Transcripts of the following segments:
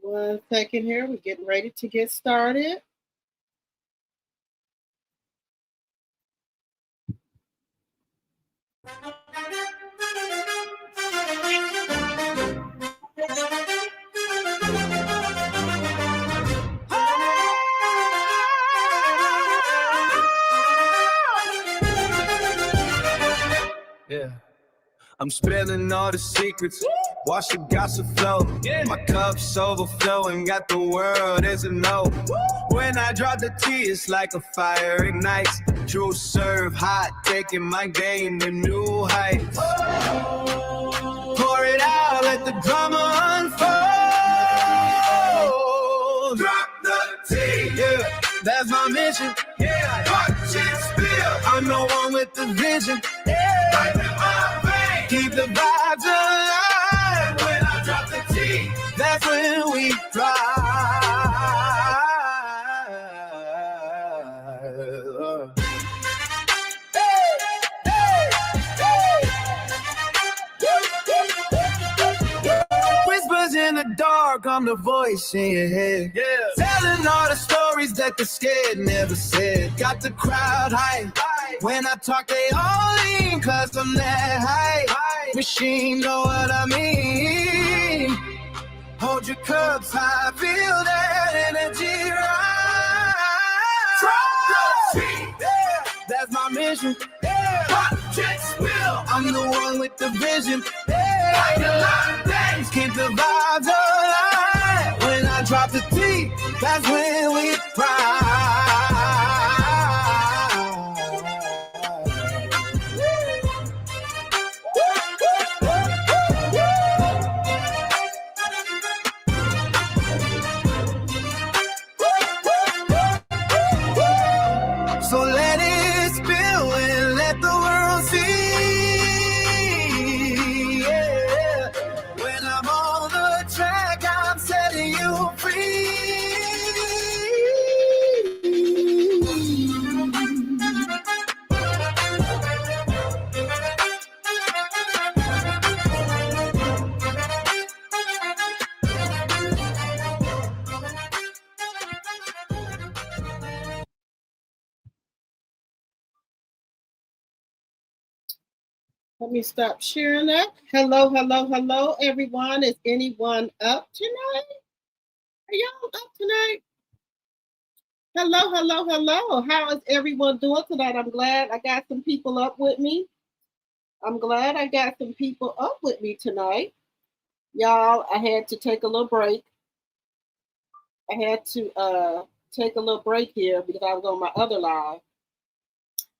1 second here. We're getting ready to get started. Yeah. I'm spilling all the secrets. Watch the gossip flow. My cup's overflowing. Got the world as a no. When I drop the tea, it's like a fire ignites. True serve hot, taking my game to new heights. Pour it out, let the drama unfold. Drop the tea, yeah, that's my mission. Yeah, watch it spill. I'm the one with the vision. Keep the vibes alive. When I drop the tea, that's when we fly. Whispers in the dark, I'm the voice in your head. Yeah. Telling all the stories that the scared never said. Got the crowd hype. When I talk, they all lean, cause I'm that high. Machine, know what I mean. Hold your cups high, feel that energy rise. Drop the tea, yeah, that's my mission. Yeah. Watch it spill. I'm the one with the vision. Yeah. Like a lot of things, keep the vibes alive. When I drop the tea, that's when we ride. So let it spill and let the world see. Yeah. When I'm on the track, I'm setting you free. Let me stop sharing that. Hello, hello, hello, everyone. Is anyone up tonight? Are y'all up tonight? Hello, hello, hello. How is everyone doing tonight? I'm glad I got some people up with me. I'm glad I got some people up with me tonight. Y'all, I had to take a little break. I had to take a little break here because I was on my other live.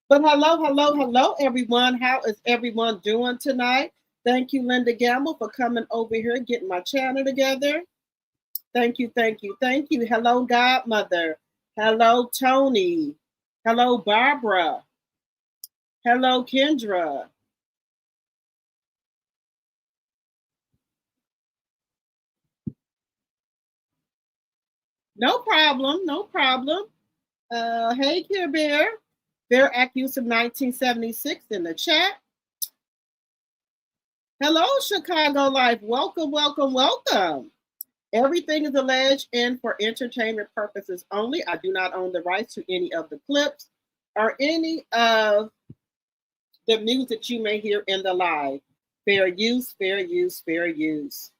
But hello, hello, hello, everyone. How is everyone doing tonight? Thank you, Linda Gamble, for coming over here, getting my channel together. Thank you, thank you, thank you. Hello, Godmother. Hello, Tony. Hello, Barbara. Hello, Kendra. No problem, no problem. Hey, Care Bear. Fair Act use of 1976 in the chat. Hello, Chicago Life. Welcome, welcome, welcome. Everything is alleged and for entertainment purposes only. I do not own the rights to any of the clips or any of the music you may hear in the live. Fair use, fair use, fair use.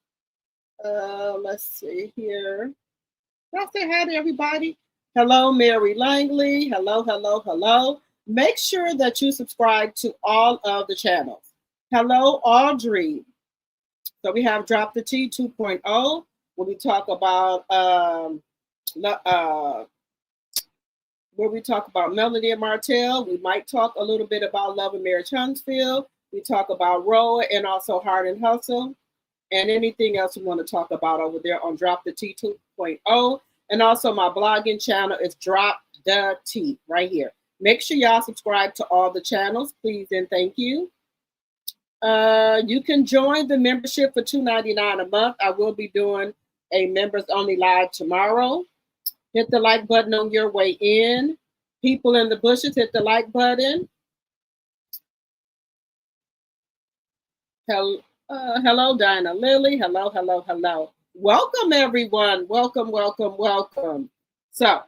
Let's see here. Can I say hi to everybody? Hello, Mary Langley. Hello, hello, hello. Make sure that you subscribe to all of the channels. Hello, Audrey. So we have Drop the Tea 2.0, where we talk about Melody and Martell. We might talk a little bit about Love and Marriage Huntsville. We talk about Roa and also Heart and Hustle, and anything else we want to talk about over there on Drop the Tea 2.0. And also my blogging channel is Drop the Tea right here. Make sure y'all subscribe to all the channels, please and thank you. You can join the membership for $2.99 a month. I will be doing a members only live tomorrow. Hit the like button on your way in. People in the bushes, hit the like button. Hello, Dinah Lily. Hello, hello, hello. Welcome, everyone. Welcome, welcome, welcome. So,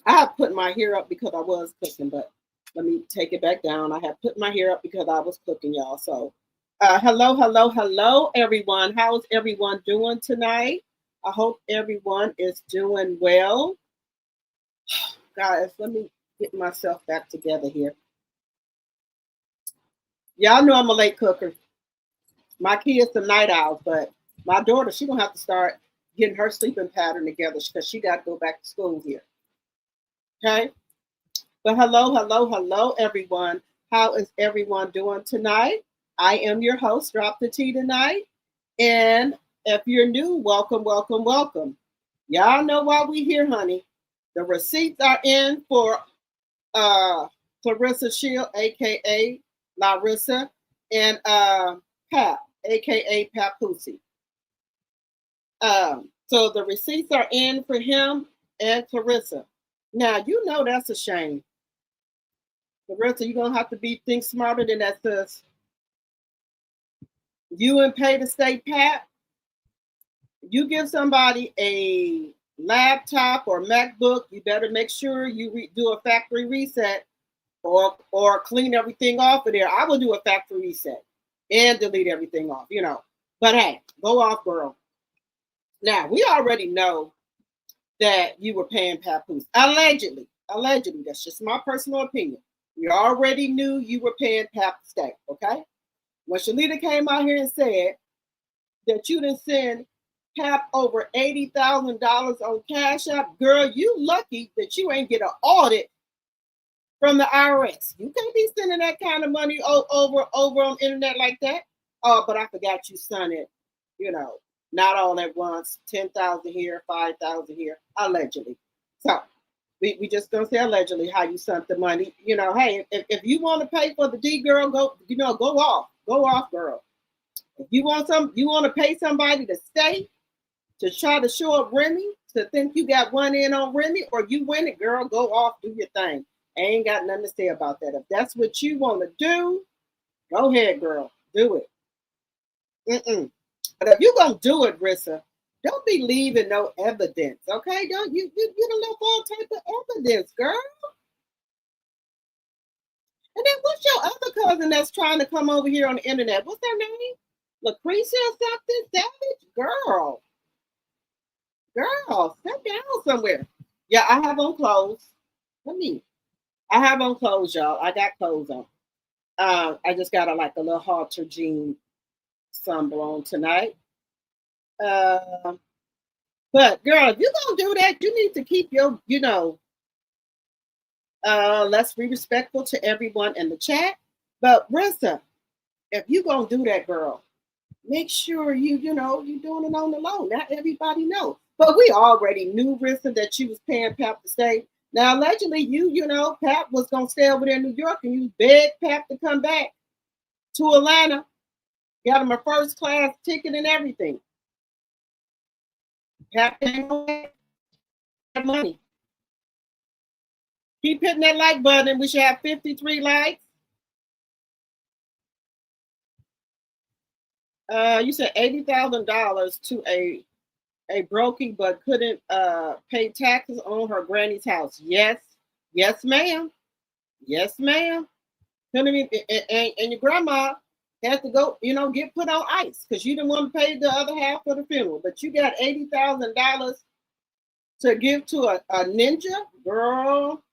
I have put my hair up because I was cooking, but let me take it back down. I have put my hair up because I was cooking, y'all. So, hello, hello, hello, everyone. How's everyone doing tonight? I hope everyone is doing well. Guys, let me get myself back together here. Y'all know I'm a late cooker. My kids are night owls, but my daughter, she gonna have to start getting her sleeping pattern together because she got to go back to school here. Okay. But hello, hello, hello, everyone. How is everyone doing tonight? I am your host, Drop the Tea tonight. And if you're new, welcome, welcome, welcome. Y'all know why we here, honey. The receipts are in for Claressa Shield, aka Larissa, and Pap, aka Papoose. So the receipts are in for him and Claressa. Now you know that's a shame. Claressa, you're gonna have to think smarter than that, sis. You and pay the state Pat. You give somebody a laptop or MacBook, you better make sure you do a factory reset or clean everything off of there. I will do a factory reset and delete everything off, you know. But hey, go off, girl. Now we already know that you were paying Papoose. Allegedly. That's just my personal opinion. We already knew you were paying Pap to stay, okay? When Shalita came out here and said that you didn't send Pap over $80,000 on Cash App, girl, you lucky that you ain't get an audit from the IRS. You can't be sending that kind of money over on the internet like that. Oh, but I forgot you sent it, you know, not all at once, 10,000 here, 5,000 here, allegedly. So we just gonna say allegedly how you sent the money. You know, hey, if you want to pay for the D, girl, go off, girl. If you want to pay somebody to stay to try to show up Remy, to think you got one in on Remy, or you win it, girl, go off, do your thing. I ain't got nothing to say about that. If that's what you want to do, go ahead, girl, do it. But if you're gonna do it, Rissa, don't be leaving no evidence, okay? Don't you don't left all type of evidence, girl. And then what's your other cousin that's trying to come over here on the internet? What's her name? Lucretia or something? Savage? Girl, sit down somewhere. Yeah, I have on clothes. I have on clothes, y'all. I got clothes on. I just got a little halter jean sumble on tonight. But girl, if you're gonna do that, you need to keep your, let's be respectful to everyone in the chat. But Rissa, if you're gonna do that, girl, make sure you're doing it on the low. Not everybody knows. But we already knew, Rissa, that you was paying Pap to stay. Now, allegedly, Pap was gonna stay over there in New York, and you begged Pap to come back to Atlanta. Got him a first class ticket and everything. Pap came away. Money. Keep hitting that like button. We should have 53 likes. You said $80,000 to a brokey, but couldn't pay taxes on her granny's house. Yes, ma'am. Yes, ma'am. Couldn't even, and your grandma had to go, get put on ice because you didn't want to pay the other half of the funeral. But you got $80,000 to give to a ninja, girl.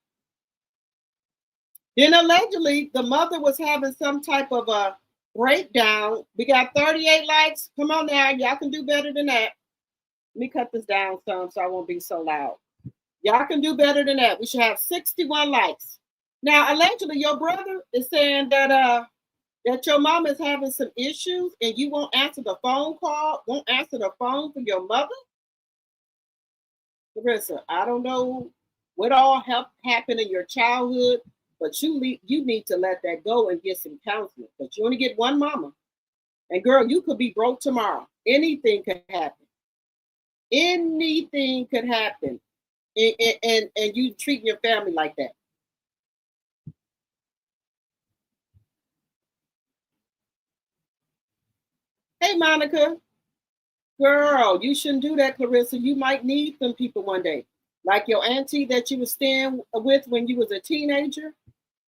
Then allegedly the mother was having some type of a breakdown. We got 38 likes. Come on now, y'all can do better than that. Let me cut this down some so I won't be so loud. Y'all can do better than that. We should have 61 likes. Now, allegedly, your brother is saying that your mom is having some issues and you won't answer the phone call, won't answer the phone for your mother. Claressa, I don't know what all happened in your childhood, but you need to let that go and get some counseling. But you only get one mama. And girl, you could be broke tomorrow. Anything could happen. Anything could happen. And you treating your family like that. Hey, Monica. Girl, you shouldn't do that, Claressa. You might need them people one day. Like your auntie that you were staying with when you was a teenager.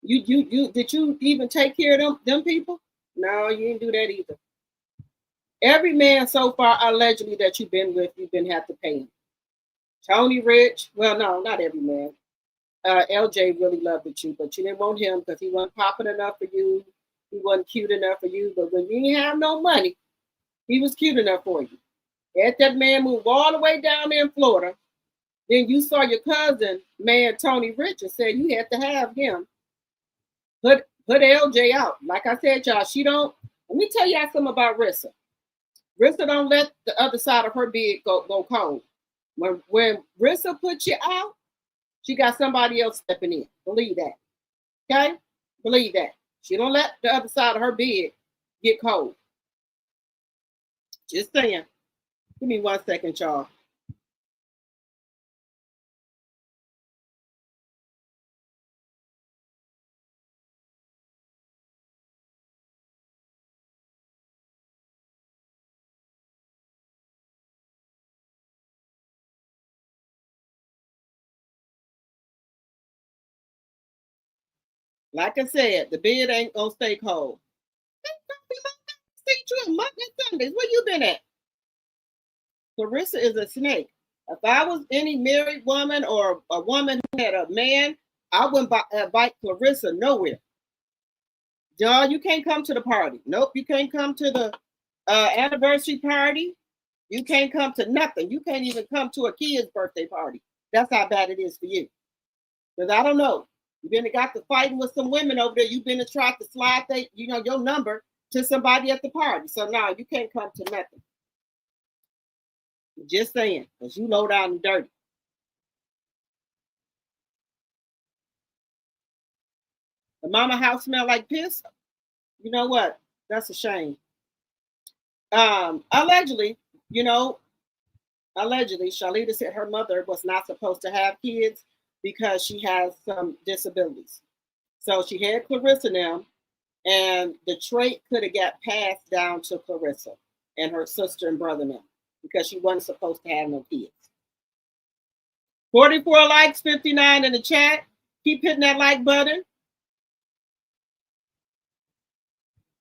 You did you even take care of them people? No, you didn't do that either. Every man so far allegedly that you've been with, you've been have to pay him. Tony Rich, well, no, not every man. LJ really loved you, but you didn't want him because he wasn't popping enough for you. He wasn't cute enough for you. But when you didn't have no money, he was cute enough for you. Had that man move all the way down there in Florida, then you saw your cousin, man Tony Rich, and said you had to have him. Put LJ out. Like I said, y'all, she don't. Let me tell y'all something about Rissa. Rissa don't let the other side of her bed go cold. When Rissa puts you out, she got somebody else stepping in. Believe that. Okay? Believe that. She don't let the other side of her bed get cold. Just saying. Give me 1 second, y'all. Like I said, the bed ain't gonna stay cold. See you on Monday, Sundays. Where you been at? Claressa is a snake. If I was any married woman or a woman who had a man, I wouldn't invite Claressa nowhere. Y'all, you can't come to the party. Nope, you can't come to the anniversary party. You can't come to nothing. You can't even come to a kid's birthday party. That's how bad it is for you. Because I don't know. You've been got to fighting with some women over there. You've been to try to slide your number to somebody at the party. So now you can't come to nothing. Just saying, because you low down and dirty. The mama house smell like piss. You know what? That's a shame. Allegedly, Shalita said her mother was not supposed to have kids because she has some disabilities. So she had Claressa now, and the trait could have got passed down to Claressa and her sister and brother now because she wasn't supposed to have no kids. 44 likes, 59 in the chat. Keep hitting that like button.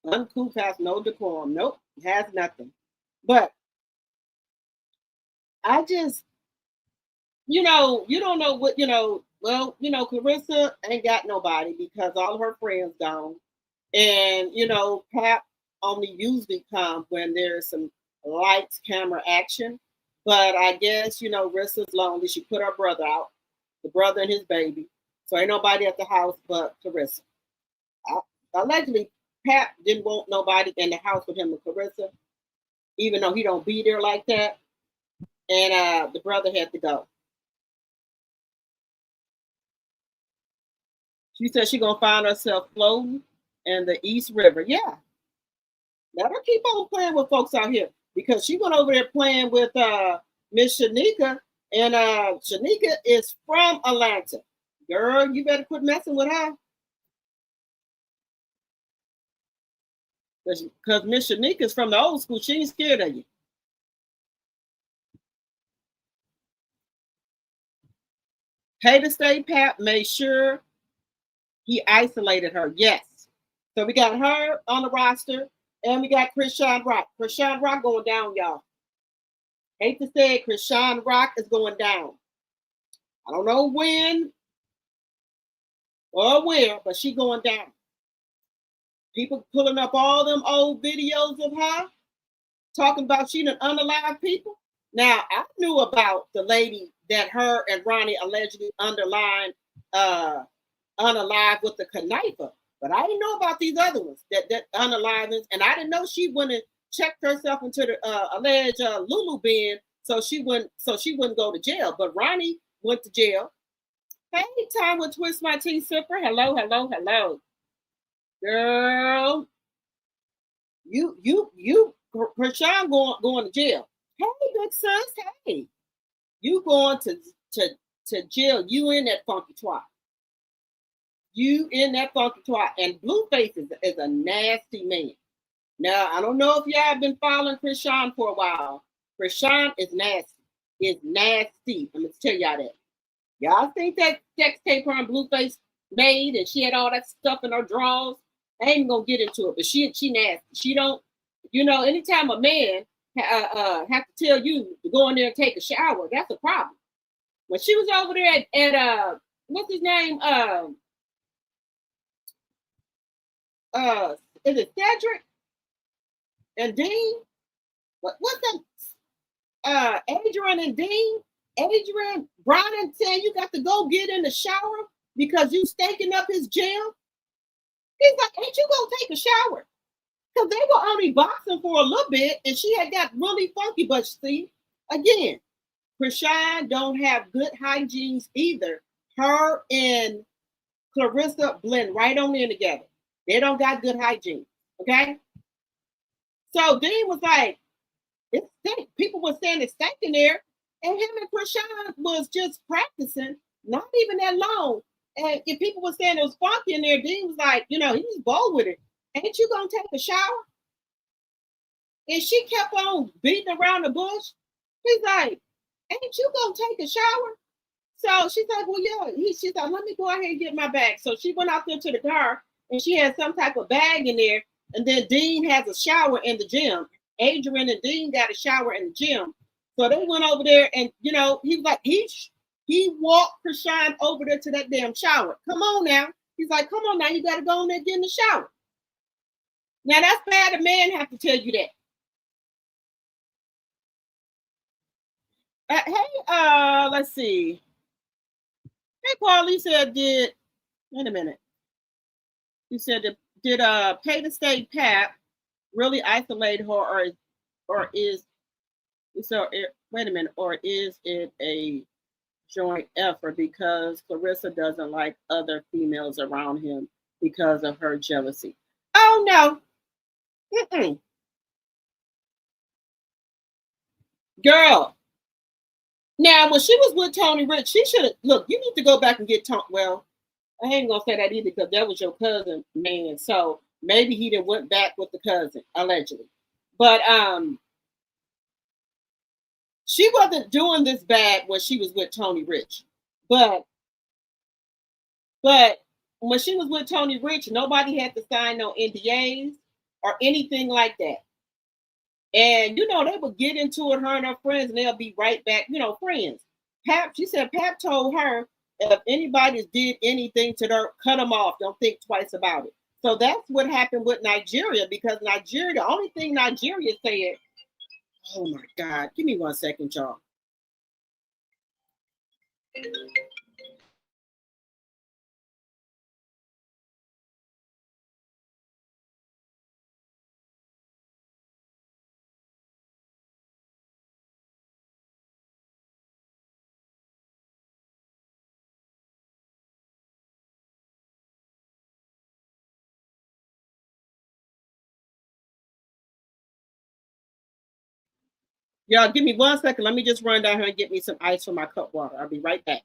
Uncouth has no decorum. Nope, has nothing. But I just, you don't know what, Claressa ain't got nobody because all of her friends gone. And, Pap only usually comes when there's some lights, camera, action. But I guess, Rissa's lonely. She put her brother out, the brother and his baby. So ain't nobody at the house but Claressa. Allegedly, Pap didn't want nobody in the house with him and Claressa, even though he don't be there like that. And the brother had to go. She said she gonna find herself floating in the East River. Yeah. Let her keep on playing with folks out here because she went over there playing with Miss Shanika, and Shanika is from Atlanta. Girl, you better quit messing with her. Because Miss Shanika is from the old school. She ain't scared of you. Hater State Pap made sure he isolated her. Yes. So we got her on the roster, and we got Chrisean Rock. Chrisean Rock going down, y'all. Hate to say it, Chrisean Rock is going down. I don't know when or where, but she going down. People pulling up all them old videos of her, talking about she done unalive people. Now, I knew about the lady that her and Ronnie allegedly unalive with the conniver, but I didn't know about these other ones that unalivings, and I didn't know she went and checked herself into the alleged Lulu bin, so she wouldn't go to jail. But Ronnie went to jail. Hey, time with Twist My Tea Sipper. Hello, hello, hello. Girl, you Chrisean going to jail. Hey, big sis, hey, you going to jail? You in that funky twat? You in that funky twat? And Blueface is a nasty man. Now I don't know if y'all been following Chrisean for a while, Chrisean is nasty. Is nasty. I'm gonna tell y'all that. Y'all think that sex tape her and Blueface made and she had all that stuff in her drawers? I ain't even gonna get into it, but she nasty. She don't, anytime a man have to tell you to go in there and take a shower, that's a problem. When she was over there at what's his name? Is it Cedric and Dean? What's that? Adrian and Dean? Adrian Brown saying you got to go get in the shower because you staking up his gym. He's like, ain't you gonna take a shower? Because they were only boxing for a little bit and she had got really funky. But see, again, Chrisean don't have good hygiene either. Her and Claressa blend right on in together. They don't got good hygiene. Okay. So Dean was like, it's stank. People were saying it's stinking there. And him and Chrisean was just practicing, not even that long. And if people were saying it was funky in there, Dean was like, he was bold with it. Ain't you gonna take a shower? And she kept on beating around the bush. He's like, ain't you gonna take a shower? So she's like, well, yeah. She's like, let me go ahead and get my bag. So she went out there to the car and she had some type of bag in there. And then Dean has a shower in the gym. Adrian and Dean got a shower in the gym. So they went over there and, he was like, he walked Chrisean over there to that damn shower. Come on now. He's like, come on now. You got to go in there and get in the shower. Now, that's bad. A man have to tell you that. Hey, let's see. Hey, Paul, you said wait a minute. You said did Pay to Stay Pap really isolate her or is wait a minute, or is it a joint effort because Claressa doesn't like other females around him because of her jealousy? Oh no. Mm-mm. Girl. Now when she was with Tony Rich, she should have look, you need to go back and get Tony. Well, I ain't gonna say that either because that was your cousin, man. So maybe he didn't went back with the cousin, allegedly. But she wasn't doing this bad when she was with Tony Rich. But when she was with Tony Rich, nobody had to sign no NDAs or anything like that. And they would get into it, her and her friends, and they'll be right back, friends. She said Pap told her if anybody did anything to her, cut them off. Don't think twice about it. So that's what happened with Nigeria, because Nigeria, the only thing Nigeria said, oh my God, give me 1 second, y'all. Y'all, give me 1 second. Let me just run down here and get me some ice for my cup water. I'll be right back.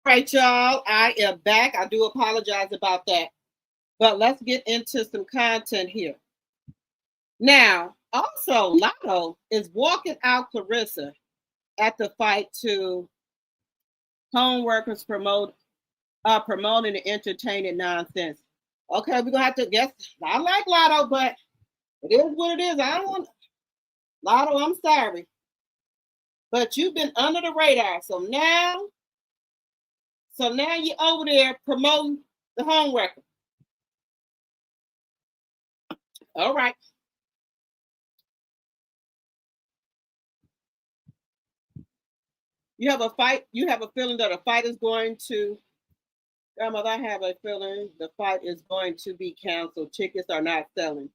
right, y'all. I am back. I do apologize about that. But let's get into some content here. Now, also, Lotto is walking out Claressa at the fight to home workers promoting the entertaining nonsense. Okay, we're gonna have to guess. I like Lotto, but it is what it is. I don't want Lotto, I'm sorry. But you've been under the radar. So now you're over there promoting the home worker. All right. You have a fight, you have a feeling that a fight is going to, Grandmother, I have a feeling the fight is going to be canceled. Tickets are not selling.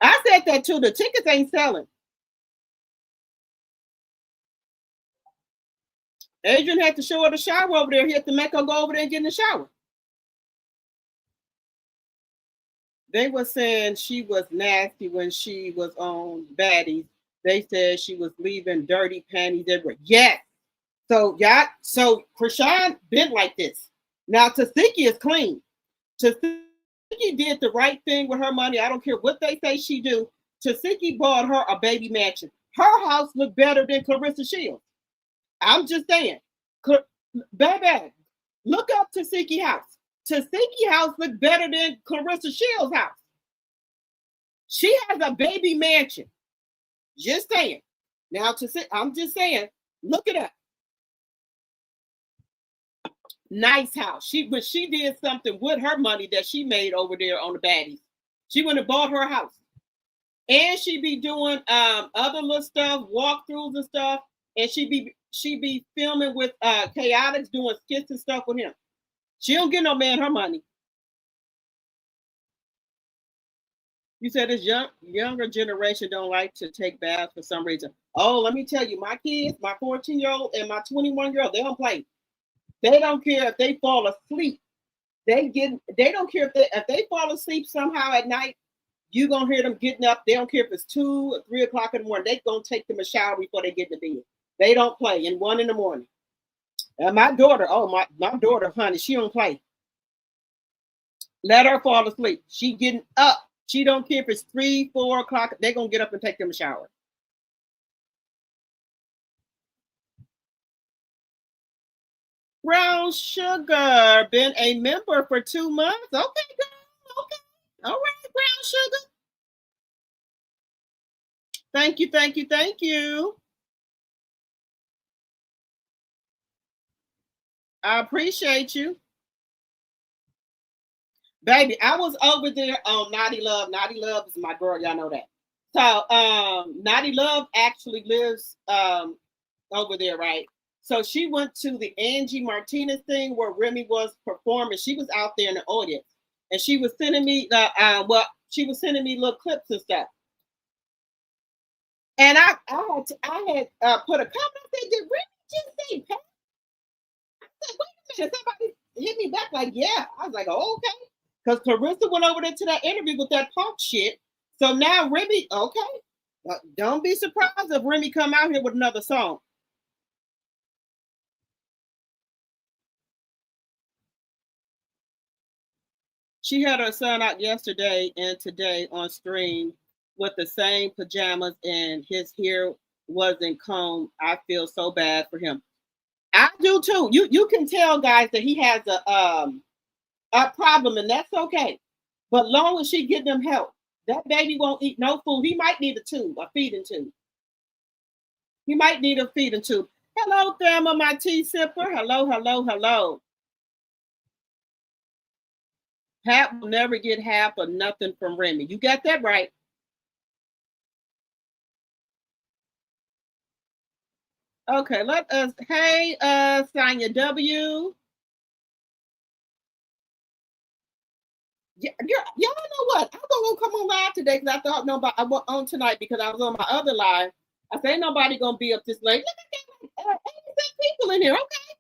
I said that too. The tickets ain't selling. Adrian had to show her the shower over there. He had to make her go over there and get in the shower. They were saying she was nasty when she was on Baddies. They said she was leaving dirty panties everywhere. Yes. So Chrisean been like this. Now Tasiki is clean. Tasiki did the right thing with her money. I don't care what they say she do. Tasiki bought her a baby mansion. Her house looked better than Claressa Shields. I'm just saying. Baby, look up Tasiki house. Tasiki house looked better than Claressa Shields' house. She has a baby mansion. Just saying. Now, I'm just saying, look it up. Nice house. She did something with her money that she made over there on the Baddies. She went and bought her house. And she be doing other little stuff, walkthroughs and stuff. And she be filming with Chaotix, doing skits and stuff with him. She don't get no man her money. You said this younger generation don't like to take baths for some reason. Oh, let me tell you, my kids, my 14-year-old and my 21-year-old, they don't play. They don't care if they fall asleep. They don't care if they fall asleep somehow at night. You gonna hear them getting up. They don't care if it's 2 or 3 o'clock in the morning. They gonna take them a shower before they get in the bed. They don't play. And 1 in the morning. And my daughter, my daughter, honey, she don't play. Let her fall asleep. She getting up. She don't care if it's 3, 4 o'clock. They're gonna get up and take them a shower. Brown Sugar, been a member for 2 months. Okay, girl. Okay. All right, Brown Sugar. Thank you, thank you, thank you. I appreciate you. Baby, I was over there on Naughty Love. Naughty Love is my girl, y'all know that. So Naughty Love actually lives over there, right? So she went to the Angie Martinez thing where Remy was performing. She was out there in the audience, and she was sending me she was sending me little clips and stuff. And I had put a comment. I said, "Did Remy just say Pat?" I said, "Wait a minute." Somebody hit me back like, "Yeah." I was like, "Oh, okay." Because Claressa went over there to that interview with that punk shit. So now Remy, okay. Don't be surprised if Remy come out here with another song. She had her son out yesterday and today on stream with the same pajamas, and his hair wasn't combed. I feel so bad for him. I do too. You can tell, guys, that he has a problem, and that's okay. But long as she get them help, that baby won't eat no food. He might need a feeding tube. He might need a feeding tube. Hello, Thelma, my tea sipper. Hello, hello, hello. Pat will never get half or nothing from Remy. You got that right. Okay, let us. Hey, Sonia W. Yeah, y'all know what? I'm gonna come on live today because I thought nobody I was on tonight because I was on my other live. I say nobody gonna be up this late. Look at that, 86 people in here. Okay,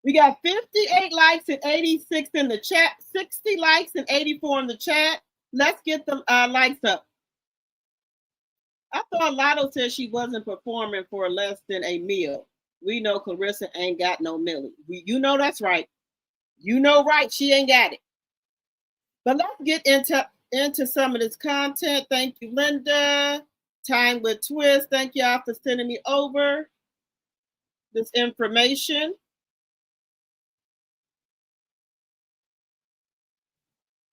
we got 58 likes and 86 in the chat, 60 likes and 84 in the chat. Let's get the likes up. I thought Lotto said she wasn't performing for less than a meal. We know Claressa ain't got no Millie. You know that's right. You know right, she ain't got it. But let's get into some of this content. Thank you, Linda. Time with Twist. Thank y'all for sending me over this information.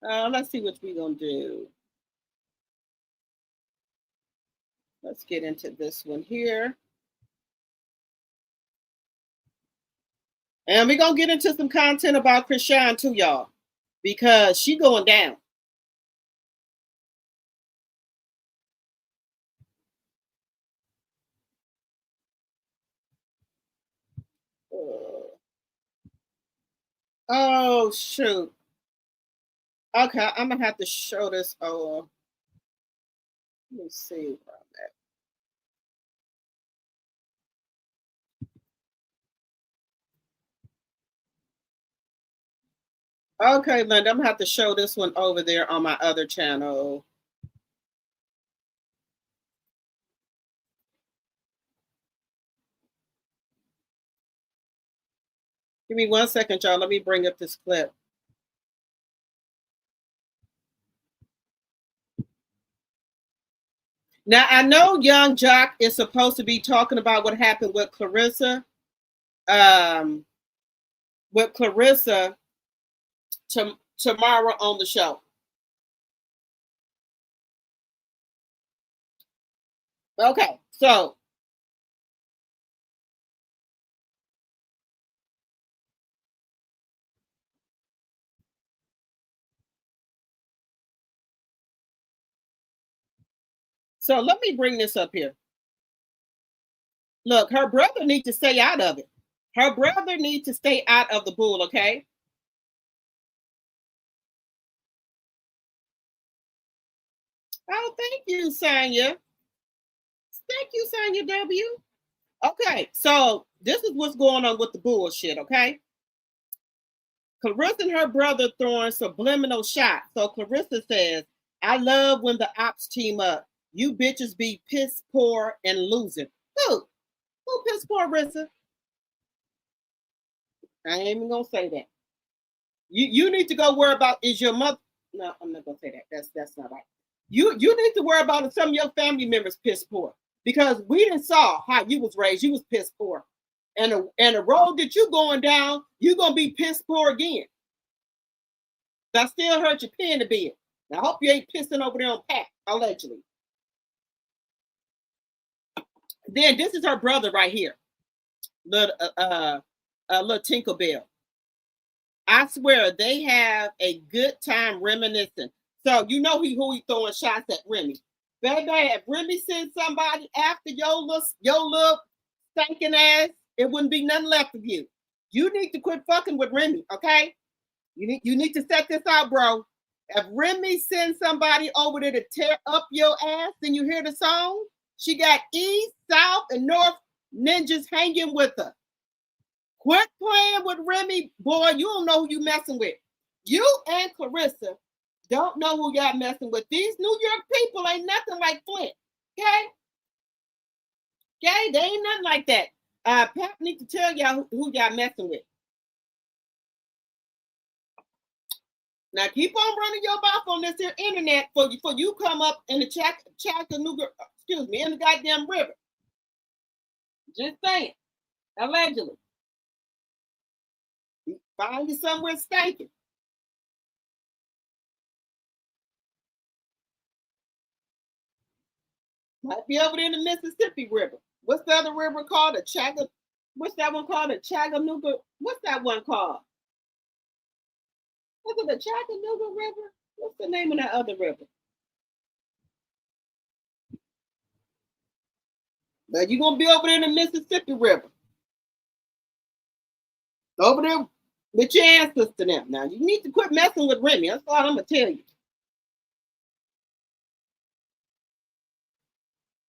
Let's see what we're gonna do. Let's get into this one here. And we're gonna get into some content about Chrisean too, y'all, because she going down. Oh shoot. Okay, I'm gonna have to show this. Oh, let me see where I'm at. Okay, Linda, I'm gonna have to show this one over there on my other channel. Give me 1 second, y'all. Let me bring up this clip. Now, I know Young Jock is supposed to be talking about what happened with Claressa. Tomorrow on the show. Okay, so let me bring this up here. Look, her brother needs to stay out of it. Her brother needs to stay out of the bull, okay? Oh, thank you, Sonya. Thank you, Sonya W. Okay, so this is what's going on with the bullshit, okay? Claressa and her brother throwing subliminal shots. So Claressa says, I love when the ops team up. You bitches be piss poor and losing. Who piss poor, Rissa? I ain't even gonna say that. You need to go worry about is your mother. No, I'm not gonna say that. That's not right. You need to worry about if some of your family members piss poor. Because we didn't saw how you was raised. You was piss poor. And the road that you going down, you're gonna be piss poor again. That still hurt your pen a bit. I hope you ain't pissing over there on Pat, allegedly. Then this is her brother right here, little Tinkerbell. I swear they have a good time reminiscing. So you know who he throwing shots at Remy. Baby, if Remy sends somebody after your little stinking ass, it wouldn't be nothing left of you. You need to quit fucking with Remy, okay? You need to set this out, bro. If Remy sends somebody over there to tear up your ass, then you hear the song. She got East, South, and North ninjas hanging with her. Quit playing with Remy, boy. You don't know who you messing with. You and Claressa don't know who y'all messing with. These New York people ain't nothing like Flint. Okay? Okay? They ain't nothing like that. Pap need to tell y'all who y'all messing with. Now keep on running your mouth on this here internet for you come up in the Chattanooga, excuse me, in the goddamn river. Just saying. Allegedly. Find you somewhere stinking. Might be over there in the Mississippi River. What's the other river called? What's that one called? A Chattanooga. What's that one called? Is it the Chattanooga River? What's the name of that other river? But you're gonna be over there in the Mississippi River. Over there with your ancestor now. Now you need to quit messing with Remy. That's all I'm gonna tell you.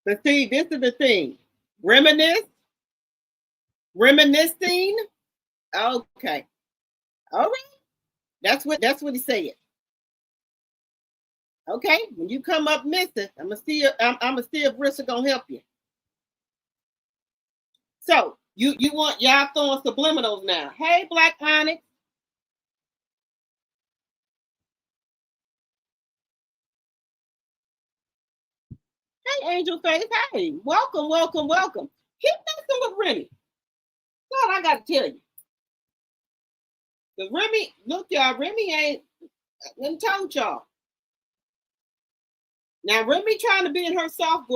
But see, this is the thing. Reminiscing. Okay. All right. That's what he said. Okay. When you come up missing, I'm gonna see if Rissa gonna help you. So You want y'all throwing subliminals now. Hey, Black Onyx. Hey, Angel Face. Hey, welcome, welcome, welcome. Keep messing with Remy. That's all I got to tell you. Because Remy, look, y'all, Remy ain't, I told y'all. Now, Remy trying to be in her soft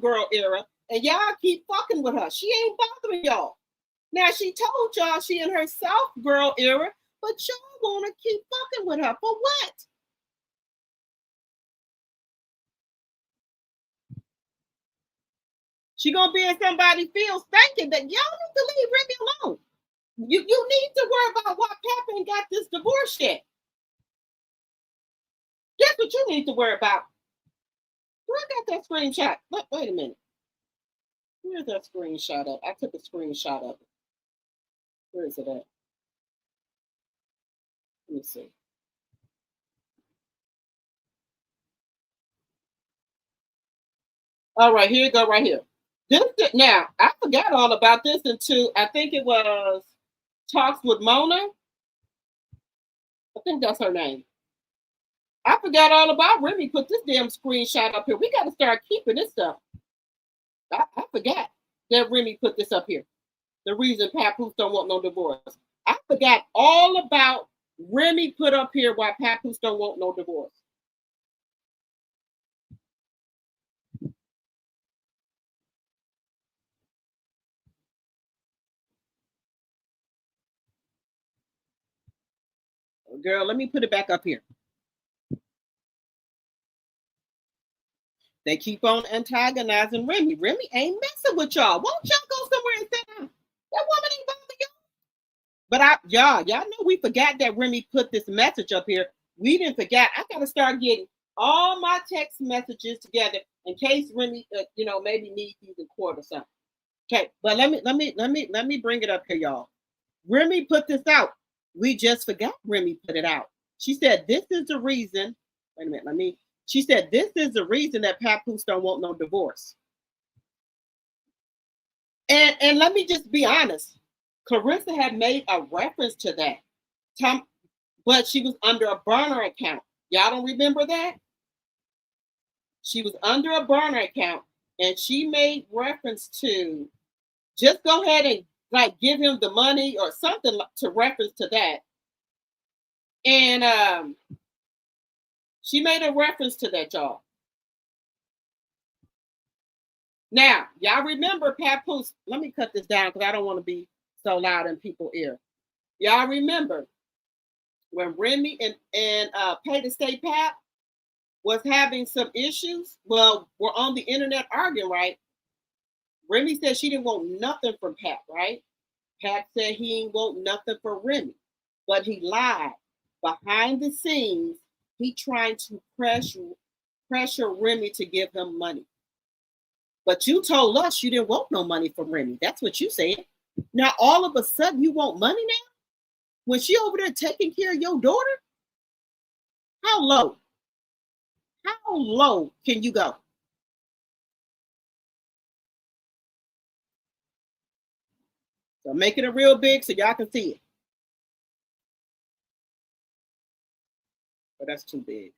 girl era, and y'all keep fucking with her. She ain't bothering y'all. Now, she told y'all she in her soft girl era, but y'all want to keep fucking with her. For what? She gonna be in somebody's field thinking that y'all need to leave Remy alone. You need to worry about why Papa ain't got this divorce yet. That's what you need to worry about. Where I got that screenshot? Wait a minute. Where's that screenshot at? I took a screenshot of it. Where is it at? Let me see. All right, here you go, right here. Now, I forgot all about this until I think it was Talks with Mona. I think that's her name. I forgot all about Remy put this damn screenshot up here. We got to start keeping this stuff. I forgot that Remy put this up here. The reason Papoose don't want no divorce. I forgot all about Remy put up here why Papoose don't want no divorce. Girl, let me put it back up here. They keep on antagonizing Remy. Remy ain't messing with y'all. Won't y'all go somewhere and sit down? That woman ain't bothering y'all. But y'all know we forgot that Remy put this message up here. We didn't forget. I gotta start getting all my text messages together in case Remy, maybe needs these in court or something. Okay, but let me bring it up here, y'all. Remy put this out. We just forgot Remy put it out. She said this is the reason. Wait a minute, She said this is the reason that Papoose don't want no divorce. And let me just be honest. Claressa had made a reference to that. But she was under a burner account. Y'all don't remember that? She was under a burner account and she made reference to just go ahead and give him the money or something to reference to that. And she made a reference to that, y'all. Now, y'all remember Papoose. Let me cut this down because I don't want to be so loud in people's ear. Y'all remember when Remy and Pay to Stay Pap was having some issues? Well, we're on the internet arguing, right? Remy said she didn't want nothing from Pap, right? Pap said he ain't want nothing for Remy, but he lied. Behind the scenes, he trying to pressure Remy to give him money. But you told us you didn't want no money from Remy. That's what you said. Now, all of a sudden, you want money now? When she over there taking care of your daughter? How low? How low can you go? So make it real big so y'all can see it. But that's too big.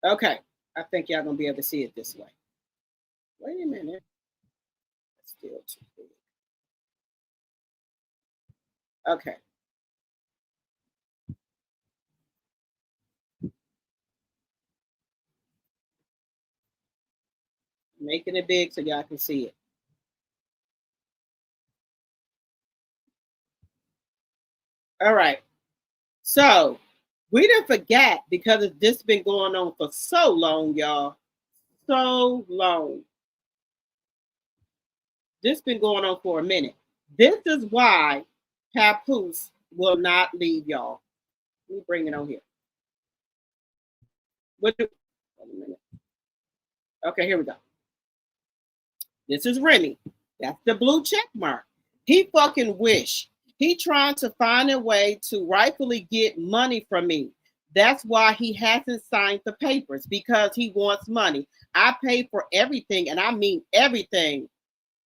Okay. I think y'all gonna be able to see it this way. Wait a minute. That's still too big. Okay. Making it big so y'all can see it. All right. So we didn't forget because this been going on for so long, y'all. So long. This been going on for a minute. This is why Papoose will not leave y'all. Let me bring it on here. Wait a minute. Okay, here we go. This is Remy. That's the blue check mark. He fucking wish. He trying to find a way to rightfully get money from me. That's why he hasn't signed the papers, because he wants money. I pay for everything, and I mean everything.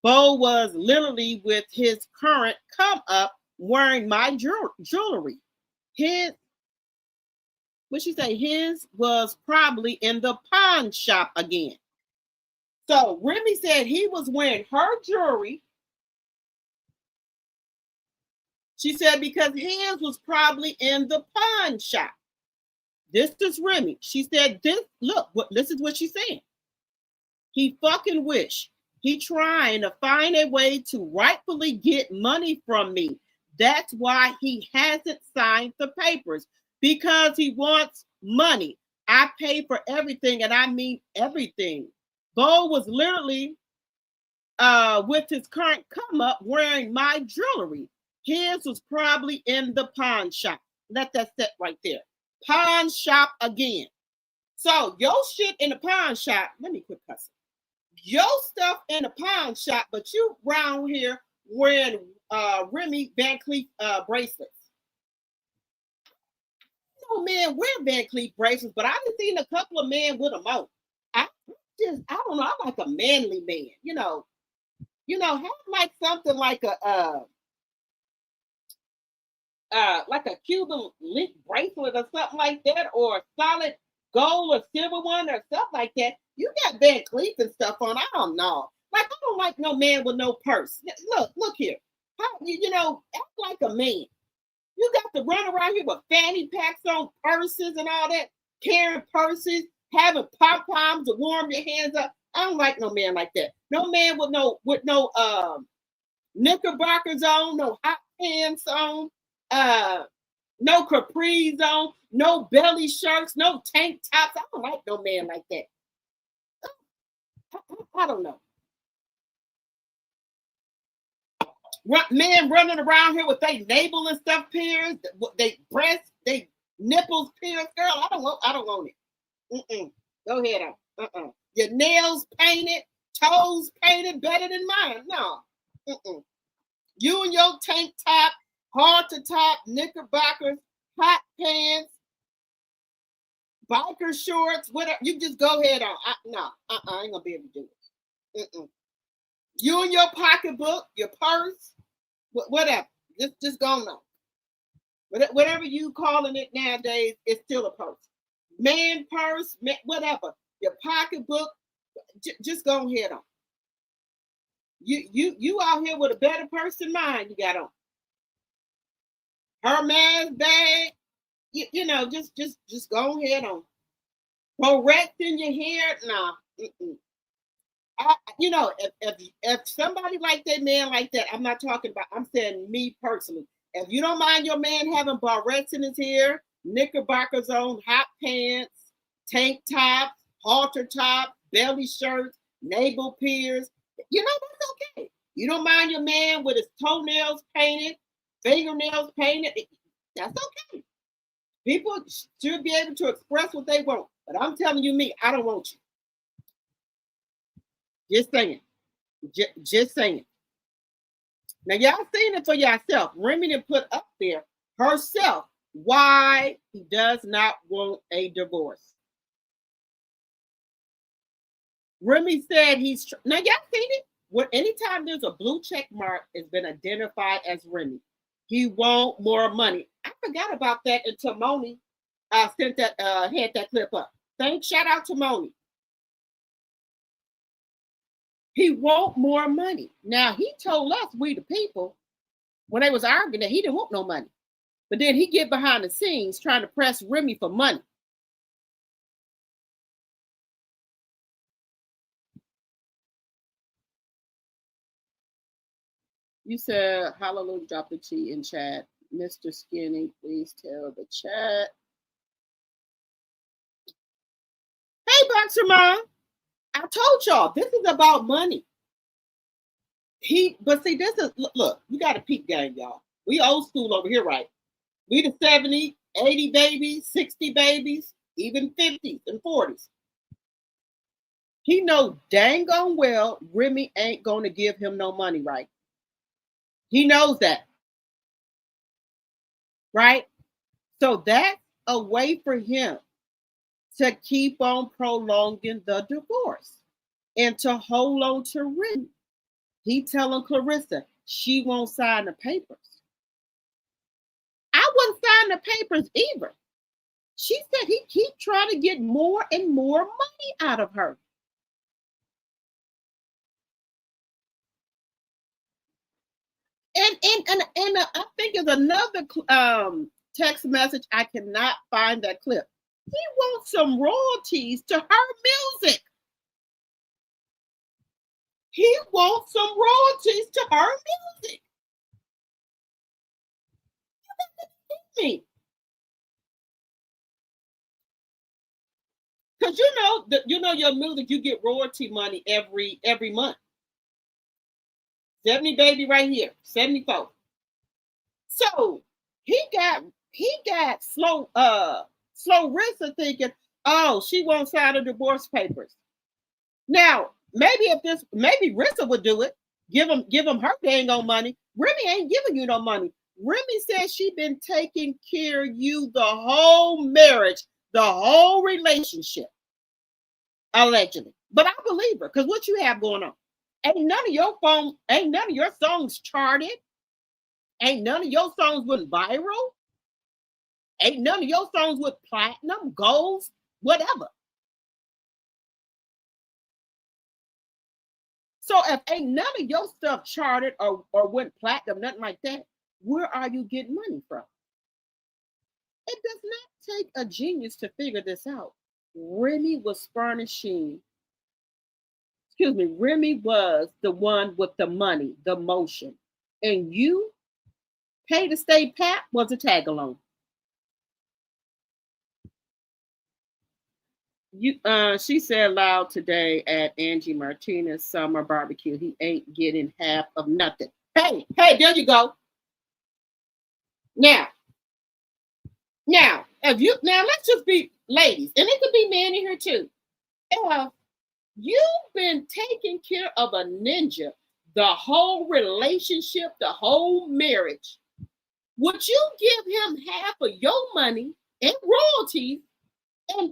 Bo was literally with his current come up wearing my jewelry. His, what she say? His was probably in the pawn shop again. So Remy said he was wearing her jewelry. She said because his was probably in the pawn shop. This is Remy. She said this. Look, this is what she's saying. He fucking wish he trying to find a way to rightfully get money from me. That's why he hasn't signed the papers, because he wants money. I pay for everything, and I mean everything. Bo was literally with his current come up wearing my jewelry. His was probably in the pawn shop. Let that sit right there. Pawn shop again. So your shit in the pawn shop. Let me quit cussing. Your stuff in the pawn shop, but you round here wearing Remy Van Cleef bracelets. No men wear Van Cleef bracelets, but I've seen a couple of men with them on. I don't know. I'm like a manly man, have like something like a Cuban link bracelet or something like that, or a solid gold or silver one or stuff like that. You got Van Cleef and stuff on. I don't know. Like, I don't like no man with no purse. Look here. Act like a man. You got to run around here with fanny packs on, purses and all that, carrying purses, having pom-poms to warm your hands up. I don't like no man like that. No man with no knickerbockers on, no hot pants on, no capris on, no belly shirts, no tank tops. I don't like no man like that. I don't know. Men running around here with their navel and stuff pierced, they breasts, they nipples pierced. Girl, I don't want it. Go ahead on. Your nails painted, toes painted better than mine. No. You and your tank top, halter top, knickerbockers, hot pants, biker shorts, whatever. You just go ahead on. I ain't gonna be able to do it. You and your pocketbook, your purse, whatever. Just go on. Whatever you calling it nowadays, it's still a purse. Man purse, whatever. Your pocketbook, just go ahead on. You out here with a better purse than mine. You got on Hermes bag. Just go ahead on. Correcting your hair, nah. If somebody like that man like that, I'm not talking about. I'm saying me personally. If you don't mind your man having barrettes in his hair, knickerbockers on, hot pants, tank tops, halter top, belly shirts, navel pierced, that's okay. You don't mind your man with his toenails painted, fingernails painted, that's okay. People should be able to express what they want. But I'm telling you, I don't want you. Just saying. Just saying. Now, y'all seen it for yourself. Remy done put up there herself why he does not want a divorce. Remy said now y'all seen it? Anytime there's a blue check mark, it's been identified as Remy. He want more money. I forgot about that until Moni had that clip up. Shout out to Moni. He want more money. Now, he told us, we the people, when they was arguing, that he didn't want no money. But then he get behind the scenes trying to press Remy for money. You said, hallelujah, drop the T in chat. Mr. Skinny, please tell the chat. Hey, Boxer Mom. I told y'all, this is about money. But see, this is, look, you got a peep game, y'all. We old school over here, right? We the 70, 80 babies, 60 babies, even 50s and 40s. He know dang on well Remy ain't going to give him no money, right? He knows that. Right? So that's a way for him to keep on prolonging the divorce and to hold on to Remy. He telling Claressa she won't sign the papers. I wouldn't sign the papers either. She said he keep trying to get more and more money out of her. And I think there's another text message. I cannot find that clip. He wants some royalties to her music. He wants some royalties to her music. Me. Because you know your music, you get royalty money every month. 70 baby right here, 74. So he got slow Rissa thinking, oh, she won't sign the divorce papers. Now, maybe Rissa would do it, give him her dang on money. Remy ain't giving you no money. Remy says she been taking care of you the whole marriage, the whole relationship, allegedly. But I believe her, because what you have going on? Ain't none of your songs charted. Ain't none of your songs went viral. Ain't none of your songs with platinum, golds, whatever. So if ain't none of your stuff charted or went platinum, nothing like that, where are you getting money from? It does not take a genius to figure this out. Remy was furnishing. Excuse me, Remy was the one with the money, the motion. And you, pay to stay pat, was a tag along. She said loud today at Angie Martinez summer barbecue, he ain't getting half of nothing. Hey, there you go. Now, let's just be ladies, and it could be men in here too. If you've been taking care of a ninja the whole relationship, the whole marriage, would you give him half of your money and royalties and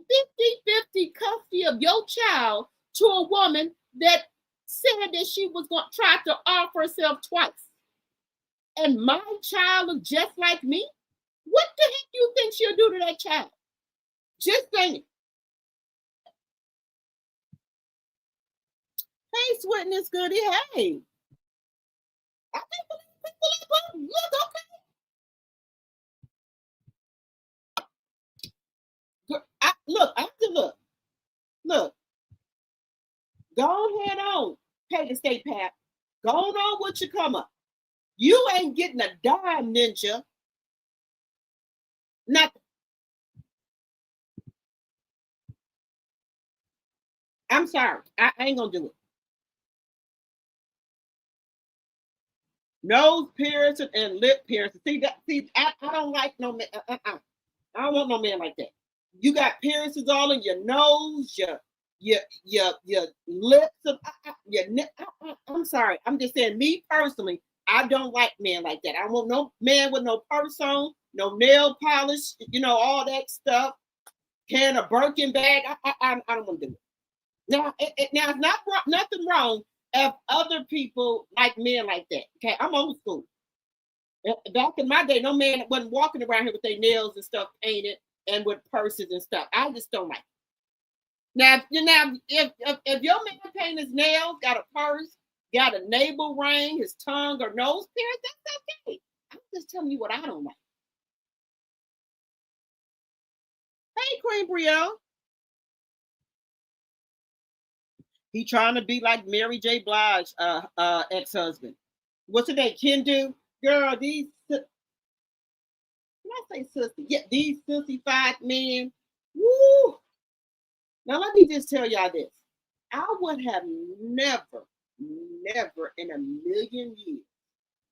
50-50 custody of your child to a woman that said that she was going to try to offer herself twice? And my child looks just like me? What the heck do you think she'll do to that child? Just saying. Hey, Sweetness Goody. Hey. I think people look, okay. Look. Go ahead on. Pay the state pat. Go on with your come up. You ain't getting a dime, ninja. Nothing. I'm sorry. I ain't gonna do it. Nose piercing and lip piercing. I don't like no man. I don't want no man like that. You got piercings all in your nose, your lips. I'm sorry. I'm just saying, me personally, I don't like men like that. I want no man with no purse on, no nail polish, all that stuff. Carrying a Birkin bag. I don't want to do it. Now, now it's not nothing wrong if other people like men like that. Okay, I'm old school. Back in my day, no man wasn't walking around here with their nails and stuff painted and with purses and stuff. I just don't like it. Now, if your man paint his nails, got a purse, got a navel ring, his tongue or nose pierced, that's okay. I'm just telling you what I don't like. Hey, Queen Brielle. He trying to be like Mary J. Blige, ex-husband. What's her name? Kendu? Girl, these. Can I say sissy? Yeah, these sissy-fied men. Woo! Now let me just tell y'all this. I would have never in a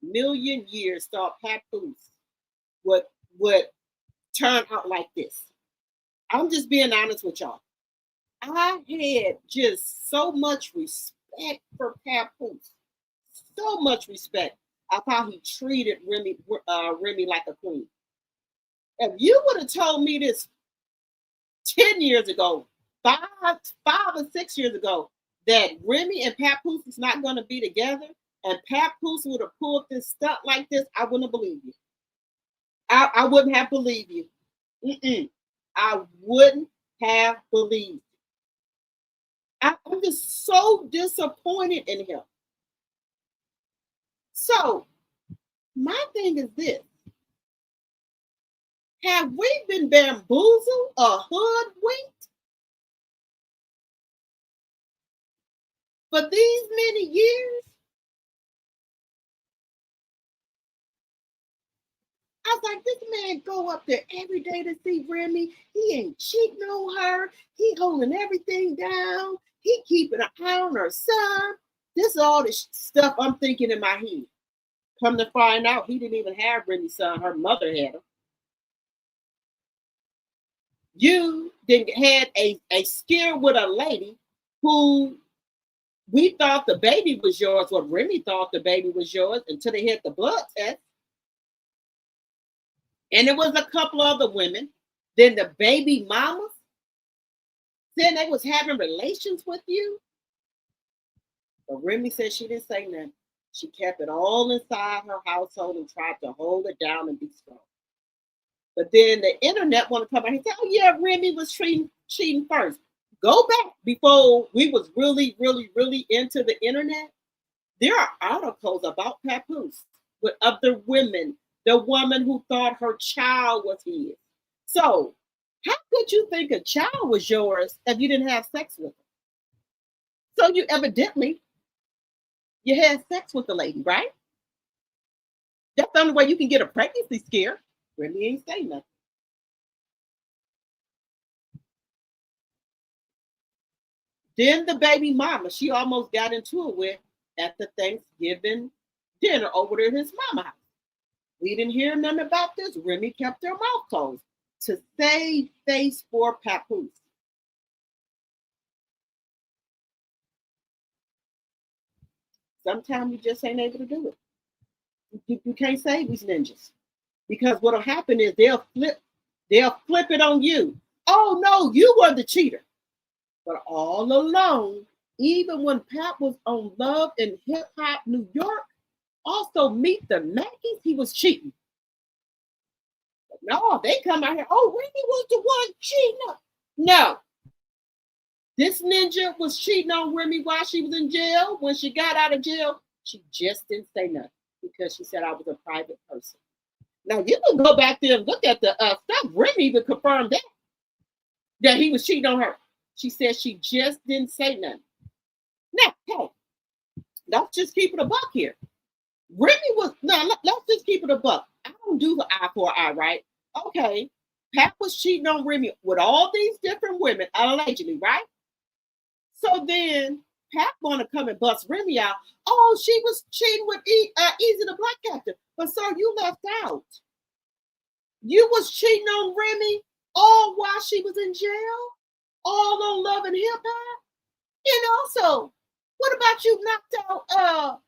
million years thought Papoose would turn out like this. I'm just being honest with y'all. I had just so much respect for Papoose. So much respect of how he treated Remy like a queen. If you would have told me this 10 years ago, five or 6 years ago, that Remy and Papoose is not going to be together, and Papoose would have pulled this stunt like this, I wouldn't have believed you. I wouldn't have believed you. I wouldn't have believed. I'm just so disappointed in him. So, my thing is this. Have we been bamboozled or hoodwinked for these many years? I was like, this man go up there every day to see Remy. He ain't cheating on her. He holding everything down. He keeping an eye on her son. This is all the stuff I'm thinking in my head. Come to find out, he didn't even have Remy's son. Her mother had him. You had a scare with a lady who we thought the baby was yours. Well, Remy thought the baby was yours until they had the blood test. And it was a couple other women. Then the baby mamas said they was having relations with you. But Remy said she didn't say nothing. She kept it all inside her household and tried to hold it down and be strong. But then the internet want to come out and say, oh yeah, Remy was cheating first. Go back before we was really, really, really into the internet. There are articles about Papoose with other women. The woman who thought her child was his. So how could you think a child was yours if you didn't have sex with her? So you evidently, you had sex with the lady, right? That's the only way you can get a pregnancy scare. Remy ain't say nothing. Then the baby mama, she almost got into it with at the Thanksgiving dinner over there at his mama house. We didn't hear nothing about this. Remy kept her mouth closed to save face for Papoose. Sometimes you just ain't able to do it. You can't save these ninjas. Because what'll happen is they'll flip it on you. Oh no, you were the cheater. But all along, even when Pap was on Love and Hip Hop New York, also Meet the Mackies, he was cheating. But no, they come out here, oh, Remy was the one cheating. No. This ninja was cheating on Remy while she was in jail. When she got out of jail, she just didn't say nothing because she said I was a private person. Now you can go back there and look at the stuff. Remy even confirmed that he was cheating on her. She said she just didn't say nothing. Now, hey, let's just keep it a buck here. Remy was let's just keep it a buck. I don't do the eye for eye, right? Okay, Pat was cheating on Remy with all these different women, allegedly, right? So then Pat want to come and bust Remy out. Oh, she was cheating with Easy the Black Captain. But sir, you left out. You was cheating on Remy all while she was in jail, all on Love and Hip Hop. And also, what about you knocked out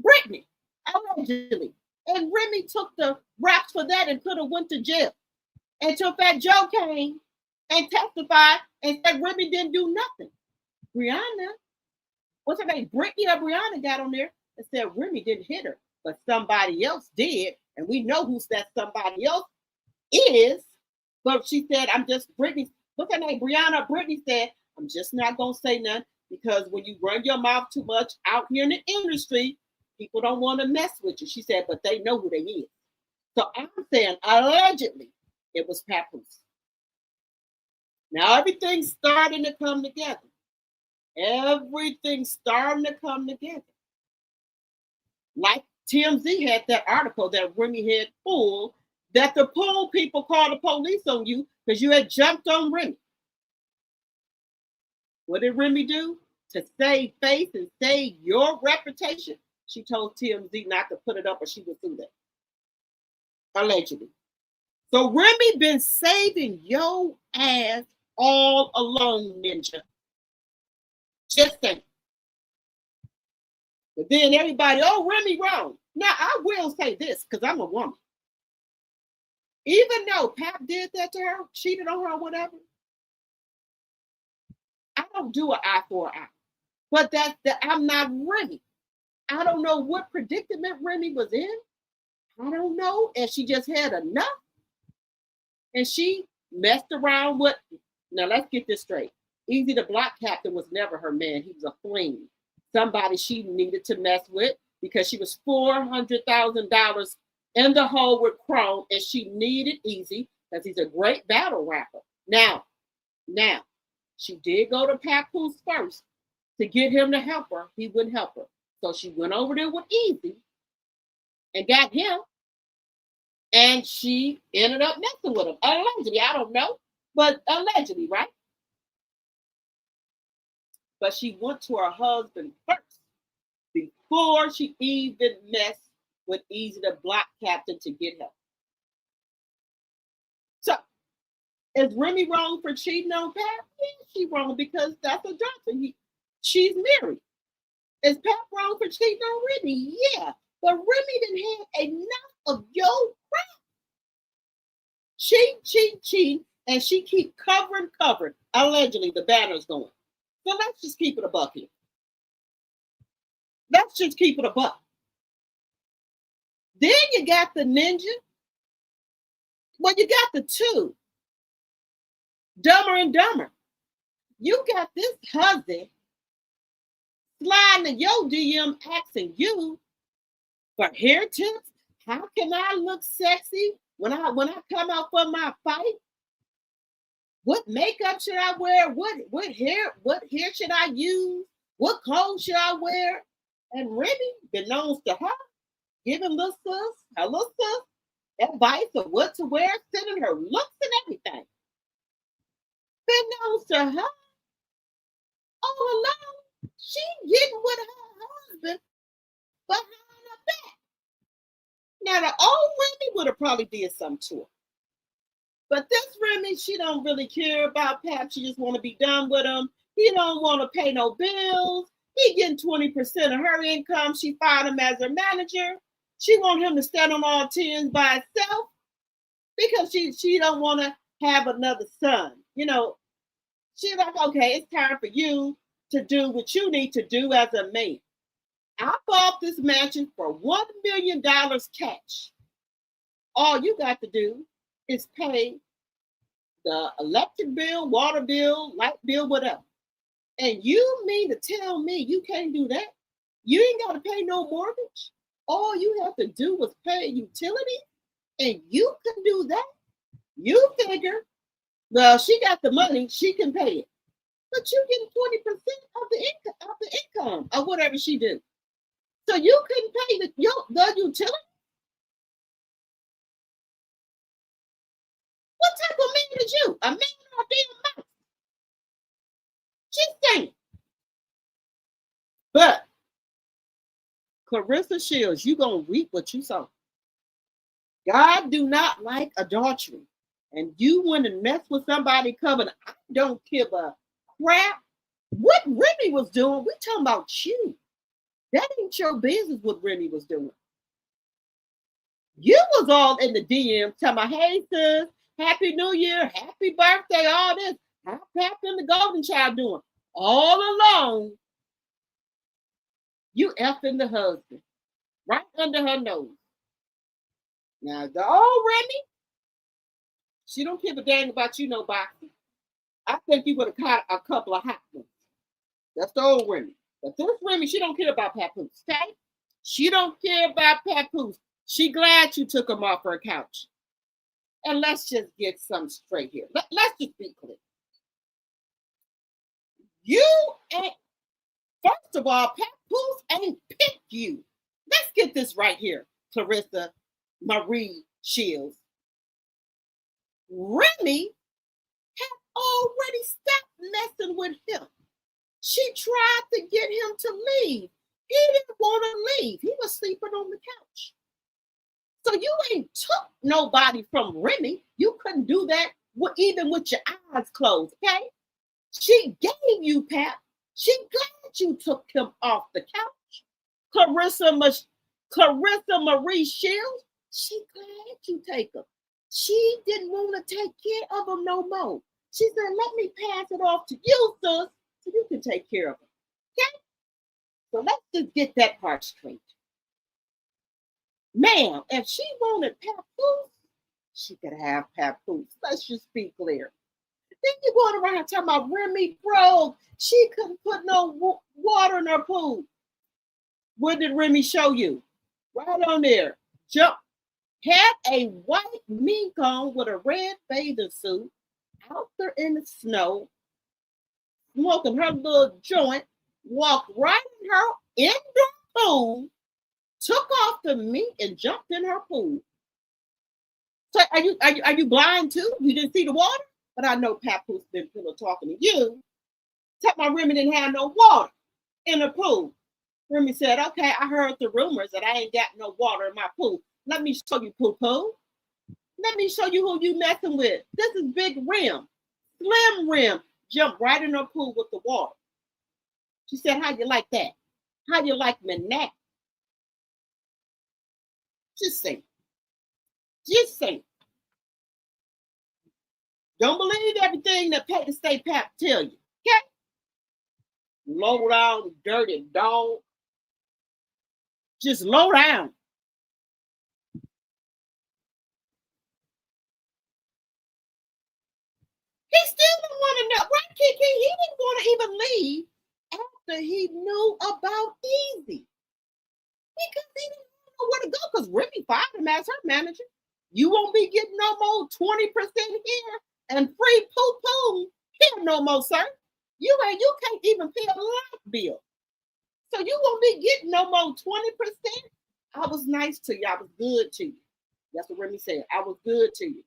Brittany, allegedly? And Remy took the raps for that and could have went to jail until Fat Joe came and testified and said Remy didn't do nothing. Brianna, what's her name? Brittany or Brianna got on there and said Remy didn't hit her, but somebody else did. And we know who that somebody else is. But she said, I'm just Brittany. What's her name? Brianna. Brittany said, I'm just not going to say nothing because when you run your mouth too much out here in the industry, people don't want to mess with you. She said, but they know who they is. So I'm saying allegedly it was Papoose. Now everything's starting to come together. Everything's starting to come together. Like TMZ had that article that Remy had pulled, that the pool people called the police on you because you had jumped on Remy. What did Remy do? To save face and save your reputation, she told TMZ not to put it up or she would do that. Allegedly. So Remy been saving your ass all along, ninja. Just saying. But then everybody, oh, Remy wrong. Now, I will say this because I'm a woman. Even though Pap did that to her, cheated on her, whatever, I don't do an eye for an eye. But I'm not Remy. I don't know what predicament Remy was in. I don't know. And she just had enough. And she messed around with, now let's get this straight. Easy the block captain was never her man. He was a fling. Somebody she needed to mess with because she was $400,000 in the hole with Chrome, and she needed Easy because he's a great battle rapper. Now, she did go to Papoose first to get him to help her. He wouldn't help her. So she went over there with Easy and got him. And she ended up messing with him. Allegedly, I don't know, but allegedly, right? But she went to her husband first before she even messed with Easy the block captain to get help. So, is Remy wrong for cheating on Pap? Yeah, she's wrong because that's a doctor. She's married. Is Pap wrong for cheating on Remy? Yeah, but Remy didn't have enough of your crap. Cheat, and she keep covering. Allegedly, the banner's going. So let's just keep it a buck here. Let's just keep it a buck. Then you got the ninja. Well, you got the two. Dumber and Dumber. You got this husband sliding in your DM asking you for hair tips. How can I look sexy when I come out for my fight? What makeup should I wear? What hair should I use? What clothes should I wear? And Remy belongs to her, giving her little sis, advice of what to wear, sending her looks and everything. Belongs to her. All alone, she getting with her husband behind her back. Now the old Remy would have probably did something to her. But this Remy, she don't really care about Pap. She just want to be done with him. He don't want to pay no bills. He getting 20% of her income. She fired him as her manager. She want him to stand on all 10s by himself because she don't want to have another son. You know, she's like, okay, it's time for you to do what you need to do as a man. I bought this mansion for $1 million cash. All you got to do is pay the electric bill, water bill, light bill, whatever. And you mean to tell me you can't do that? You ain't got to pay no mortgage. All you have to do was pay utilities, and you can do that. You figure, well, she got the money, she can pay it. But you get 20% of the income or whatever she do. So you couldn't pay the utility. What type of man is you? A man or a damn mouse? She's saying. But Claressa Shields, you gonna reap what you sow. God do not like adultery. And you want to mess with somebody covered. I don't give a crap what Remy was doing. We talking about you. That ain't your business what Remy was doing. You was all in the DM talking about, hey sis, Happy New Year, happy birthday, all this. How Pap and the Golden Child doing? All alone, you effing the husband right under her nose. Now, the old Remy, she don't give a dang about you, no boxing. I think you would have caught a couple of hot ones. That's the old Remy. But this Remy, she don't care about Papoose, okay? She don't care about Papoose. She glad you took him off her couch. And let's just get some straight here. Let's just be clear. You ain't, first of all, Papoose ain't picked you. Let's get this right here, Claressa Marie Shields. Remy had already stopped messing with him. She tried to get him to leave. He didn't want to leave. He was sleeping on the couch. So you ain't took nobody from Remy. You couldn't do that even with your eyes closed, okay? She gave you Pap. She glad you took him off the couch. Claressa Marie Shields, she glad you take him. She didn't want to take care of him no more. She said, let me pass it off to you, sis, so you can take care of him. Okay? So let's just get that part straight. Ma'am, if she wanted Papoose, she could have Papoose. Let's just be clear. Then you going around talking about Remy broke. She couldn't put no water in her pool. What did Remy show you? Right on there. Jump. Had a white mink on with a red bathing suit out there in the snow, smoking her little joint, walked right in her indoor pool, took off the mink and jumped in her pool. So are you blind too? You didn't see the water? But I know Papoose been pillow talking to you. Tell my Remy didn't have no water in the pool. Remy said, okay, I heard the rumors that I ain't got no water in my pool. Let me show you, poo-poo. Let me show you who you messing with. This is Big Rim. Slim Rim. Jumped right in her pool with the water. She said, how you like that? How you like me now? Just say. Just say. Don't believe everything that Pay to Stay Pap tell you. Okay? Low down, dirty dog. Just low down. He still didn't want to know. Right, Kiki? He didn't want to even leave after he knew about Easy. Because he didn't know where to go because Remy fired him as her manager. You won't be getting no more 20% here and free poo-poo here no more, sir. You can't even pay a light bill. So you won't be getting no more 20%. I was nice to you. I was good to you. That's what Remy said. I was good to you.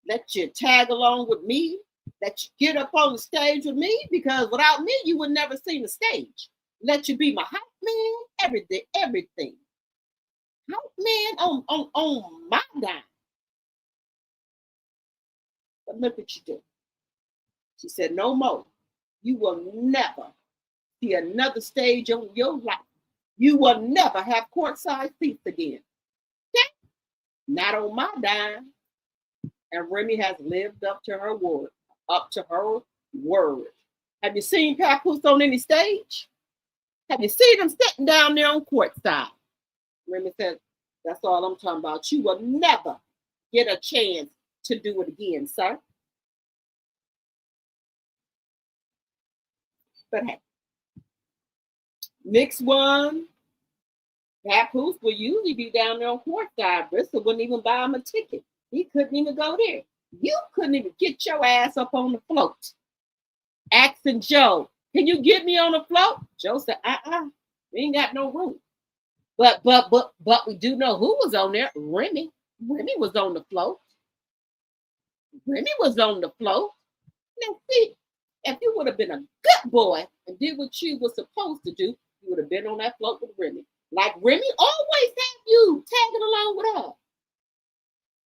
Let you tag along with me. Let you get up on the stage with me because without me, you would never see the stage. Let you be my hype man, everything. Hype man on my dime. But look what you do. She said, no more. You will never see another stage on your life. You will never have courtside seats again. Okay? Not on my dime. And Remy has lived up to her word. Have you seen Papoose on any stage? Have you seen him sitting down there on courtside? Remy said, that's all I'm talking about. You will never get a chance to do it again, sir. But hey, next one, Papoose will usually be down there on courtside. Bristol wouldn't even buy him a ticket. He couldn't even go there. You couldn't even get your ass up on the float. Asking Joe, can you get me on the float? Joe said, we ain't got no room. But we do know who was on there. Remy. Remy was on the float. Remy was on the float. Now see, if you would have been a good boy and did what you were supposed to do, you would have been on that float with Remy. Like Remy always had you tagging along with her.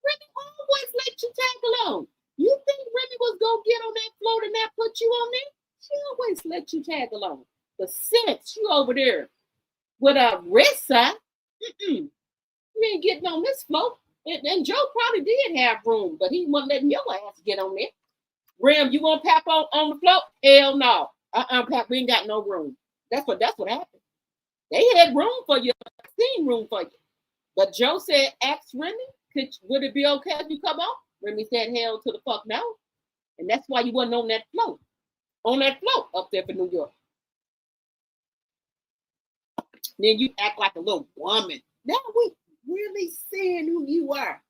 Remy always let you tag along. You think Remy was going to get on that float and not put you on there? She always let you tag along. But since you over there with a Rissa, you ain't getting on this float. And Joe probably did have room, but he wasn't letting your ass get on there. Ram, you want Pap on the float? Hell no. Pap, we ain't got no room. That's what happened. They had room for you, seen room for you. But Joe said, ask Remy, would it be okay if you come on? Remy said, hell to the fuck no. And that's why you wasn't on that float. On that float up there for New York. Then you act like a little woman. Now we really seeing who you are.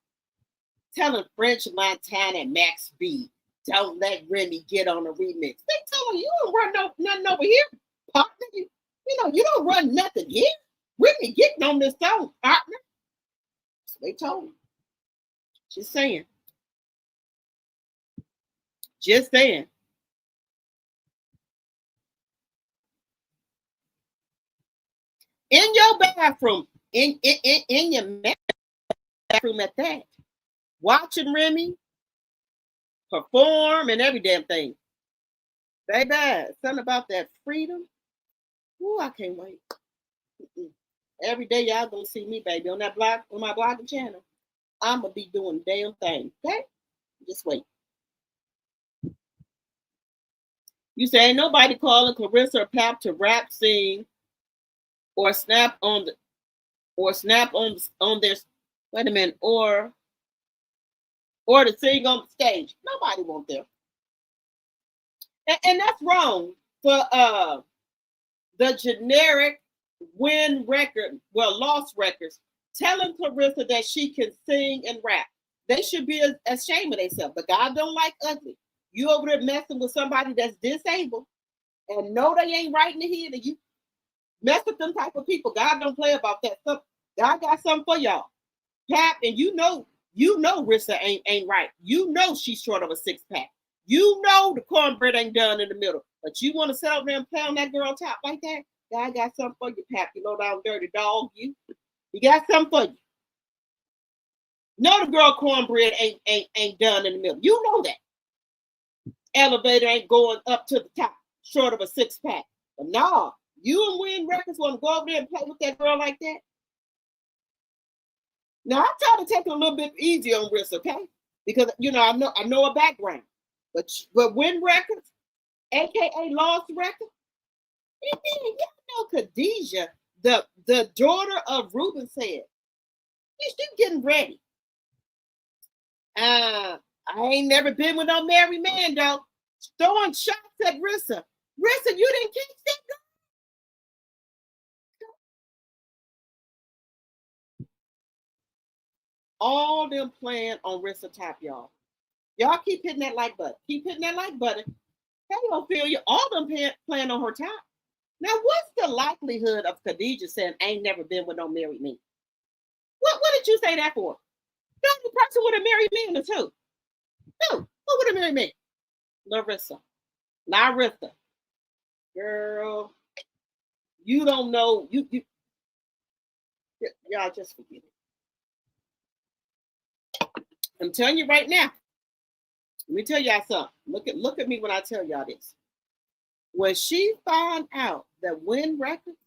Telling French Montana and Max B, don't let Remy get on a remix. They told her, you don't run nothing over here, partner. You don't run nothing here. Remy getting on this song, partner. So they told her. Just saying. Just saying. In your bathroom, in your bathroom at that, watching Remy perform and every damn thing. Baby, something about that freedom. Ooh, I can't wait. Every day y'all gonna see me, baby, on my blogging channel. I'm gonna be doing damn thing. Okay, just wait. You say ain't nobody calling Claressa or Pap to rap, sing, or snap on their wait a minute, or to sing on the stage. Nobody want them. And that's wrong for the generic win record, well, lost records, telling Claressa that she can sing and rap. They should be ashamed of themselves. But God don't like ugly. You over there messing with somebody that's disabled and know they ain't right in the head, and you mess with them type of people. God don't play about that stuff. God got something for y'all. Pap, and you know Rissa ain't right. You know she's short of a 6-pack. You know the cornbread ain't done in the middle. But you want to sit over there and play on that girl top like that? God got something for you, Pap. You low down dirty dog. You got something for you. No, the girl cornbread ain't done in the middle. You know that. Elevator ain't going up to the top, short of a 6-pack. But no, you and Win Records want to go over there and play with that girl like that? Now I try to take it a little bit easy on Rissa, okay? Because I know a background. But Win Records, aka Lost Records, you know Khadijah, the daughter of Reuben, said, she's getting ready. I ain't never been with no married man though. Throwing shots at Rissa. Rissa, you didn't catch that girl. All them playing on Rissa top, y'all. Y'all keep hitting that like button. Keep hitting that like button. They gonna feel you. All them playing on her top. Now, what's the likelihood of Khadijah saying, I ain't never been with no married man? What did you say that for? The only person with a married man is who? Who would have married me? Larissa. Girl, you don't know. Y'all just forget it. I'm telling you right now. Let me tell y'all something. Look at me when I tell y'all this. When she found out that Win Records,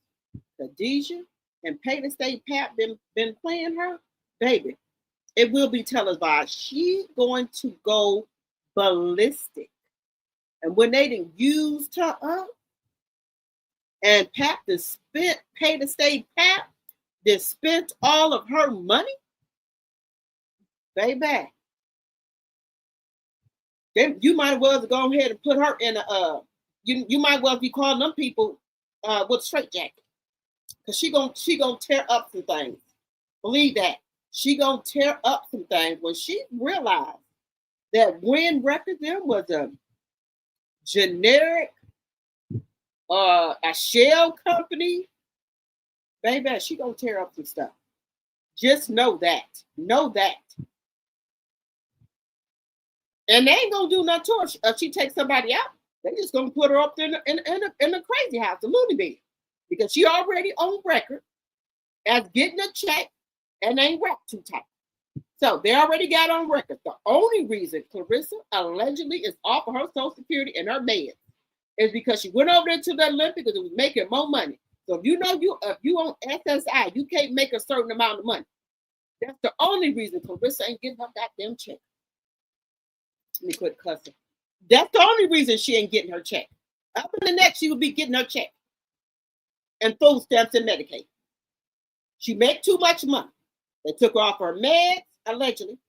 Khadijah, and Payton State Pat been playing her, baby, it will be televised. She's going to go ballistic. And when they done used her up, and Pat Payton State Pat spent all of her money, baby, then you might as well go ahead and put her in a you might well be calling them people with a straitjacket, because she gonna tear up some things. Believe that. She gonna tear up some things when she realized that Win Records there was a generic a shell company. Baby, she gonna tear up some stuff. Just know that. Know that. And they ain't gonna do nothing to her if she takes somebody out. They just gonna put her up there in the crazy house, the loony bin, because she already on record as getting a check and ain't wrapped too tight. So they already got on record. The only reason Claressa allegedly is off of her Social Security and her meds is because she went over there to the Olympics because it was making more money. So if you on SSI, you can't make a certain amount of money. That's the only reason Claressa ain't getting her goddamn check. Let me quit cussing. That's the only reason she ain't getting her check. Other than that, she would be getting her check and food stamps and Medicaid. She made too much money. They took her off her meds, allegedly,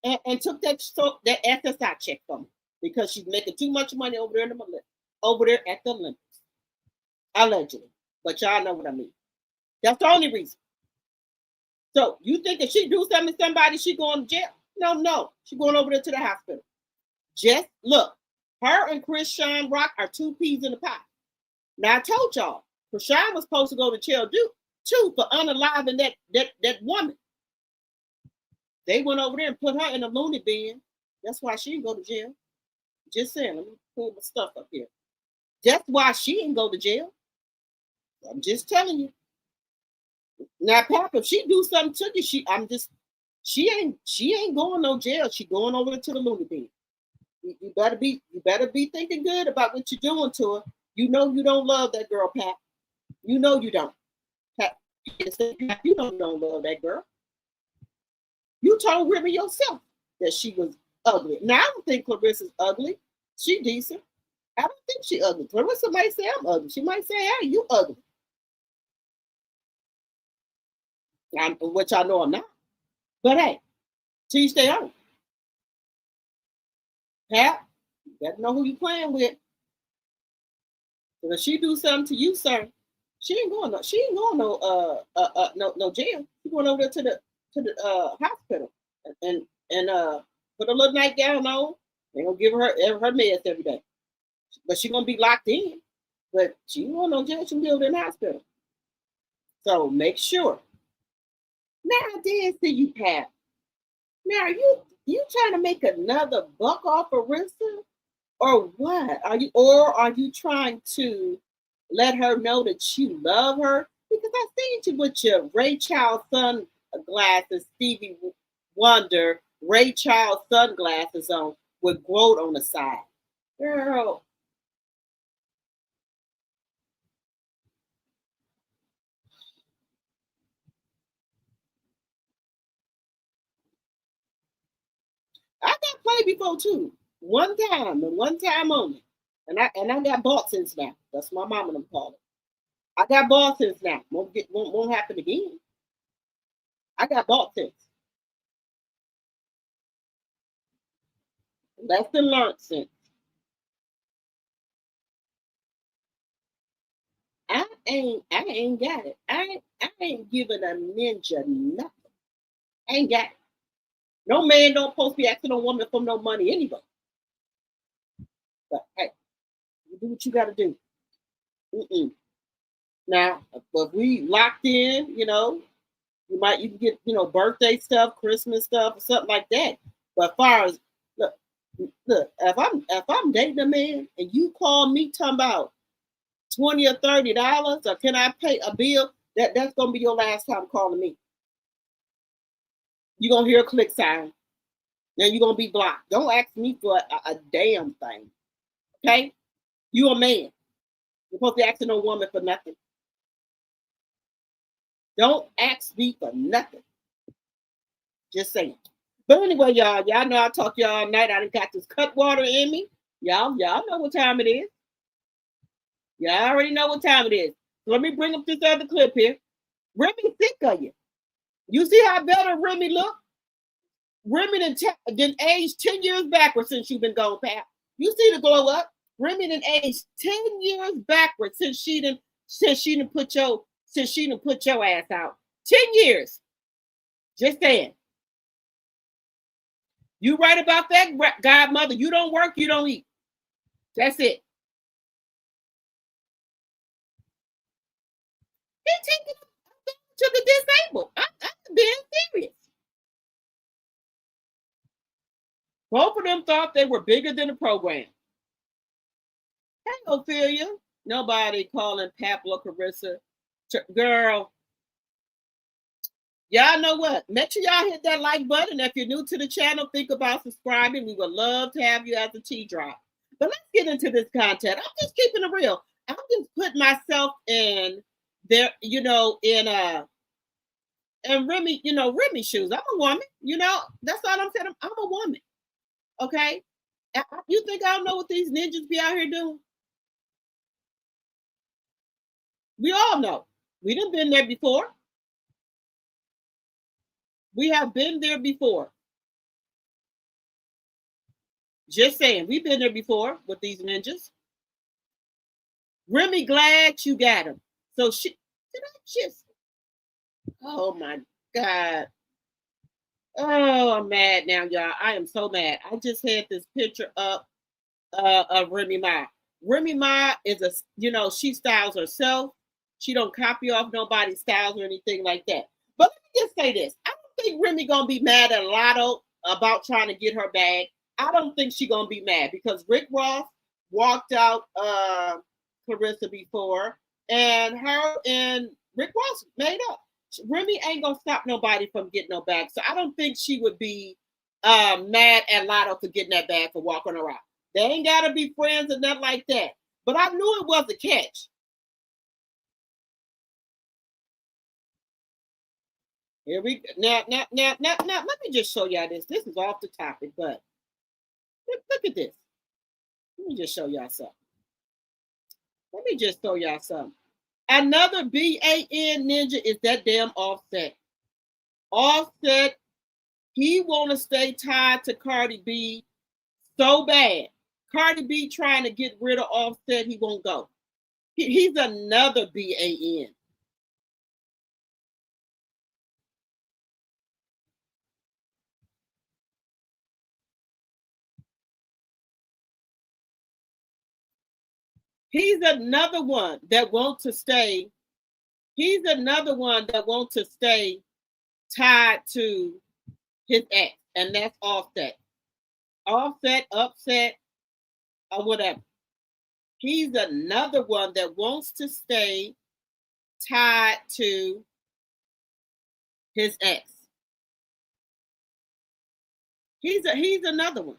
and took that SSI check from her because she's making too much money over there at the Olympics, allegedly. But y'all know what I mean. That's the only reason. So you think if she do something to somebody, she going to jail? No. She going over there to the hospital. Just look, her and Chrisean Rock are two peas in the pot. Now I told y'all, Chrisean was supposed to go to jail too for unaliving that woman. They went over there and put her in a loony bin. That's why she didn't go to jail. Just saying, let me pull my stuff up here. That's why she didn't go to jail. I'm just telling you. Now, Papa, if she do something to you, she ain't going no jail. She going over to the loony bin. You better be thinking good about what you're doing to her. You know you don't love that girl, Pat. You know you don't. Pat, you know you don't love that girl. You told Remy yourself that she was ugly. Now, I don't think Clarissa's ugly. She decent. I don't think she ugly. Claressa might say I'm ugly. She might say, hey, you ugly. Which I know I'm not. But hey, teach their own. Pat, you better know who you playing with. If she do something to you, sir, she ain't going no jail. She going over there to the hospital and put a little nightgown on. They gonna give her meds every day, but she gonna be locked in. But she ain't going no jail. She can be over in the hospital. So make sure. Now I did see you, Pat. Now you trying to make another buck off of Rissa? Or what? Are you trying to let her know that you love her? Because I seen you with your Ray Charles sunglasses, Stevie Wonder, Ray Charles sunglasses on with gold on the side. Girl. I got played before too. One time and one time only. And I got bought since now. That's my mama them call it. I got bought since now. Won't happen again. I got bought since. Lesson learned since. I ain't got it. I ain't giving a ninja nothing. I ain't got it. No man don't supposed to be asking a woman for no money anyway. But hey, you do what you gotta do. Now, if we locked in, you can get, birthday stuff, Christmas stuff, or something like that. But as far as look, if I'm dating a man and you call me talking about $20 or $30, or can I pay a bill? That's gonna be your last time calling me. You're gonna hear a click sign. Then you're gonna be blocked. Don't ask me for a damn thing. Okay? You a man. You're supposed to be asking no woman for nothing. Don't ask me for nothing. Just saying. But anyway, y'all know I talk y'all all night. I done got this cut water in me. Y'all know what time it is. Y'all already know what time it is. So let me bring up this other clip here. Remy sick of you. You see how better Remy look? Remy done aged 10 years backwards since you've been gone, Pat. You see the glow up? Remy done aged 10 years backwards since she done put your ass out. 10 years. Just saying. You right about that, godmother. You don't work, you don't eat. That's it. They taking them to the disabled. I'm being serious. Both of them thought they were bigger than the program. Hey, Ophelia. Nobody calling Pablo Claressa. Girl. Y'all know what? Make sure y'all hit that like button. If you're new to the channel, think about subscribing. We would love to have you as a T-drop. But let's get into this content. I'm just keeping it real. I'm just putting myself in there, in Remy shoes. I'm a woman. That's all I'm saying. I'm a woman. Okay? You think I don't know what these ninjas be out here doing? We all know. We done been there before. We have been there before. Just saying, we've been there before with these ninjas. Remy glad you got him. So oh my God. Oh, I'm mad now, y'all. I am so mad. I just had this picture up of Remy Ma. Remy Ma is she styles herself. She don't copy off nobody's styles or anything like that. But let me just say this. I don't think Remy gonna be mad at Lotto about trying to get her bag. I don't think she's gonna be mad because Rick Ross walked out Claressa before, and her and Rick Ross made up. Remy ain't gonna stop nobody from getting no bag. So I don't think she would be mad at Lotto for getting that bag for walking her out. They ain't gotta be friends or nothing like that. But I knew it was a catch. Here we go. Now. Let me just show y'all this. This is off the topic, but look at this. Let me just show y'all something. Let me just show y'all something. Another BAN ninja is that damn Offset. Offset, he want to stay tied to Cardi B so bad. Cardi B trying to get rid of Offset, he won't go. He's another BAN. He's another one that wants to stay. He's another one that wants to stay tied to his ex, and that's Offset. Offset, upset, or whatever. He's another one that wants to stay tied to his ex. He's another one.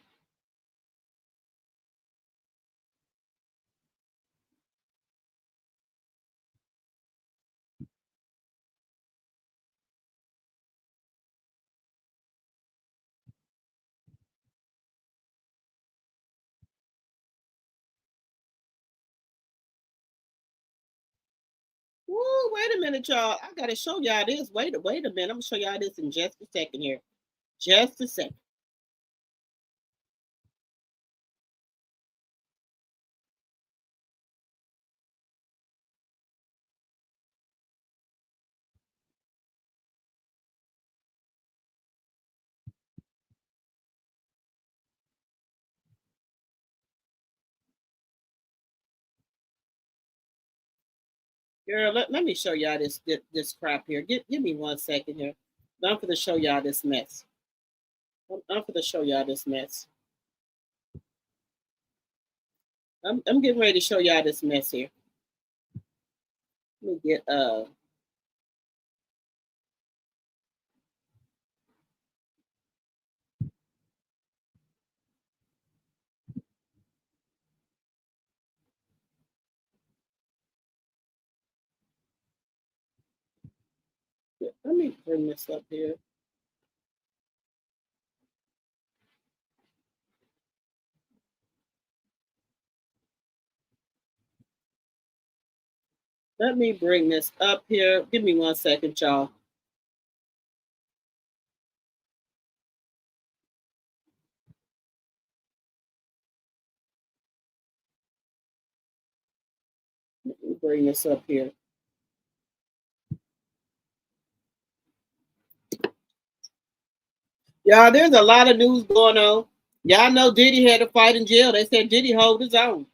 Woo, wait a minute, y'all. I gotta show y'all this. Wait a minute. I'm gonna show y'all this in just a second here. Just a second. Girl, let me show y'all this crap here. Give me 1 second here. I'm gonna show y'all this mess. I'm gonna show y'all this mess. I'm getting ready to show y'all this mess here. Let me get let me bring this up here. Let me bring this up here. Give me 1 second, y'all. Let me bring this up here. Y'all, there's a lot of news going on. Y'all know Diddy had a fight in jail. They said Diddy hold his own.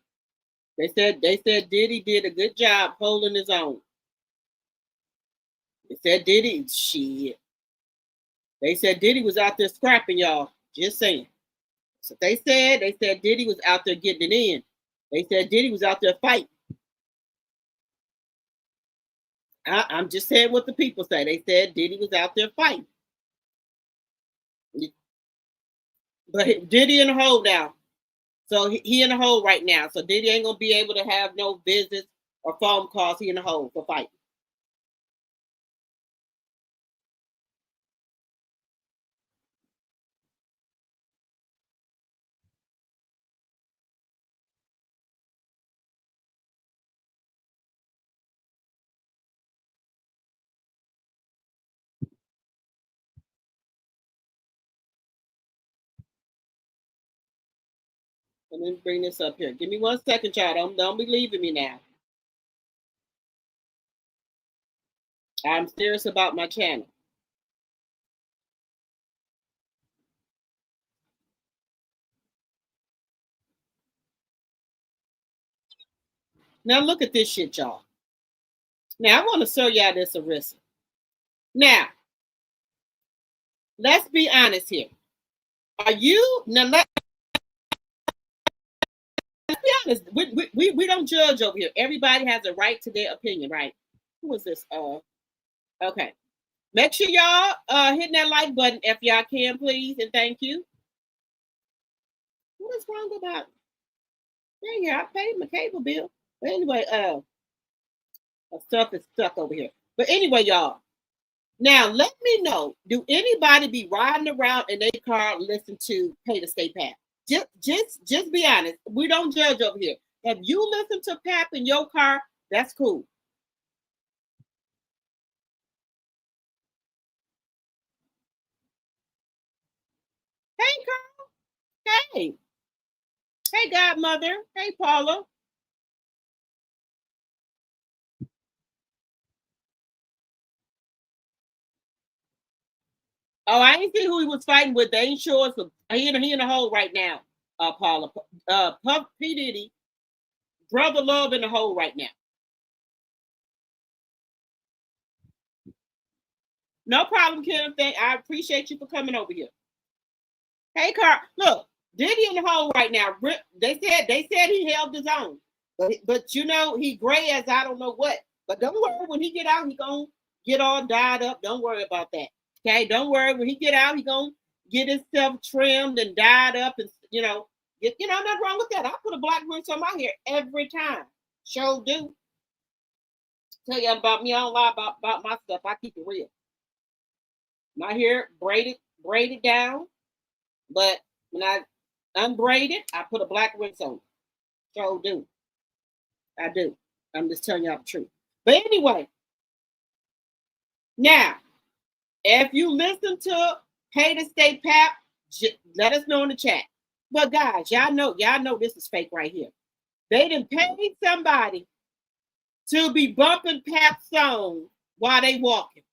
They said Diddy did a good job holding his own. They said Diddy, shit. They said Diddy was out there scrapping, y'all. Just saying. So they said Diddy was out there getting it in. They said Diddy was out there fighting. I'm just saying what the people say. They said Diddy was out there fighting. But Diddy in the hole now. So he in the hole right now. So Diddy ain't gonna be able to have no visits or phone calls. He in the hole for fighting. Let me bring this up here. Give me 1 second, y'all. Don't be leaving me now. I'm serious about my channel. Now look at this shit, y'all. Now I want to show y'all this Arissa. Now, let's be honest here. Are you now? Let's be honest. We don't judge over here. Everybody has a right to their opinion, right? Who is this? Okay. Make sure y'all hitting that like button if y'all can, please, and thank you. What is wrong about? Dang, yeah, I paid my cable bill. But anyway, my stuff is stuck over here. But anyway, y'all, Now, let me know, do anybody be riding around in their car listen to Pay to Stay Pap? Just be honest. We don't judge over here. If you listen to Pap in your car, that's cool. Hey, Carl. Hey. Hey, Godmother. Hey, Paula. Oh, I ain't see who he was fighting with. They ain't sure. So he in the hole right now, Paula. Puff P. Diddy, Brother Love in the hole right now. No problem, Kenneth. I appreciate you for coming over here. Hey, Carl. Look, Diddy in the hole right now. They said he held his own, but you know he gray as I don't know what. But don't worry, when he get out, he gonna get all dyed up. Don't worry about that. Okay, don't worry. When he get out, he gonna get himself trimmed and dyed up, and nothing wrong with that. I put a black rinse on my hair every time. Sure do. Tell you about me. I don't lie about my stuff. I keep it real. My hair braided down, but when I unbraid it, I put a black rinse on. Sure do. I do. I'm just telling y'all the truth. But anyway, now, if you listen to Pay to Stay Pap, let us know in the chat. But guys, y'all know this is fake right here. They done paid somebody to be bumping Pap song while they walking.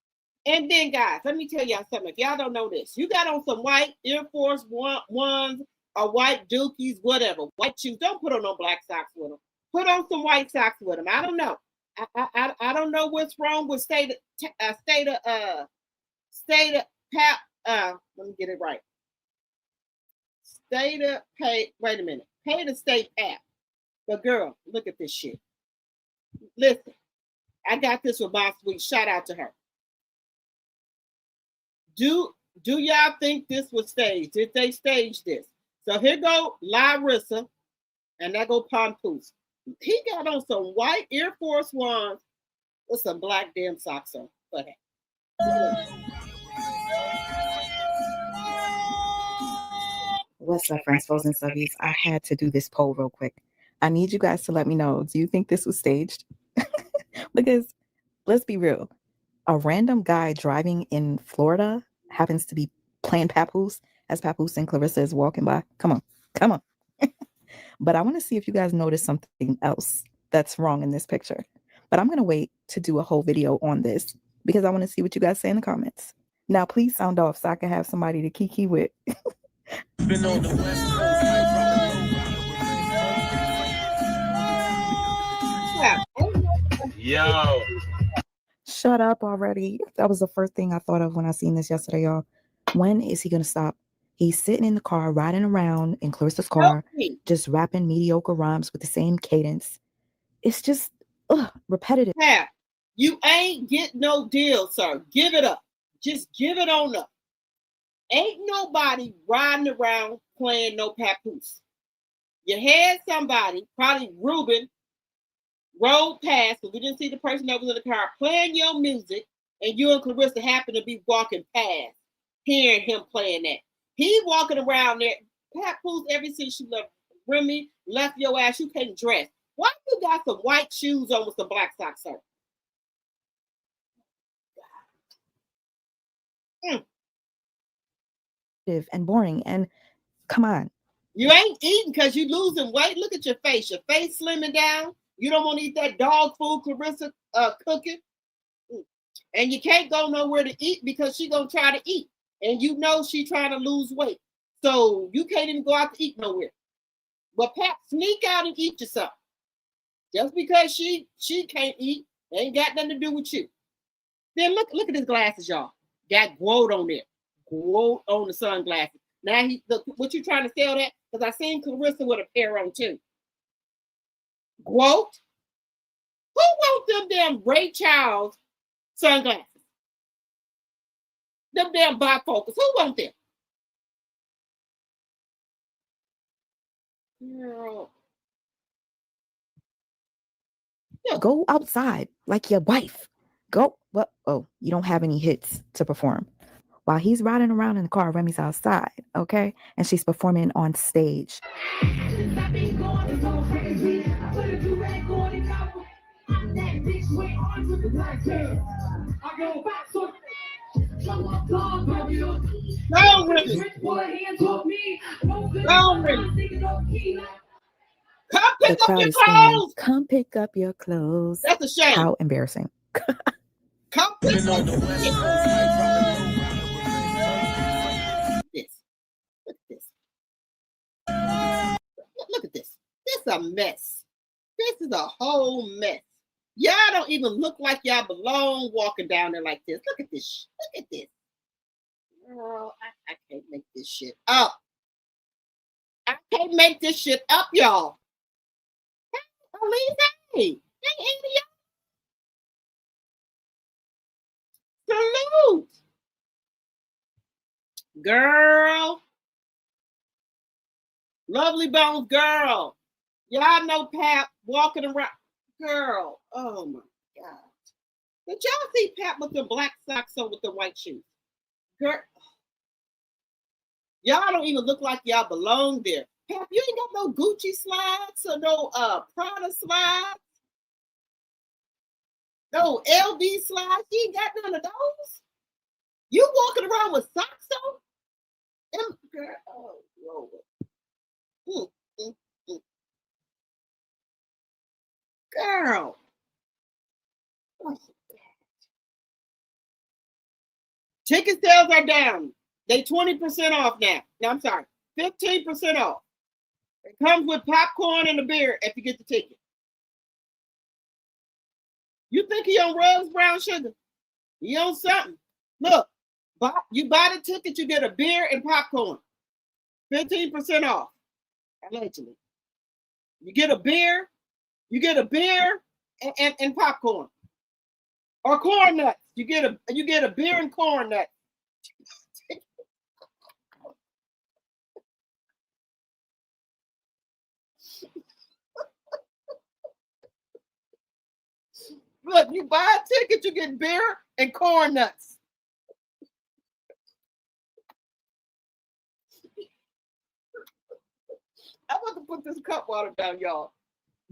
And then, guys, let me tell y'all something. If y'all don't know this, you got on some white Air Force Ones or white Dookies, whatever, white shoes. Don't put on no black socks with them. Put on some white socks with them. I don't know. I don't know what's wrong with state of Pap. Let me get it right. State of Pay. Wait a minute. Pay to Stay Pap. But girl, look at this shit. Listen, I got this with my sweet. Shout out to her. Do y'all think this was staged? Did they stage this? So here go Larissa, and that go Papoose. He got on some white Air Force Ones with some black damn socks on. But hey. What's up, friends, foes, and subbies? I had to do this poll real quick. I need you guys to let me know. Do you think this was staged? Because let's be real. A random guy driving in Florida happens to be playing Papoose as Papoose and Claressa is walking by. Come on. But I want to see if you guys notice something else that's wrong in this picture. But I'm going to wait to do a whole video on this because I want to see what you guys say in the comments. Now, please sound off so I can have somebody to kiki with. Been on the West Coast, Yo. Shut up already. That was the first thing I thought of when I seen this yesterday, y'all. When is he going to stop? He's sitting in the car, riding around in Clarissa's car, just rapping mediocre rhymes with the same cadence. It's just repetitive. Pap, you ain't get no deal, sir. Give it up. Just give it on up. Ain't nobody riding around playing no Papoose. You had somebody, probably Ruben, rode past, because we didn't see the person that was in the car, playing your music, and you and Claressa happened to be walking past, hearing him playing that. He walking around there. Papoose, ever since you left Remy, left your ass, you can't dress. Why you got some white shoes on with some black socks on? And boring. And come on. You ain't eating because you losing weight. Look at your face. Your face slimming down. You don't want to eat that dog food Claressa cooking. And you can't go nowhere to eat because she gonna try to eat. And you know she trying to lose weight. So you can't even go out to eat nowhere. But Pat, sneak out and eat yourself. Just because she can't eat, ain't got nothing to do with you. Then look at his glasses, y'all. Got gold on there. Gold on the sunglasses. Now what you trying to sell that? Because I seen Claressa with a pair on too. Quote, who wants them damn Ray Charles sunglasses? Them damn bifocals. Who want them? Girl. Go outside like your wife. Go What? Oh, you don't have any hits to perform. While he's riding around in the car, Remy's outside, okay? And she's performing on stage. The crowd is screaming, "Come pick up your clothes." That's a shame. How embarrassing. Come pick up your clothes. Look at this. Look at this. This is a mess. This is a whole mess. Y'all don't even look like y'all belong walking down there like this. Look at this. Look at this. Girl, I can't make this shit up. I can't make this shit up, y'all. Hey, salute. Girl. Lovely Bones girl. Y'all know Pap walking around. Girl. Oh my God. Did y'all see Pap with the black socks on with the white shoes? Girl. Y'all don't even look like y'all belong there. Pap, you ain't got no Gucci slides or no Prada slides. No LV slides. You ain't got none of those. You walking around with socks on? Girl, oh Lord. Girl. Oh, ticket sales are down. They 20% off now. No, I'm sorry, 15% off. It comes with popcorn and a beer if you get the ticket. You think he on Rose Brown Sugar? He on something. Look, you buy the ticket, you get a beer and popcorn. 15% off. Allegedly. You get a beer and popcorn. Or corn nuts. You get a beer and corn nuts. Look, you buy a ticket, you get beer and corn nuts. I'm about to put this cup water down, y'all.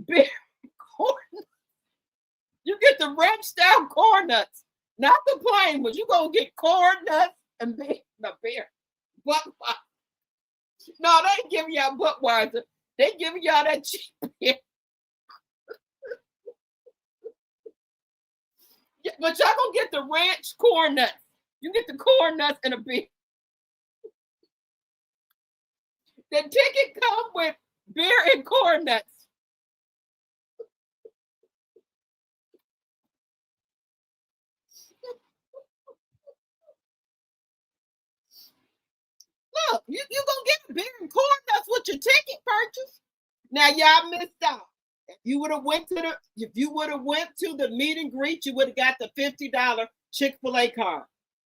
Beer and corn nuts. You get the ranch style corn nuts, not the plain ones. You gonna get corn nuts and beer. Budweiser. No, they ain't giving y'all Budweiser. They giving y'all that cheap beer. Yeah, but y'all gonna get the ranch corn nuts. You get the corn nuts and a beer. The ticket comes with beer and corn nuts. Look, you gonna get beer and corn nuts with your ticket purchase. Now y'all missed out. If you would have went to the meet and greet, you would have got the $50 Chick-fil-A card.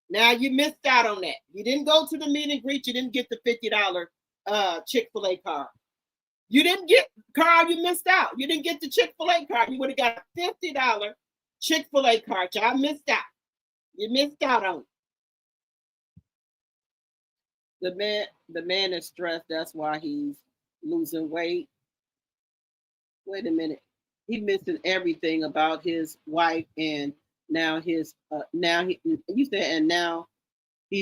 Now you missed out on that. You didn't go to the meet and greet, you didn't get the $50 Chick-fil-A card. You didn't get Carl, you missed out. You didn't get the Chick-fil-A card. You would have got a $50 Chick-fil-A card. Y'all missed out. You missed out on it. The man is stressed. That's why he's losing weight. Wait a minute. He missing everything about his wife, and now he's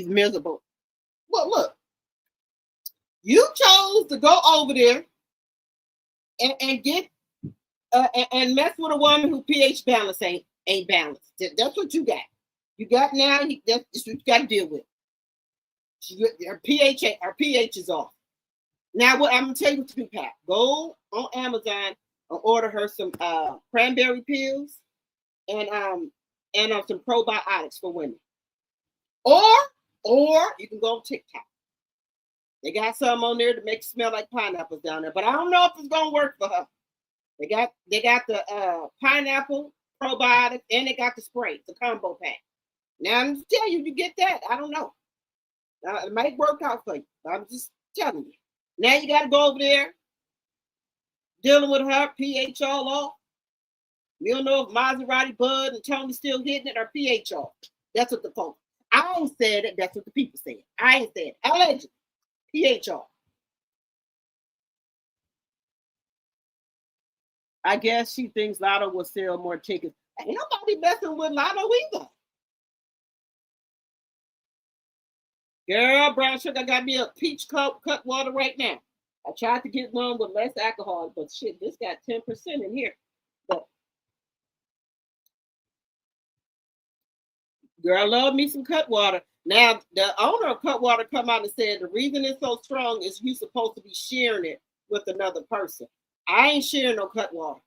miserable. Well, look, you chose to go over there and get and mess with a woman who pH balance ain't balanced. That's what you got. You got now. That's what you got to deal with. Her pH is off. Now, what I'm gonna tell you what to do, Pat. Go on Amazon and order her some cranberry pills and some probiotics for women. Or you can go on TikTok. They got some on there to make it smell like pineapples down there, but I don't know if it's gonna work for her. They got the pineapple probiotics and they got the spray, the combo pack. Now I'm just telling you, you get that. I don't know. It might work out for you. I'm just telling you. Now you got to go over there dealing with her pH all off. We don't know if Maserati, Bud, and Tony still hitting it or PHR. That's what the folks. I ain't said it. That's what the people said. I ain't said it. Allegedly. PHR. I guess she thinks Lotto will sell more tickets. Ain't nobody messing with Lotto either. Girl, brown sugar got me a peach cut water right now. I tried to get one with less alcohol, but shit, this got 10% in here. But girl, I love me some cut water. Now, the owner of cut water come out and said the reason it's so strong is you supposed to be sharing it with another person. I ain't sharing no cut water.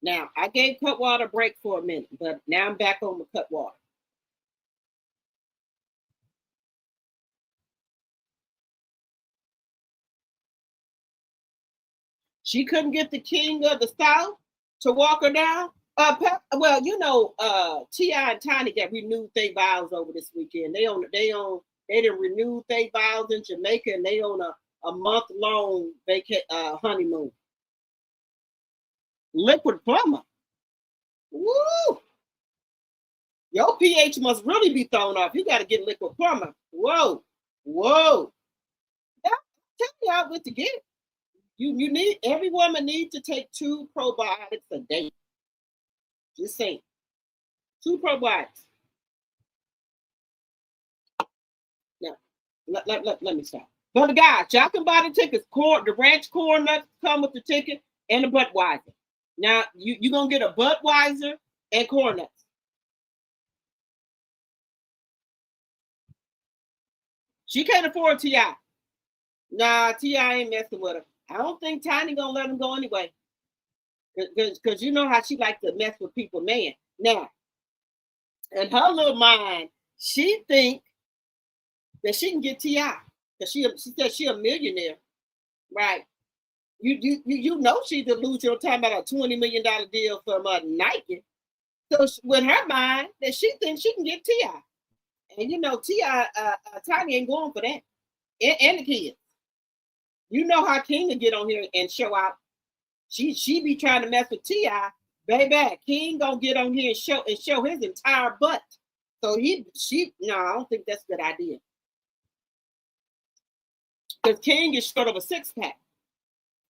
Now, I gave cut water a break for a minute, but now I'm back on the cut water. She couldn't get the king of the South to walk her down. Well, you know, T.I. and Tiny got renewed their vows over this weekend. They didn't renew their vows in Jamaica, and they on a month-long honeymoon. Liquid plumber. Woo! Your pH must really be thrown off. You got to get liquid plumber. Whoa. Tell me out what to get. You need, every woman needs to take 2 probiotics a day. Just saying. 2 probiotics. Now, let me stop. But the guys, y'all can buy the tickets. The ranch corn nuts come with the ticket and the Budweiser. Now, you're going to get a Budweiser and corn nuts. She can't afford T.I. Nah, T.I. ain't messing with her. I don't think Tiny gonna let him go anyway. Because you know how she likes to mess with people, man. Now, in her little mind, she think that she can get T.I. Because she said she a millionaire. Right. You know she's delusional talking about a $20 million deal from Nike. So with her mind, that she thinks she can get T.I. And you know, T.I. Tiny ain't going for that. And the kids. You know how King will get on here and show out. She be trying to mess with T.I. Baby, King gonna get on here and show his entire butt. So no, I don't think that's a good idea. Because King is short of a 6-pack.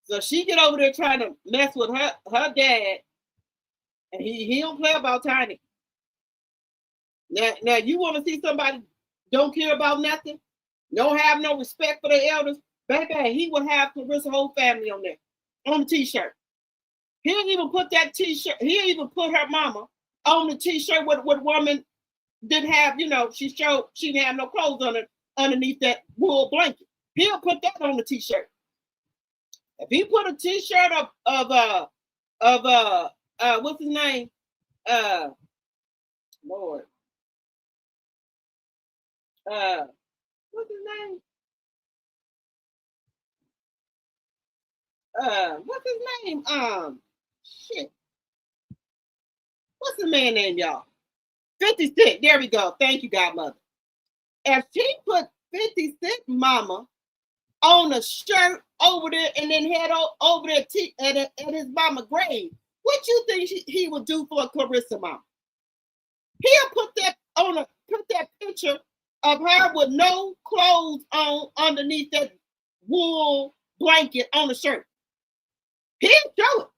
So she get over there trying to mess with her dad, and he don't play about Tiny. Now you want to see somebody don't care about nothing, don't have no respect for their elders, baby, he would have Clarissa's whole family on there, on the t-shirt. He'll even put that t-shirt, he'll even put her mama on the t-shirt with woman didn't have, you know, she didn't have no clothes on it underneath that wool blanket. He'll put that on the t-shirt. If he put a t-shirt of what's his name? Lord. What's his name? What's his name? Shit. What's the man name, y'all? 50 Cent. There we go. Thank you, Godmother. If she put 50 Cent mama on a shirt over there and then head over there at his mama grave, what you think he would do for a Claressa mama? He'll put that picture of her with no clothes on underneath that wool blanket on the shirt. He'll show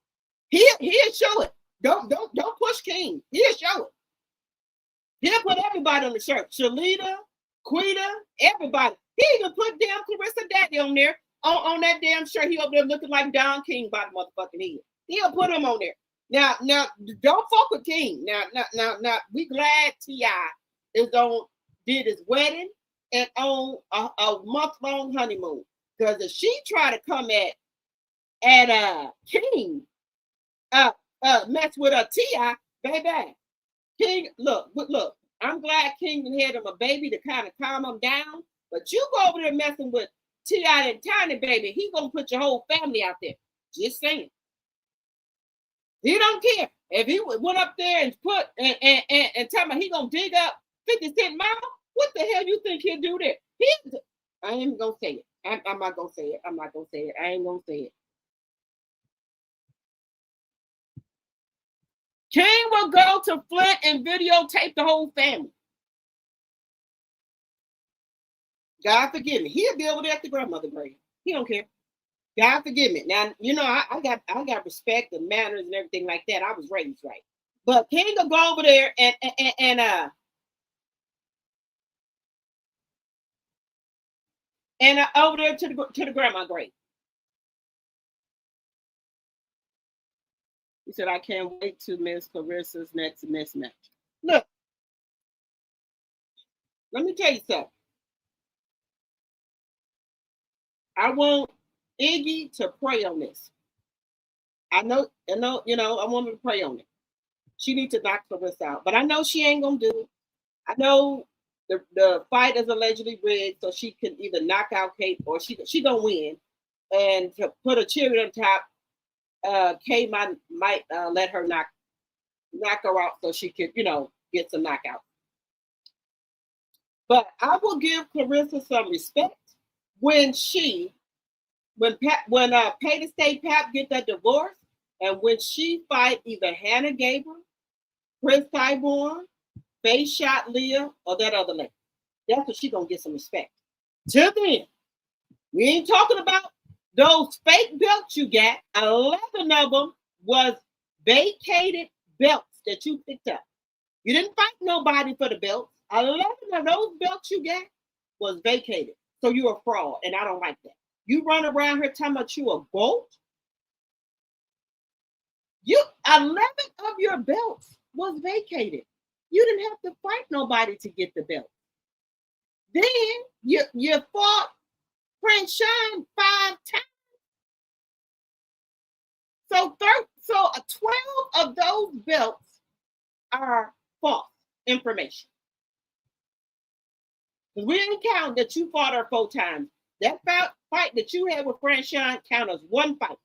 it. He'll show it. Don't push King. He'll show it. He'll put everybody on the shirt. Shalita, Quita, everybody. He even put damn Claressa Daddy on there on that damn shirt. He over there looking like Don King by the motherfucking head. He'll put him on there. Now, don't fuck with King. Now, we glad T.I. did his wedding and on a month-long honeymoon. Because if she try to come at King, mess with a T.I., baby. King, look, I'm glad King had him a baby to kind of calm him down. But you go over there messing with T.I. and Tiny, baby, he gonna put your whole family out there. Just saying. He don't care. If he went up there and put and tell me he gonna dig up 50 Cent mama, what the hell you think he'll do there? I ain't even gonna say it. I'm not gonna say it. I'm not gonna say it. I ain't gonna say it. King will go to Flint and videotape the whole family. God forgive me. He'll be over there at the grandmother grave. He don't care. God forgive me. Now, you know, I got respect and manners and everything like that. I was raised right. But King will go over there and over there to the grandma grave. He said, I can't wait to Miss Clarissa's next mismatch. Look, let me tell you something. I want Iggy to pray on this. I know, you know, I want her to pray on it. She needs to knock Claressa out. But I know she ain't gonna do it. I know the fight is allegedly rigged, so she can either knock out Kate or she gonna win. And to put a cherry on top, Kate might let her knock her out so she could, you know, get some knockout. But I will give Claressa some respect when Pay to Stay Pap get that divorce, and when she fight either Hannah Gabriel, Chris Tyborn, Faye Shot Leah, or that other lady. That's what she gonna get some respect. Till then, we ain't talking about those fake belts you got. 11 of them was vacated belts that you picked up. You didn't fight nobody for the belts. 11 of those belts you got was vacated. So you're a fraud, and I don't like that. You run around here talking about you a GOAT. 11 of your belts was vacated. You didn't have to fight nobody to get the belt. Then you fought Chrisean 5 times. So 12 of those belts are false information. Because we didn't count that you fought her 4 times. That fight that you had with Chrisean count as 1 fight.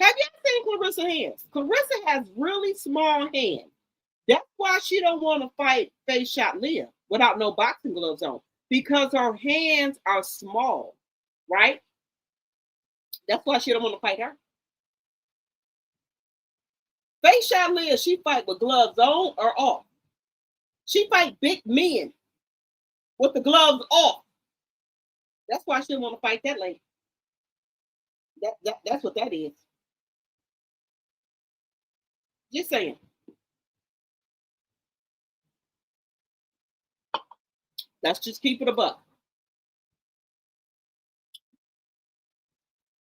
Have you seen Clarissa's hands? Claressa has really small hands. That's why she don't want to fight Faye Shot Leah without no boxing gloves on, because her hands are small, right? That's why she don't want to fight her. Faye Shot Leah, she fight with gloves on or off. She fight big men with the gloves off. That's why she don't want to fight that lady. That's what that is. Just saying. Let's just keep it a buck.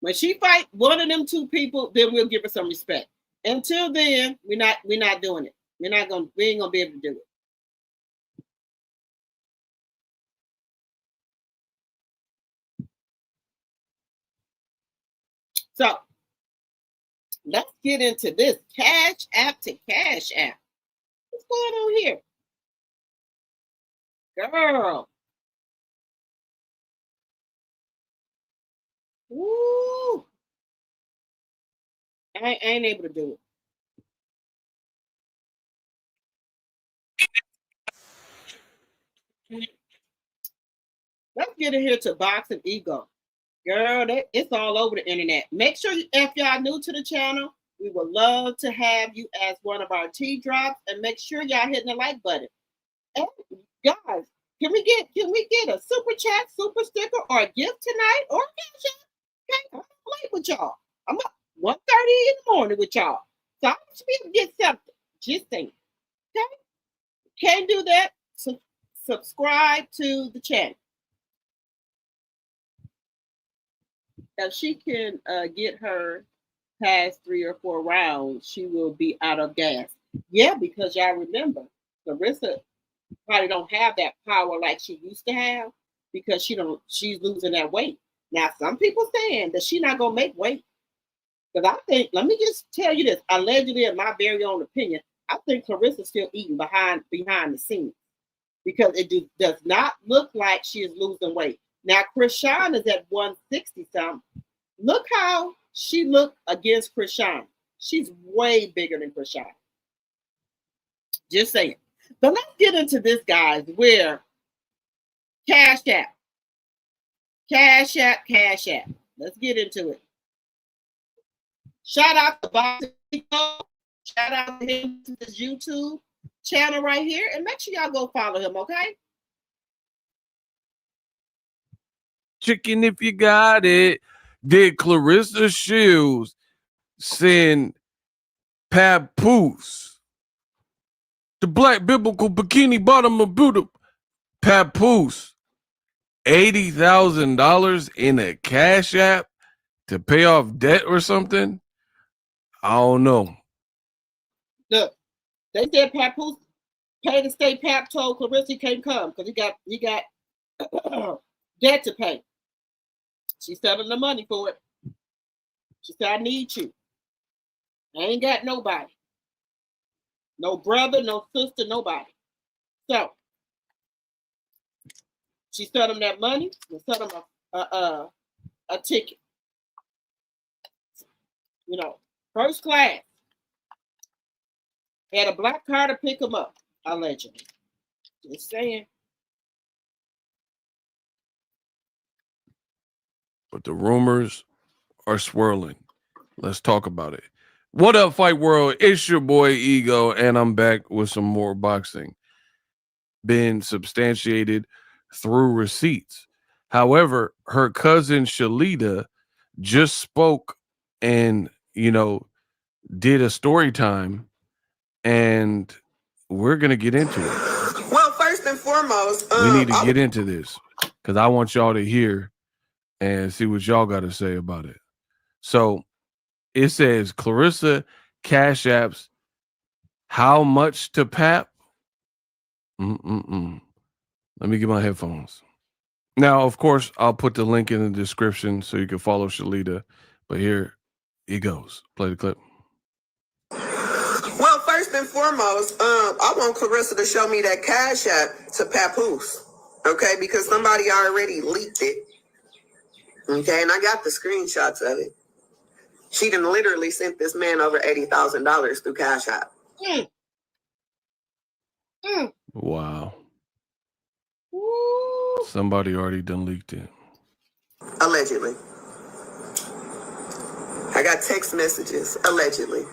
When she fight one of them 2 people, then we'll give her some respect. Until then, we're not doing it. We ain't gonna be able to do it. So let's get into this Cash App to Cash App. What's going on here? Girl. Woo. I ain't able to do it. Let's get in here to Boxing Ego. Girl, it's all over the internet. Make sure if y'all new to the channel, we would love to have you as one of our tea drops, and make sure y'all hitting the like button. And guys, can we get a super chat, super sticker, or a gift tonight, or a cash app? Okay, I'm late with y'all. I'm up 1:30 in the morning with y'all, so I should be able to get something. Just saying. Okay, can't do that. So subscribe to the channel. If she can get her past 3 or 4 rounds, she will be out of gas. Yeah, because y'all remember, Claressa probably don't have that power like she used to have, because she's losing that weight. Now, some people saying that she's not gonna make weight. Because I think, let me just tell you this, allegedly, in my very own opinion, I think Claressa's still eating behind the scenes, because it does not look like she is losing weight. Now, Chrisean is at 160 something. Look how she looked against Chrisean. She's way bigger than Chrisean. Just saying. But let's get into this, guys, where Cash App. Cash App, Cash App. Let's get into it. Shout out to Bob. Shout out to him to this YouTube channel right here. And make sure y'all go follow him, okay? Chicken if you got it. Did Claressa Shields send Papoose, the black biblical bikini bottom of Buddha, Papoose, $80,000 in a Cash App to pay off debt or something? I don't know. Look, they said Papoose paid the state. Pap told Claressa he can't come because he got debt to pay. She sent him the money for it. She said, I need you. I ain't got nobody. No brother, no sister, nobody. So she sent him that money and sent him a ticket. You know, first class. Had a black car to pick him up, allegedly. Just saying. But the rumors are swirling. Let's talk about it. What up, Fight World? It's your boy Ego, and I'm back with some more boxing. Been substantiated through receipts. However, her cousin Shalita just spoke and, did a story time, and we're going to get into it. Well, first and foremost, we need to get into this because I want y'all to hear and see what y'all got to say about it. So it says Claressa Cash Apps, how much to Pap? Let me get my headphones. Now, of course, I'll put the link in the description so you can follow Shalita. But here he goes. Play the clip. Well, first and foremost, I want Claressa to show me that Cash App to Papoose. Okay, because somebody already leaked it. Okay, and I got the screenshots of it. She done literally sent this man over $80,000 through Cash App. Wow. Somebody already done leaked it. Allegedly. I got text messages, allegedly,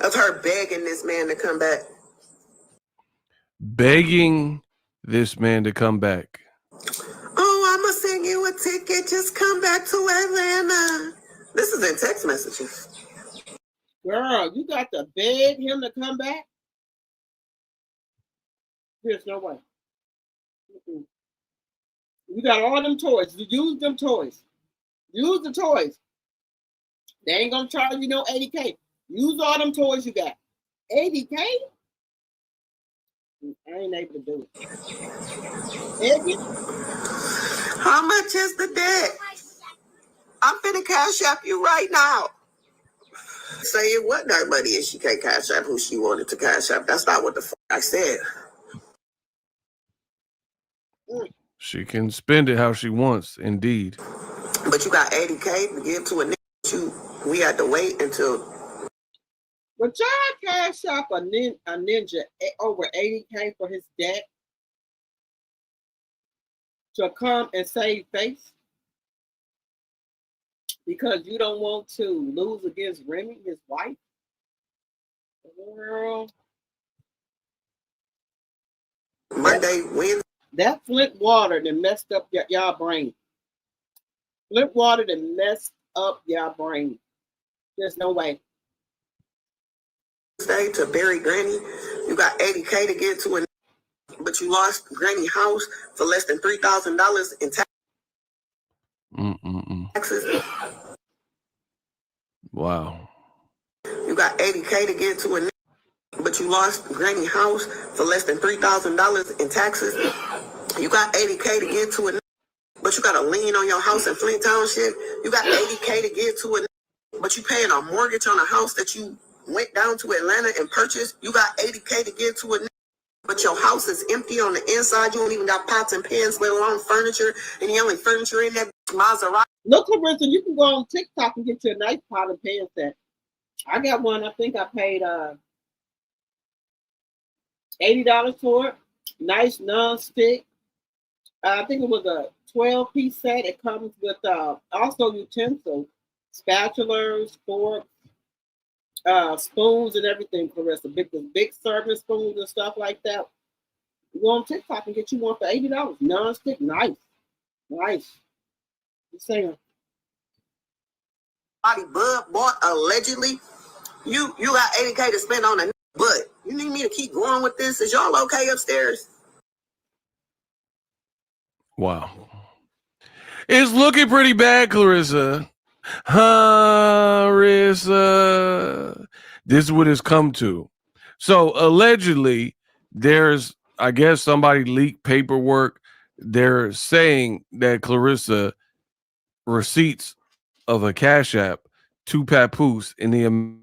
of her begging this man to come back. Begging this man to come back. Oh, I'm going to send you a ticket. Just come back to Atlanta. This is in text messages. Girl, you got to beg him to come back? There's no way. You got all them toys. Use them toys. Use the toys. They ain't going to charge you no $80K. Use all them toys you got. $80K? I ain't able to do it. How much is the debt? I'm finna Cash App you right now. Say it wasn't her money and she can't Cash App who she wanted to Cash App. That's not what the fuck I said. She can spend it how she wants, indeed. But you got $80K to give to a nigga. We had to wait until. But y'all Cash App a ninja over $80K for his debt to come and save face because you don't want to lose against Remy, his wife. Girl, Monday, Wednesday. That Flint water that messed up y'all brain. Flint water that messed up y'all brain. There's no way. To bury Granny, you got $80K to get to a, but you lost Granny house for less than $3,000 in taxes. Wow. You got $80K to get to a, but you lost Granny house for less than $3,000 in taxes. You got $80K to get to a, but you got a lien on your house in Flint Township. You got $80K to get to a, but you paying a mortgage on a house that you went down to Atlanta and purchased. You got $80K to get to a, but your house is empty on the inside. You don't even got pots and pans, let alone furniture, and the only furniture in that Maserati. Look, Claressa, you can go on TikTok and get you a nice pot and pan set. I got one. I think I paid $80 for it. Nice non-stick I think it was a 12-piece set. It comes with also utensils, spatulas, forks, spoons, and everything, Claressa. Big serving spoons and stuff like that. You go on TikTok and get you one for $80. Non-stick, nice. Nice. Just saying. Body Bud bought allegedly. You got 80K to spend on a but you need me to keep going with this? Is y'all okay upstairs? Wow. It's looking pretty bad, Claressa. Claressa. This is what it's come to. So allegedly, there's, I guess somebody leaked paperwork. They're saying that Claressa receipts of a Cash App to Papoose in the,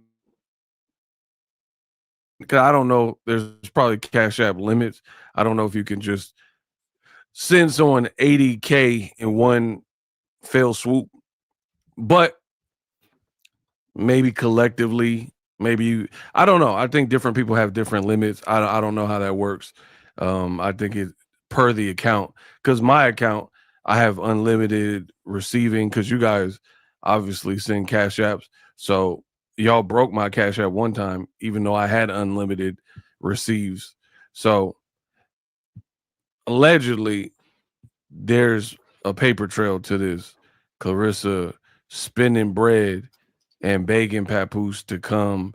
because I don't know, there's probably Cash App limits. I don't know if you can just send someone 80K in one fell swoop, but maybe collectively, I don't know. I think different people have different limits. I don't know how that works. I think it per the account, because my account, I have unlimited receiving, because you guys obviously send Cash Apps. So y'all broke my Cash App one time, even though I had unlimited receives. So allegedly, there's a paper trail to this. Claressa spending bread and begging Papoose to come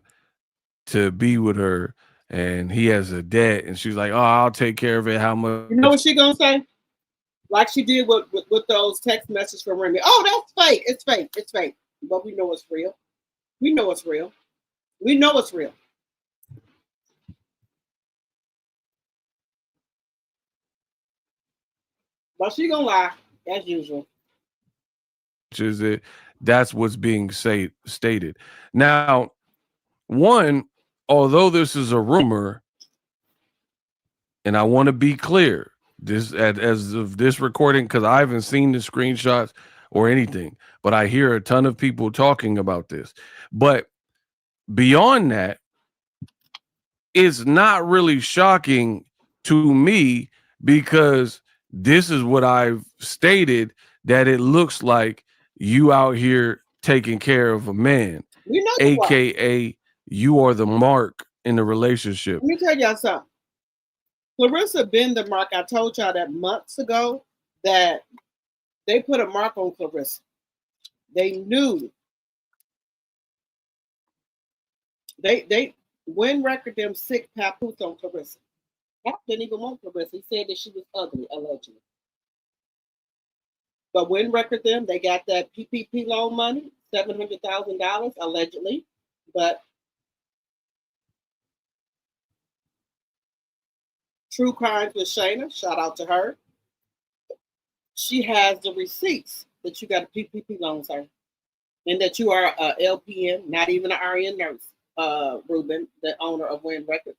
to be with her, and he has a debt, and she's like, "Oh, I'll take care of it. How much?" You know what she gonna say? Like she did with those text messages from Remy. Oh, that's fake. It's fake. It's fake. But we know it's real. We know it's real. We know it's real. But she gonna lie as usual. Is it? That's what's being stated. Now, one, although this is a rumor, and I want to be clear, this as of this recording, because I haven't seen the screenshots or anything, but I hear a ton of people talking about this. But beyond that, it's not really shocking to me, because this is what I've stated, that it looks like you out here taking care of a man, We know aka you are the mark in the relationship. Let me tell y'all something. Claressa been the mark. I told y'all that months ago that they put a mark on Claressa. They knew. They when record them sick Papoose on Claressa. Pap didn't even want Claressa. He said that she was ugly, allegedly. But when record them, they got that PPP loan money, $700,000 allegedly. But True Crimes with Shayna, shout out to her. She has the receipts that you got a PPP loan, sir, and that you are a LPN, not even an RN nurse. Ruben, the owner of Win Records.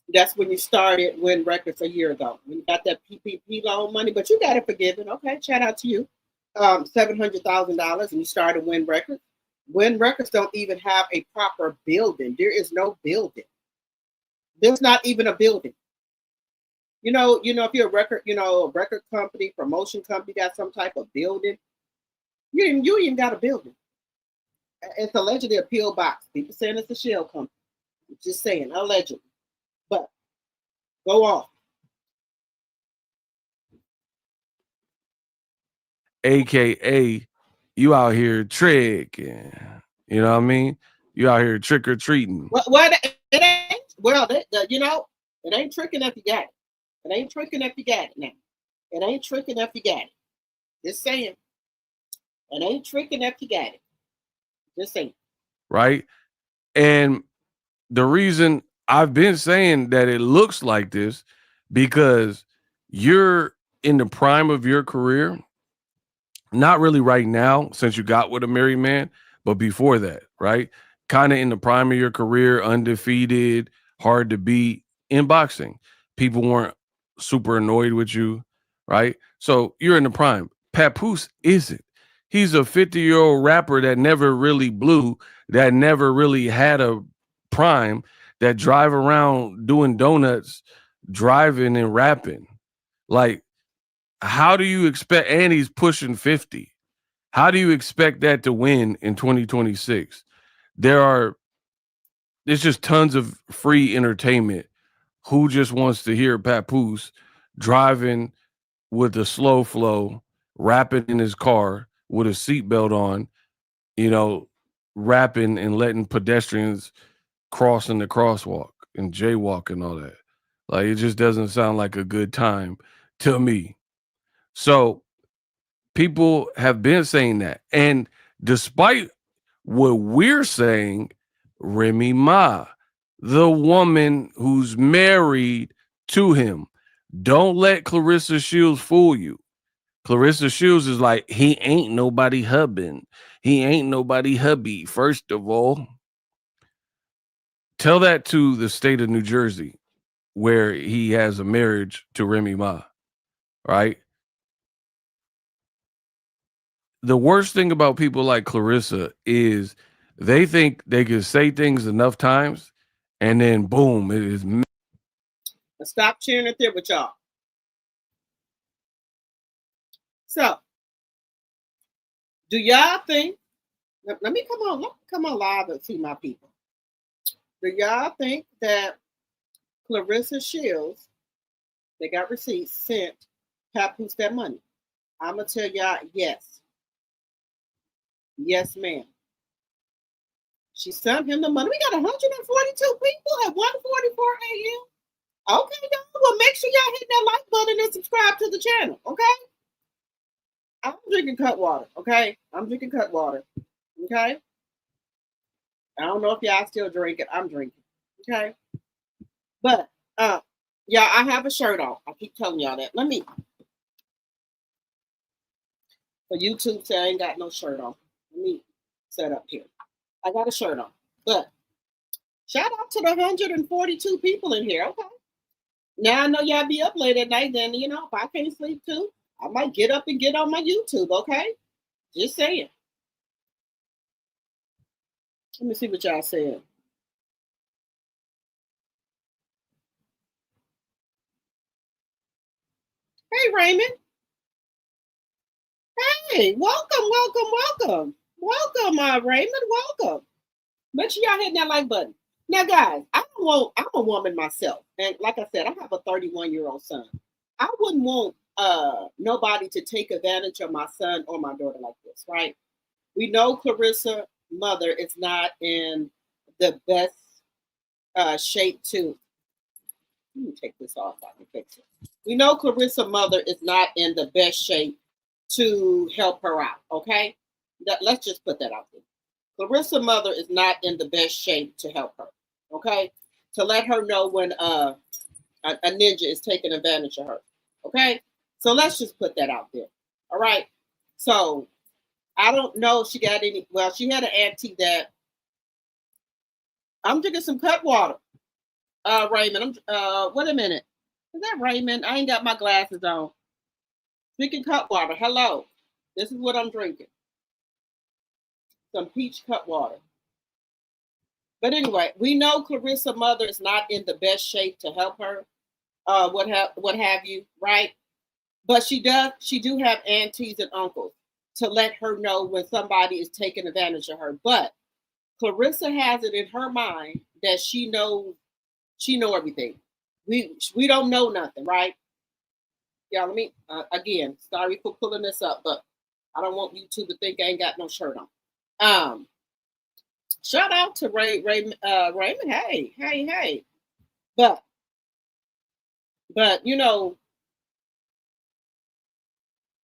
That's when you started Win Records a year ago. When you got that PPP loan money, but you got it forgiven. Okay, shout out to you. $700,000, and you started Win Records. Win Records don't even have a proper building. There is no building. There's not even a building. You know, if you're a record company, promotion company, got some type of building. You even got a building. It's allegedly a PO box. People saying it's a shell company. Just saying, allegedly. But go off. AKA you out here tricking. You know what I mean? You out here trick or treating. Well, it ain't. Well, it ain't tricking if you got it. It ain't tricking if you got it now. It ain't tricking if you got it. Just saying. It ain't tricking if you got it. Just saying. Right? And the reason I've been saying that it looks like this, because you're in the prime of your career. Not really right now, since you got with a married man, but before that, right? Kind of in the prime of your career, undefeated, hard to beat in boxing. People weren't super annoyed with you, right? So you're in the prime. Papoose isn't. He's a 50-year-old rapper that never really blew, that never really had a prime, that drive around doing donuts, driving and rapping. Like, how do you expect, and he's pushing 50. How do you expect that to win in 2026? There's just tons of free entertainment. Who just wants to hear Papoose driving with a slow flow, rapping in his car with a seatbelt on, rapping and letting pedestrians cross in the crosswalk and jaywalk and all that. Like, it just doesn't sound like a good time to me. So people have been saying that. And despite what we're saying, Remy Ma, the woman who's married to him, don't let Claressa Shields fool you. Claressa Shields is like, he ain't nobody hubbing. He ain't nobody hubby. First of all, tell that to the state of New Jersey, where he has a marriage to Remy Ma, right? The worst thing about people like Claressa is they think they can say things enough times and then boom, it is. Stop cheering it there with y'all. So, do y'all think, let me come on live and see my people. Do y'all think that Claressa Shields, they got receipts, sent Papoose that money? I'm going to tell y'all yes. Yes, ma'am. She sent him the money. We got 142 people at 1:44 a.m. Okay, y'all. Well, make sure y'all hit that like button and subscribe to the channel, okay? I'm drinking cut water, okay? I'm drinking cut water, okay? I don't know if y'all still drink it. I'm drinking, okay? But, yeah, I have a shirt on. I keep telling y'all that. Let me, for YouTube say I ain't got no shirt on. Let me set up here. I got a shirt on. But, shout out to the 142 people in here, okay? Now I know y'all be up late at night, then, if I can't sleep too, I might get up and get on my YouTube, okay? Just saying. Let me see what y'all saying. Hey, Raymond. Hey, welcome. Welcome, Raymond. Welcome. Make sure y'all hit that like button. Now, guys, I'm a woman myself. And like I said, I have a 31-year-old son. I wouldn't want nobody to take advantage of my son or my daughter like this, right? We know Claressa mother is not in the best shape to. Let me take this off. I can fix it. We know Claressa mother is not in the best shape to help her out. Okay, let's just put that out there. Claressa mother is not in the best shape to help her. Okay, to let her know when a ninja is taking advantage of her. Okay, so let's just put that out there. All right. So I don't know if she got any. Well, she had an auntie that. I'm drinking some cut water. Raymond. Wait a minute. Is that Raymond? I ain't got my glasses on. Drinking cut water. Hello. This is what I'm drinking. Some peach cut water. But anyway, we know Claressa mother is not in the best shape to help her. What have you, right? But she do have aunties and uncles to let her know when somebody is taking advantage of her. But Claressa has it in her mind that she know everything. We don't know nothing, right? Yeah, let me again, sorry for pulling this up, but I don't want you two to think I ain't got no shirt on. Shout out to Raymond. Hey. But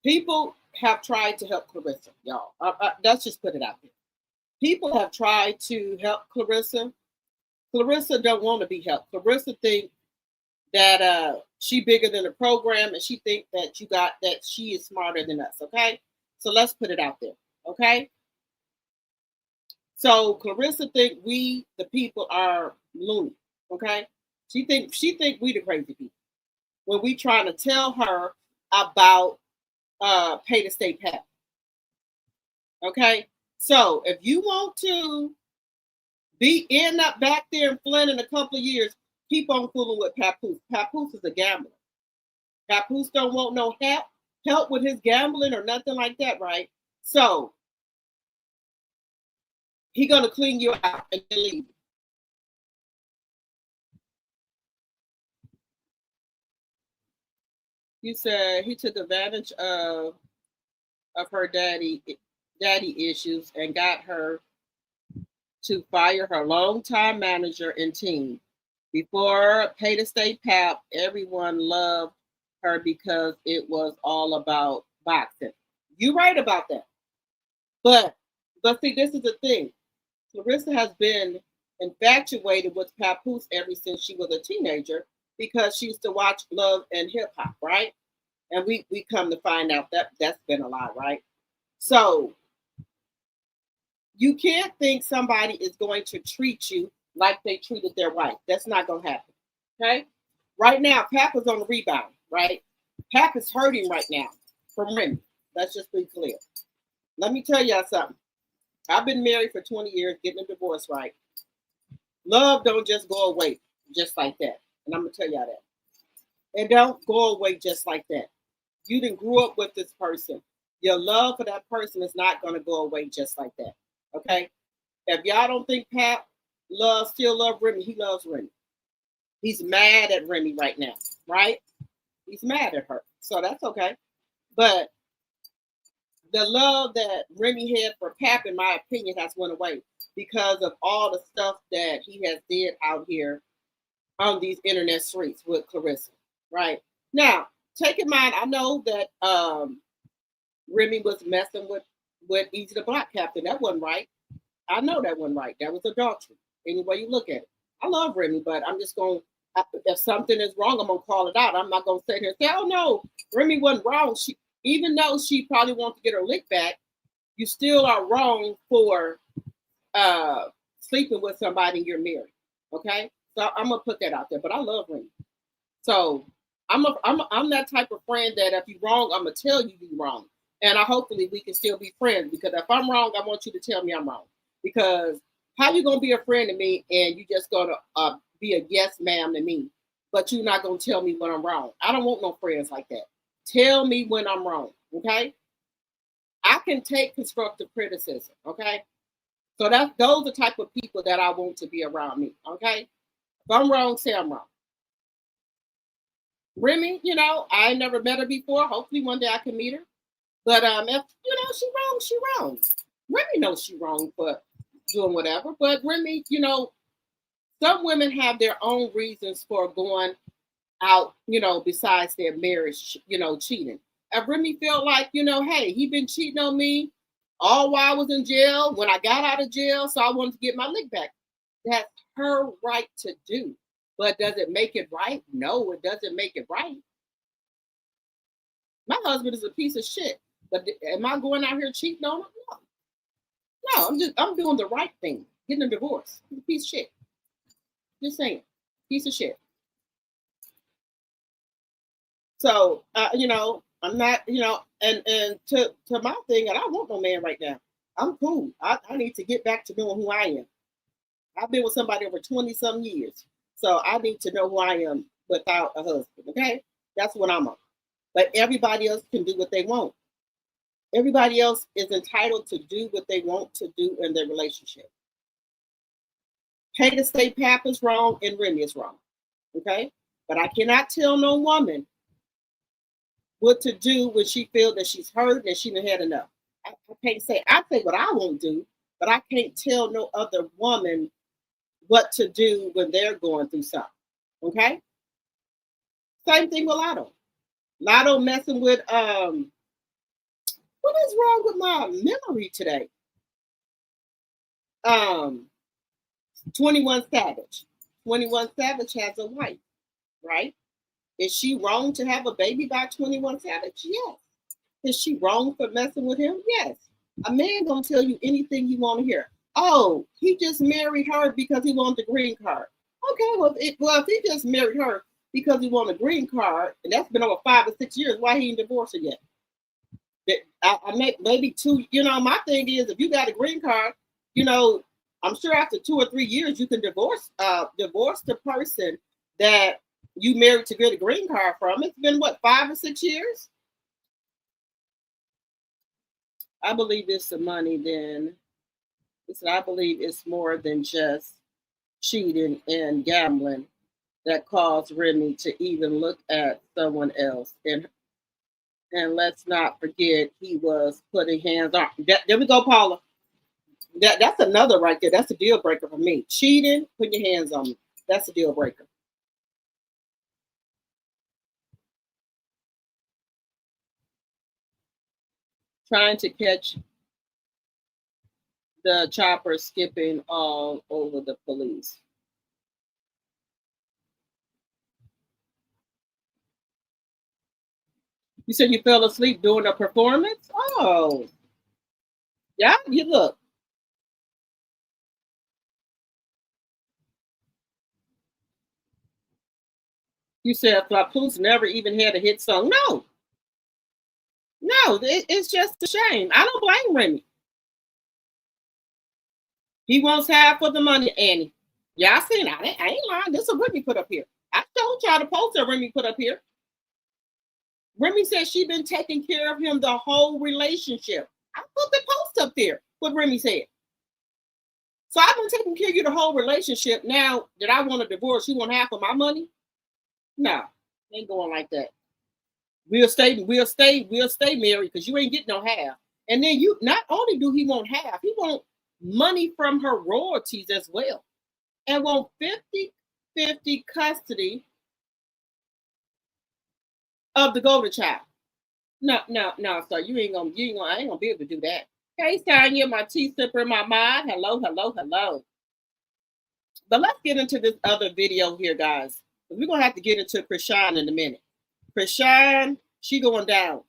people have tried to help Claressa, y'all. Let's just put it out there. People have tried to help Claressa. Claressa don't want to be helped. Claressa think that she bigger than the program, and she think that she is smarter than us. Okay, so let's put it out there. Okay, so Claressa think we the people are loony. Okay, she think we the crazy people when we trying to tell her about pay to stay pat. Okay, so if you want to end up back there in Flint in a couple of years, keep on fooling with Papoose. Papoose is a gambler. Papoose don't want no help with his gambling or nothing like that, right? So he gonna clean you out and then leave. You said he took advantage of her daddy issues and got her to fire her longtime manager and team. Before Pay to Stay Pap, everyone loved her because it was all about boxing. You're right about that. But see, this is the thing. Claressa has been infatuated with Papoose ever since she was a teenager because she used to watch Love and Hip Hop, right? And we come to find out that that's been a lie, right? So you can't think somebody is going to treat you like they treated their wife. That's not going to happen, okay? Right now, Pap is on the rebound, right? Pap is hurting right now from Remy. Let's just be clear. Let me tell y'all something. I've been married for 20 years, getting a divorce, right? Love don't just go away just like that. And I'm going to tell y'all that. It don't go away just like that. You didn't grew up with this person. Your love for that person is not going to go away just like that. Okay? If y'all don't think Pap still love Remy, he loves Remy. He's mad at Remy right now, right? He's mad at her. So that's okay. But the love that Remy had for Pap, in my opinion, has went away because of all the stuff that he has did out here on these internet streets with Claressa, right? Now, take in mind, I know that Remy was messing with Easy the Block Captain. That wasn't right. I know that wasn't right. That was adultery. Any way you look at it. I love Remy, but I'm just going, if something is wrong, I'm going to call it out. I'm not going to sit here and say, oh no, Remy wasn't wrong. Even though she probably wants to get her lick back, you still are wrong for sleeping with somebody you're married. Okay? So I'm going to put that out there, but I love Remy. So I'm that type of friend that if you're wrong, I'm going to tell you you're wrong. And hopefully we can still be friends, because if I'm wrong, I want you to tell me I'm wrong. Because how you going to be a friend to me and you just going to be a yes ma'am to me, but you're not going to tell me when I'm wrong? I don't want no friends like that. Tell me when I'm wrong, okay? I can take constructive criticism, okay? So those are the type of people that I want to be around me, okay? If I'm wrong, say I'm wrong. Remy, I never met her before. Hopefully one day I can meet her. But if she wrong. Remy knows she wrong for doing whatever. But Remy, some women have their own reasons for going out, besides their marriage, cheating. If Remy felt like, hey, he been cheating on me all while I was in jail, when I got out of jail, so I wanted to get my lick back. That's her right to do. But does it make it right? No, it doesn't make it right. My husband is a piece of shit. But am I going out here cheating on him? No, I'm doing the right thing. Getting a divorce. He's a piece of shit. Just saying. Piece of shit. So, I'm not, and to my thing, and I don't want no man right now. I'm cool. I need to get back to knowing who I am. I've been with somebody over 20-some years. So I need to know who I am without a husband, okay? That's what I'm on. But everybody else can do what they want. Everybody else is entitled to do what they want to do in their relationship. Pay to Stay Pap is wrong and Remy is wrong, okay? But I cannot tell no woman what to do when she feels that she's hurt and she done had enough. I can't say, I say what I won't do, but I can't tell no other woman what to do when they're going through something, okay? Same thing with Lotto. Lotto messing with, what is wrong with my memory today? 21 Savage. 21 Savage has a wife, right? Is she wrong to have a baby by 21 Savage? Yes. Is she wrong for messing with him? Yes. A man gonna tell you anything you want to hear. Oh, he just married her because he wanted the green card. Okay, well, if he just married her because he wanted a green card, and that's been over 5 or 6 years, why he ain't divorced her yet? Maybe 2. My thing is, if you got a green card, I'm sure after 2 or 3 years you can divorce the person that you married to get a green card from. It's been what, 5 or 6 years? I believe it's the money then. I believe it's more than just cheating and gambling that caused Remy to even look at someone else. And let's not forget, he was putting hands on. There we go, Paula. That's another right there. That's a deal breaker for me. Cheating, put your hands on me. That's a deal breaker. Trying to catch the chopper skipping all over the police. You said you fell asleep during a performance? Oh. Yeah, you look. You said Papoose never even had a hit song. No. No, it's just a shame. I don't blame Remy. He wants half of the money, Annie. Yeah, I seen it. I ain't lying. This is what Remy put up here. I told y'all the poster Remy put up here. Remy said she been taking care of him the whole relationship. I put the post up there, what Remy said. So I've been taking care of you the whole relationship. Now that I want a divorce, you want half of my money? No, ain't going like that. We'll stay married because you ain't getting no half. And then you, not only do he want half, he want money from her royalties as well. And want 50-50 custody of the golden child. No, sir. I ain't gonna be able to do that. Hey, Tanya, my tea sipper in my mind. Hello. But let's get into this other video here, guys. We're gonna have to get into Chrisean in a minute. Chrisean, she going down.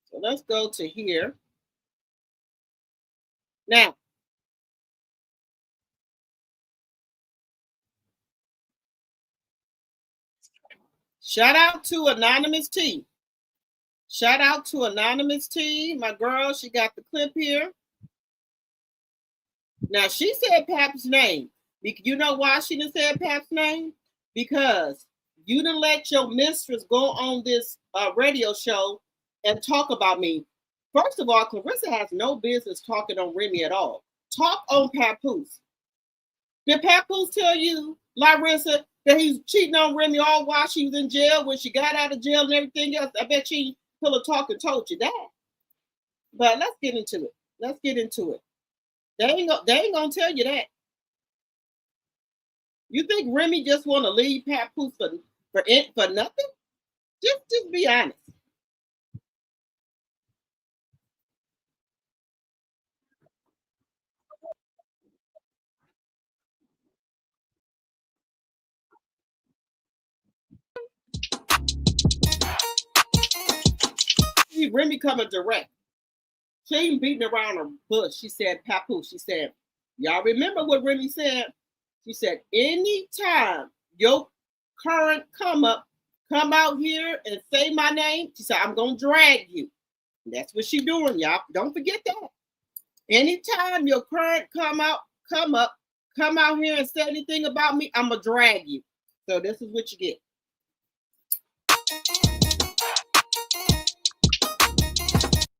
So let's go to here. Now, shout out to Anonymous T. Shout out to Anonymous T. My girl, she got the clip here. Now, she said Pap's name. You know why she didn't say Pap's name? Because you didn't let your mistress go on this radio show and talk about me. First of all, Claressa has no business talking on Remy at all. Talk on Papoose. Did Papoose tell you, Larissa, that he's cheating on Remy all while she was in jail, when she got out of jail and everything else? I bet she pillow talk and told you that. But let's get into it. They ain't gonna tell you that. You think Remy just want to leave Papoose for nothing? Just be honest. See Remy coming direct. She ain't beating around the bush. She said, Papoose, she said, y'all remember what Remy said? She said, anytime your current come out here and say my name, she said, I'm going to drag you. And that's what she's doing, y'all. Don't forget that. Anytime your current come out here and say anything about me, I'm going to drag you. So this is what you get.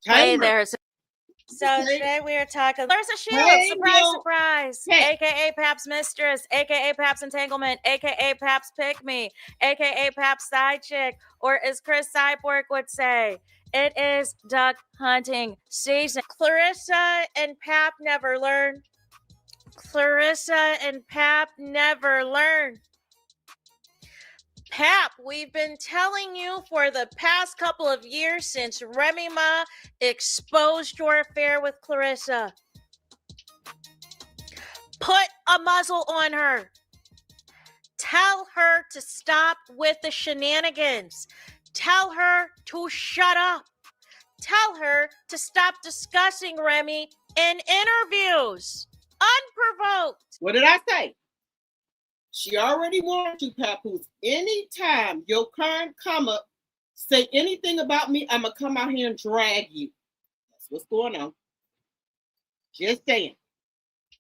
Hey there. So today we are talking Claressa Shields, surprise, aka Pap's mistress, aka Pap's entanglement, aka Pap's pick me, aka Pap's side chick, or as Chris Cyborg would say, it is duck hunting season. Claressa and Pap never learn. Claressa and Pap never learn. Pap, we've been telling you for the past couple of years since Remy Ma exposed your affair with Claressa. Put a muzzle on her. Tell her to stop with the shenanigans. Tell her to shut up. Tell her to stop discussing Remy in interviews. Unprovoked. What did I say? She already warned you, Papoose. Anytime your current come up, say anything about me, I'm going to come out here and drag you. That's What's going on? Just saying.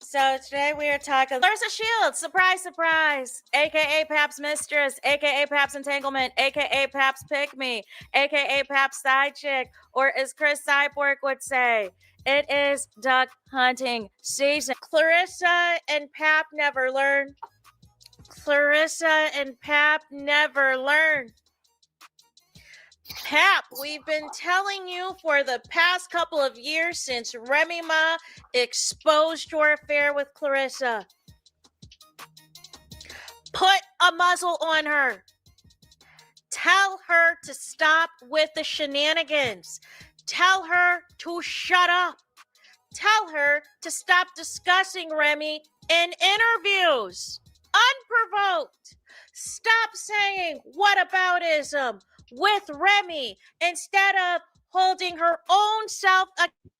So today we are talking Claressa Shields, surprise, surprise, aka Pap's Mistress, aka Pap's Entanglement, aka Pap's Pick Me, aka Pap's Side Chick, or as Chris Cyborg would say, it is duck hunting season. Claressa and Pap never learn. Claressa and Pap never learn. Pap, we've been telling you for the past couple of years since Remy Ma exposed your affair with Claressa. Put a muzzle on her. Tell her to stop with the shenanigans. Tell her to shut up. Tell her to stop discussing Remy in interviews. Unprovoked. Stop saying whataboutism with Remy instead of holding her own self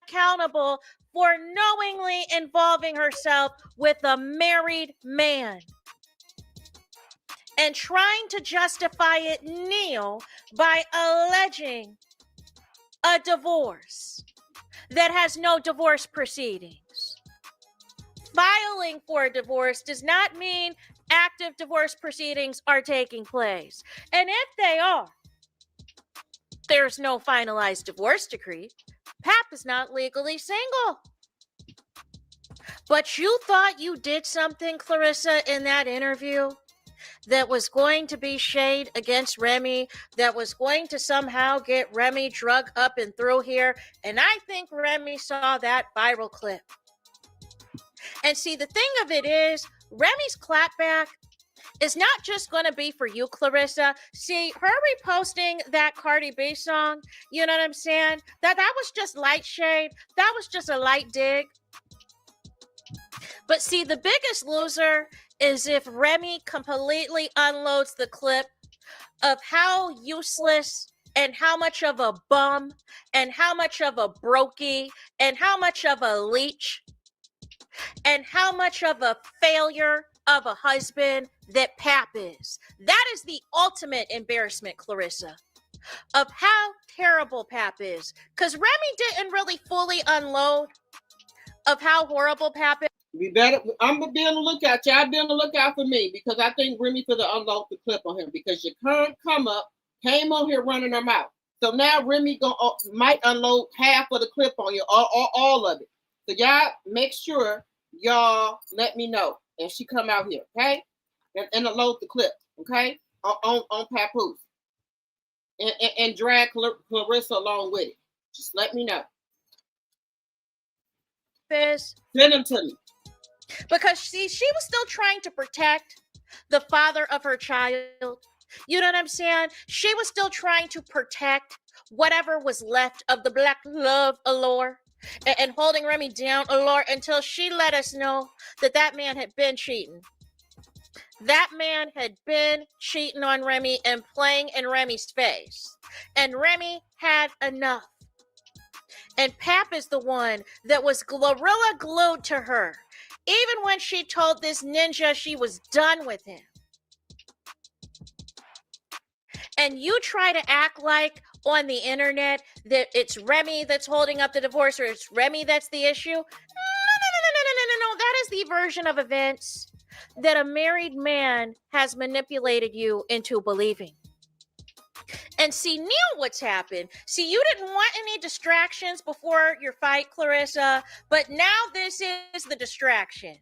accountable for knowingly involving herself with a married man and trying to justify it, Neil, by alleging a divorce that has no divorce proceedings. Filing for a divorce does not mean active divorce proceedings are taking place. And if they are, there's no finalized divorce decree. Pap is not legally single. But you thought you did something, Claressa, in that interview that was going to be shade against Remy, that was going to somehow get Remy drug up and through here. And I think Remy saw that viral clip. And see, the thing of it is, Remy's clapback is not just going to be for you, Claressa. See, her reposting that Cardi B song, you know what I'm saying? That was just light shade. That was just a light dig. But see, the biggest loser is if Remy completely unloads the clip of how useless and how much of a bum and how much of a brokey and how much of a leech and how much of a failure of a husband that Pap is. That is the ultimate embarrassment, Claressa, of how terrible Pap is. Because Remy didn't really fully unload of how horrible Pap is. I'm gonna be on the lookout. Y'all be on the lookout for me, because I think Remy could have unloaded the clip on him, because your current come up came on here running her mouth. So now Remy might unload half of the clip on you, or all of it. So y'all make sure y'all let me know and she come out here, okay? And unload the clip, okay? On Papoose. And drag Claressa along with it. Just let me know. Send them to me. Because she was still trying to protect the father of her child. You know what I'm saying? She was still trying to protect whatever was left of the black love allure and holding Remy down allure until she let us know that man had been cheating. That man had been cheating on Remy and playing in Remy's face. And Remy had enough. And Pap is the one that was gorilla glued to her. Even when she told this ninja she was done with him. And you try to act like on the internet that it's Remy that's holding up the divorce, or it's Remy that's the issue. No. That is the version of events that a married man has manipulated you into believing. And see, Neil, what's happened? See, you didn't want any distractions before your fight, Claressa, but now this is the distraction.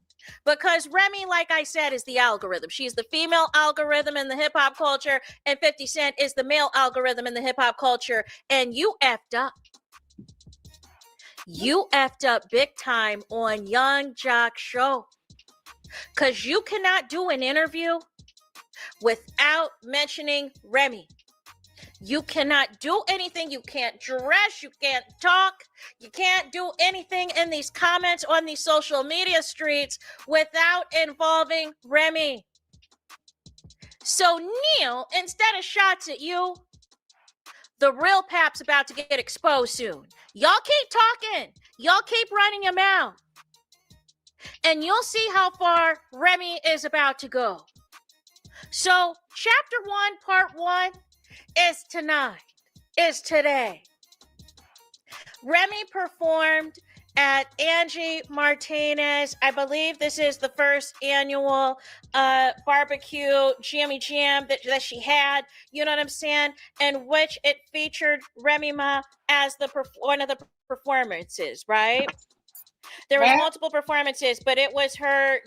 Because Remy, like I said, is the algorithm. She's the female algorithm in the hip-hop culture, and 50 Cent is the male algorithm in the hip-hop culture, and you effed up. You effed up big time on Young Jock's show. Because you cannot do an interview without mentioning Remy. You cannot do anything. You can't dress. You can't talk. You can't do anything in these comments on these social media streets without involving Remy. So Neil, instead of shots at you, the real Pap's about to get exposed soon. Y'all keep talking. Y'all keep running your mouth. And you'll see how far Remy is about to go. So chapter 1, part 1, is tonight, is today. Remy performed at Angie Martinez. I believe this is the first annual barbecue jammy jam that she had, you know what I'm saying, in which it featured Remy Ma as one of the performances, right? There was multiple performances, but it was her,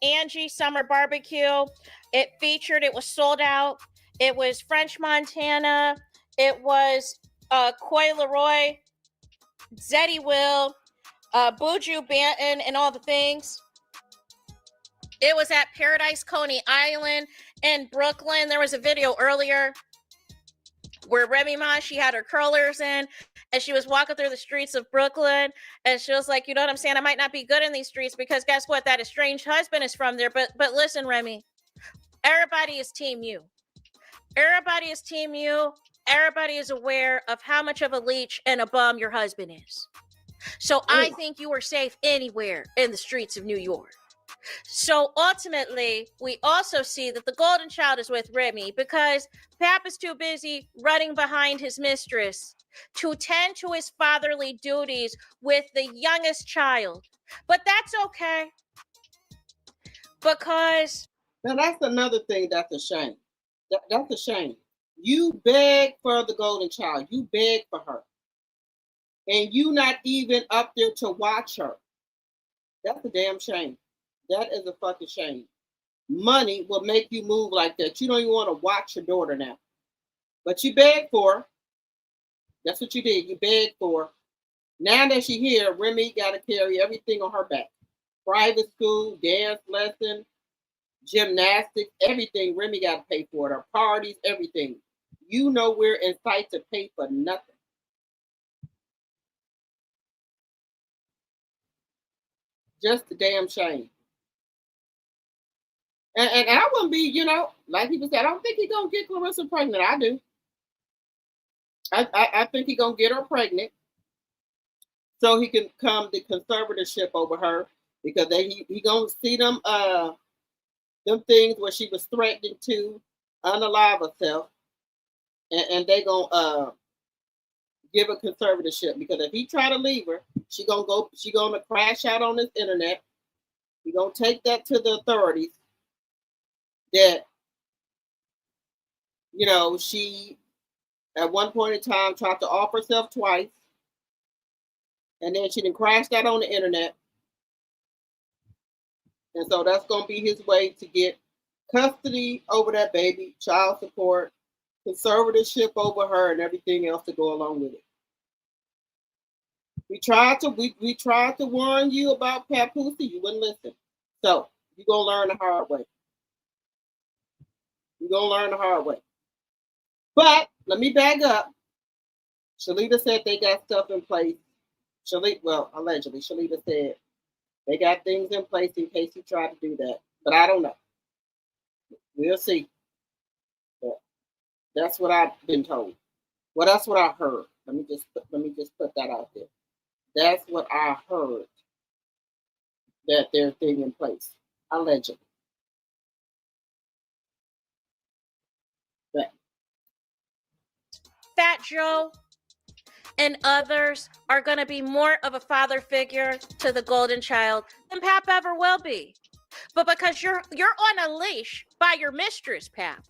Angie Summer Barbecue. It was sold out. It was French Montana. It was Coy Leroy, Zeddy Will, Buju Banton, and all the things. It was at Paradise Coney Island in Brooklyn. There was a video earlier where Remy Ma, she had her curlers in, and she was walking through the streets of Brooklyn, and she was like, you know what I'm saying? I might not be good in these streets because guess what? That estranged husband is from there. But listen, Remy, everybody is Team You. Everybody is Team You. Everybody is aware of how much of a leech and a bum your husband is. So I think you are safe anywhere in the streets of New York. So ultimately, we also see that the golden child is with Remy because Pap is too busy running behind his mistress to tend to his fatherly duties with the youngest child. But that's okay. Because... Now that's another thing that's a shame. That's a shame. You beg for the golden child. You beg for her. And you not even up there to watch her. That's a damn shame. That is a fucking shame. Money will make you move like that. You don't even want to watch your daughter now. But you begged for her. That's what you did. You begged for her. Now that she's here, Remy got to carry everything on her back. Private school, dance lesson, gymnastics, everything. Remy got to pay for it. Her parties, everything. You know we're in sight to pay for nothing. Just a damn shame. And I wouldn't be, like people said, I don't think he's going to get Claressa pregnant. I do. I think he's going to get her pregnant so he can come the conservatorship over her because he going to see them things where she was threatening to unalive herself and they going to give a conservatorship because if he try to leave her, she going to crash out on this internet. He going to take that to the authorities. That, she at one point in time tried to off herself twice. And then she done crashed out on the internet. And so that's going to be his way to get custody over that baby, child support, conservatorship over her, and everything else to go along with it. We tried to warn you about Papoose, you wouldn't listen. So you're going to learn the hard way. You're going to learn the hard way. But let me back up. Shalita said they got stuff in place. Allegedly, Shalita said they got things in place in case he tried to do that. But I don't know. We'll see. But that's what I've been told. Well, that's what I heard. Let me just put that out there. That's what I heard. That there's thing in place. Allegedly. Fat Joe and others are going to be more of a father figure to the golden child than Pap ever will be. But because you're on a leash by your mistress, Pap.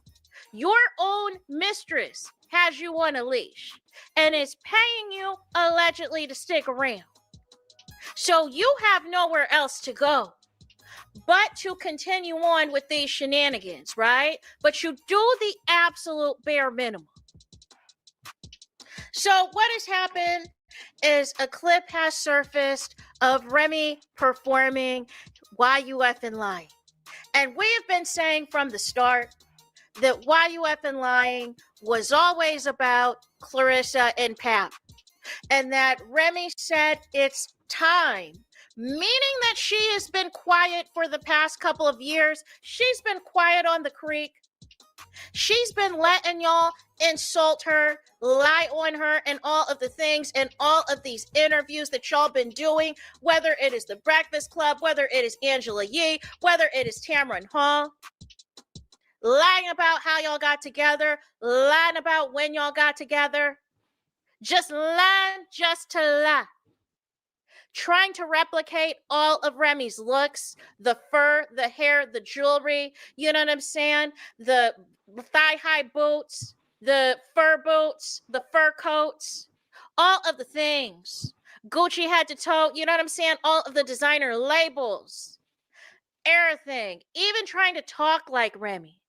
Your own mistress has you on a leash and is paying you allegedly to stick around. So you have nowhere else to go but to continue on with these shenanigans, right? But you do the absolute bare minimum. So what has happened is a clip has surfaced of Remy performing Why You Effing Lying. And we have been saying from the start that Why You Effing Lying was always about Claressa and Pap. And that Remy said it's time, meaning that she has been quiet for the past couple of years. She's been quiet on the creek. She's been letting y'all insult her, lie on her, and all of the things and all of these interviews that y'all been doing, whether it is The Breakfast Club, whether it is Angela Yee, whether it is Tamron Hall, lying about how y'all got together, lying about when y'all got together, Just lie, just to lie. Trying to replicate all of Remy's looks, the fur, the hair, the jewelry, you know what I'm saying? The thigh-high boots, the fur boots, the fur coats, all of the things. Gucci head to toe, you know what I'm saying? All of the designer labels, everything. Even trying to talk like Remy.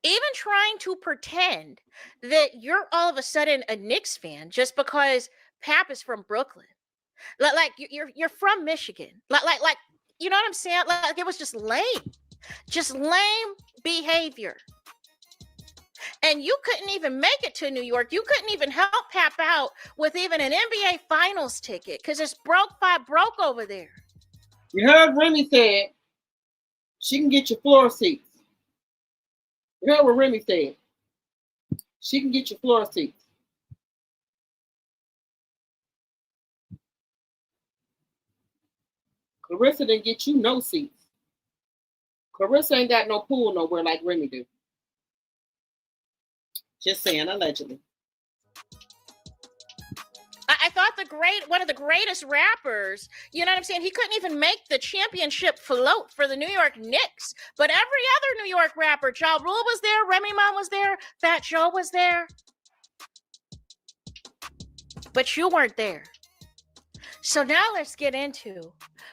Even trying to pretend that you're all of a sudden a Knicks fan just because Pap is from Brooklyn. Like you're from Michigan. Like you know what I'm saying? Like it was just lame behavior. And you couldn't even make it to New York. You couldn't even help Pap out with even an NBA Finals ticket because it's broke over there. You heard Remy said she can get your floor seats. You heard what Remy said. She can get your floor seats. Claressa didn't get you no seats. Claressa ain't got no pool nowhere like Remy do. Just saying, allegedly. I thought one of the greatest rappers, you know what I'm saying? He couldn't even make the championship float for the New York Knicks. But every other New York rapper, Ja Rule was there, Remy Ma was there, Fat Joe was there. But you weren't there. So now let's get into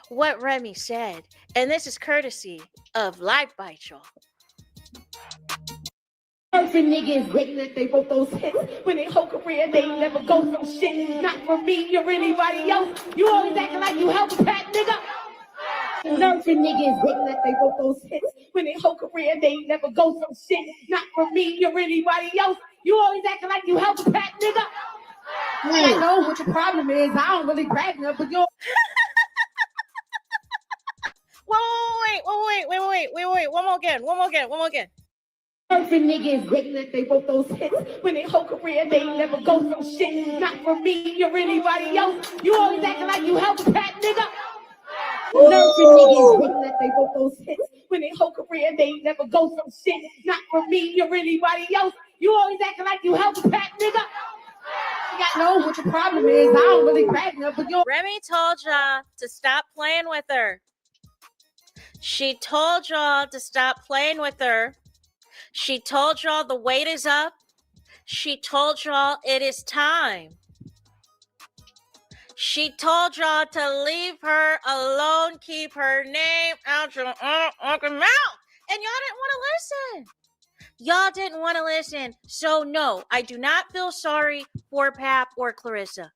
what Remy said. And this is courtesy of Live Bite, y'all. Surfing niggas waiting that they wrote those hits. When they whole career, they never go from shit. Not for me or anybody else. You always acting like you help a pat nigga. Surfing niggas waiting that they wrote those hits. When they whole career, they never go from shit. Not for me or anybody else. You always acting like you help a pat nigga. I know what your problem is. I don't really brag enough, but you're. Wait. One more again. Surfing niggas waiting that they wrote those hits. When they whole career, they never go from shit. Not for me or anybody else. You always acting like you help a pat nigga. Surfing niggas waiting that they wrote those hits. When they whole career, they never go from shit. Not for me or anybody else. You always acting like you help a pat nigga. I know what your problem is. I don't really brag enough, but you're. Remy told y'all to stop playing with her. She told y'all to stop playing with her. She told y'all the wait is up. She told y'all it is time. She told y'all to leave her alone, keep her name out your fucking mouth. And y'all didn't want to listen. Y'all didn't want to listen. So no, I do not feel sorry for Pap or Claressa.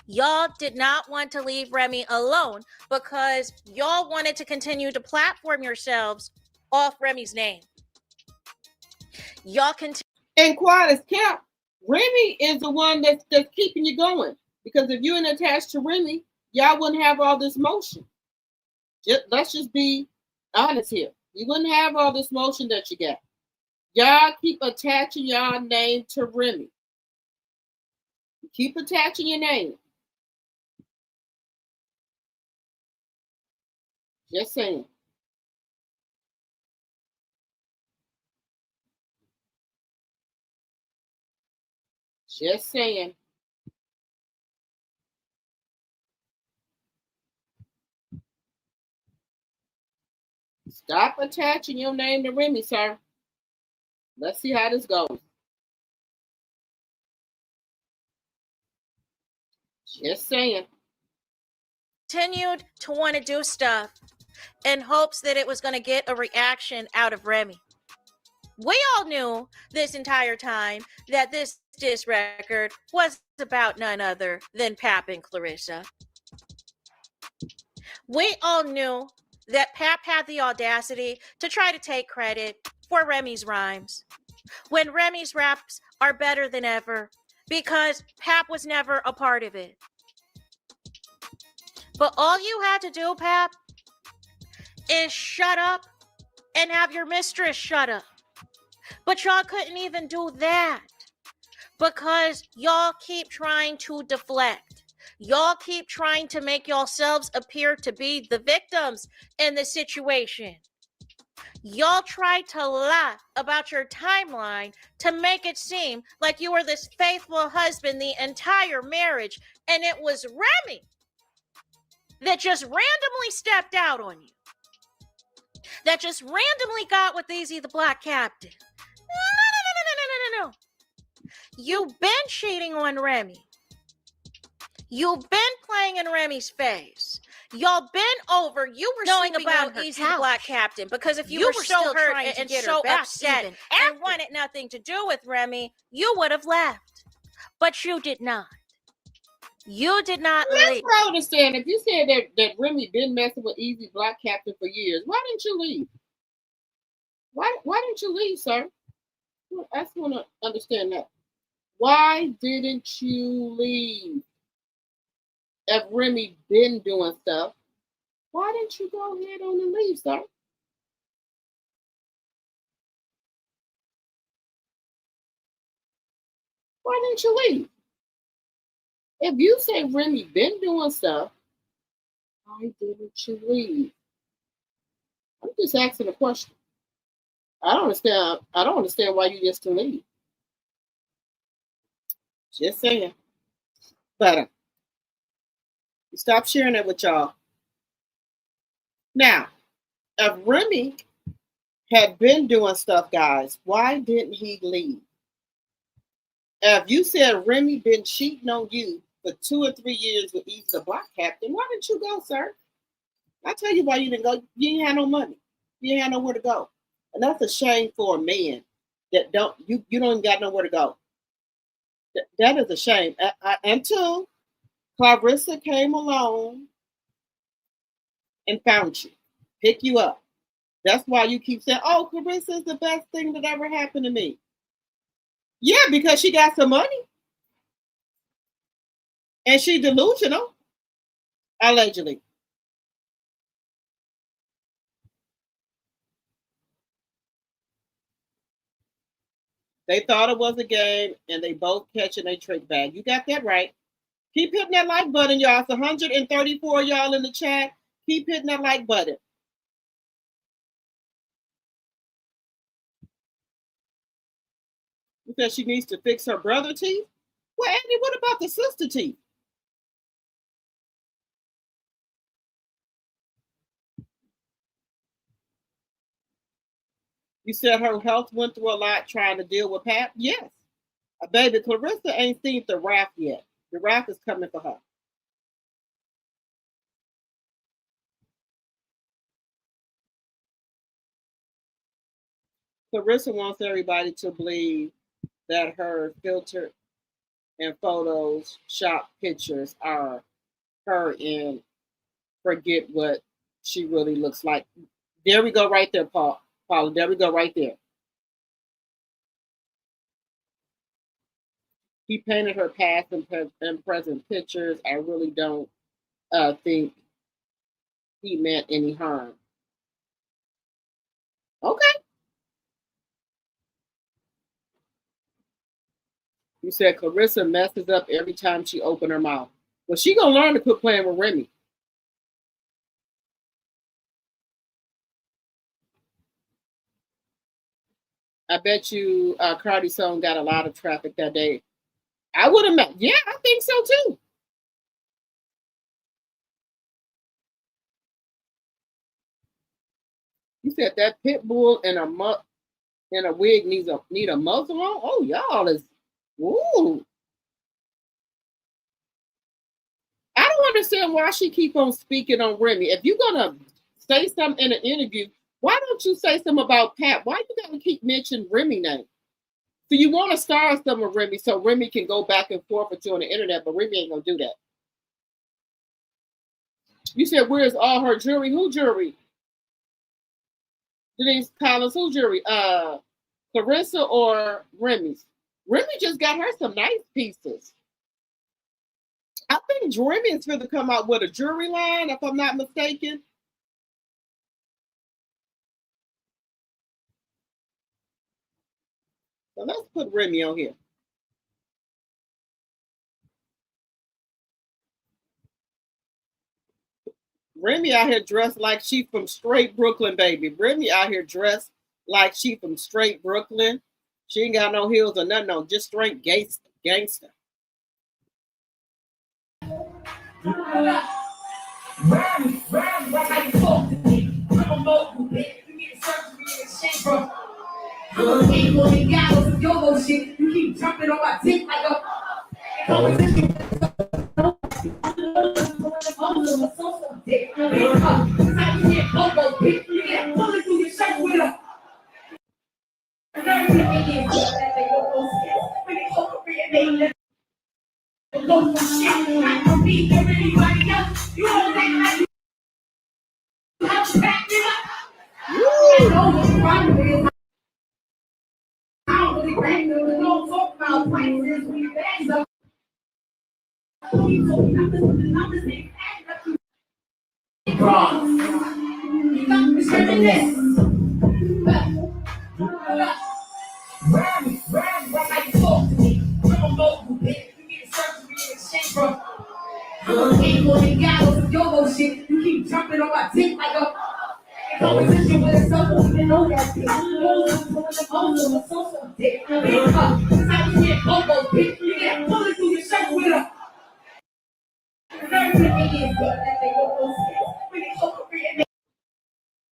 Y'all did not want to leave Remy alone because y'all wanted to continue to platform yourselves off Remy's name. Y'all continue. And quiet as kept, Remy is the one that's keeping you going. Because if you ain't attached to Remy, y'all wouldn't have all this motion. Let's just be honest here. You wouldn't have all this motion that you got. Y'all keep attaching y'all name to Remy. Keep attaching your name. Just saying. Just saying. Stop attaching your name to Remy, sir. Let's see how this goes. Just saying. Continued to want to do stuff in hopes that it was going to get a reaction out of Remy. We all knew this entire time that this diss record was about none other than Pap and Claressa. We all knew that Pap had the audacity to try to take credit for Remy's rhymes when Remy's raps are better than ever because Pap was never a part of it. But all you had to do, Pap, is shut up and have your mistress shut up. But y'all couldn't even do that because y'all keep trying to deflect. Y'all keep trying to make yourselves appear to be the victims in this situation. Y'all tried to lie about your timeline to make it seem like you were this faithful husband the entire marriage, and it was Remy that just randomly stepped out on you. That just randomly got with Easy the Black Captain. No. You've been cheating on Remy. You've been playing in Remy's face. Y'all been over. You were knowing about Easy the Black Captain, because if you were so hurt and so upset and wanted nothing to do with Remy, you would have left. But you did not. You did not leave. Let's understand. If you said that Remy been messing with Easy Black Captain for years, why didn't you leave? Why didn't you leave, sir? I just want to understand that. Why didn't you leave? If Remy been doing stuff, why didn't you go ahead on and leave, sir? Why didn't you leave? If you say Remy been doing stuff, why didn't you leave? I'm just asking a question. I don't understand why you just to leave. Just saying. But stop sharing it with y'all. Now, if Remy had been doing stuff, guys, why didn't he leave? If you said Remy been cheating on you for 2 or 3 years with Easy the Black Captain, why didn't you go, sir? I'll tell you why you didn't go. You ain't had no money. You ain't had nowhere to go. And that's a shame for a man that you don't even got nowhere to go. That is a shame. Until Claressa came along and found you, pick you up. That's why you keep saying, oh, Claressa is the best thing that ever happened to me. Yeah, because she got some money. And she delusional, allegedly. They thought it was a game, and they both catching a trick bag. You got that right. Keep hitting that like button, y'all. It's 134 y'all in the chat. Keep hitting that like button. Because she needs to fix her brother teeth. Well, Andy, what about the sister teeth? You said her health went through a lot trying to deal with Pat? Yes. Baby, Claressa ain't seen the wrath yet. The wrath is coming for her. Claressa wants everybody to believe that her filter and photos, shop pictures are her and forget what she really looks like. There we go right there, Paula. There we go right there. He painted her past and present pictures. I really don't think he meant any harm. Okay. You said Claressa messes up every time she opened her mouth. Well, she gonna learn to quit playing with Remy. I bet you Cardi's song got a lot of traffic that day. I would have, yeah, I think so too. You said that pit bull in a wig need a muzzle on. Oh, y'all is, ooh. I don't understand why she keep on speaking on Remy. If you're gonna say something in an interview, why don't you say something about Pat? Why you gotta keep mentioning Remy name? So you want to star some of Remy so Remy can go back and forth with you on the internet, but Remy ain't gonna do that. You said, where's all her jewelry? Who jewelry? Denise Collins, who jewelry? Claressa or Remy's? Remy just got her some nice pieces. I think Remy is going to come out with a jewelry line, if I'm not mistaken. So let's put Remy on here. Remy out here dressed like she from straight Brooklyn, baby. Remy out here dressed like she from straight Brooklyn. She ain't got no heels or nothing on, just straight gangster. You keep jumping on my dick like a you keep jumping on my dick like a competition with a soul, you know that dick. You get pulling through your shirt with a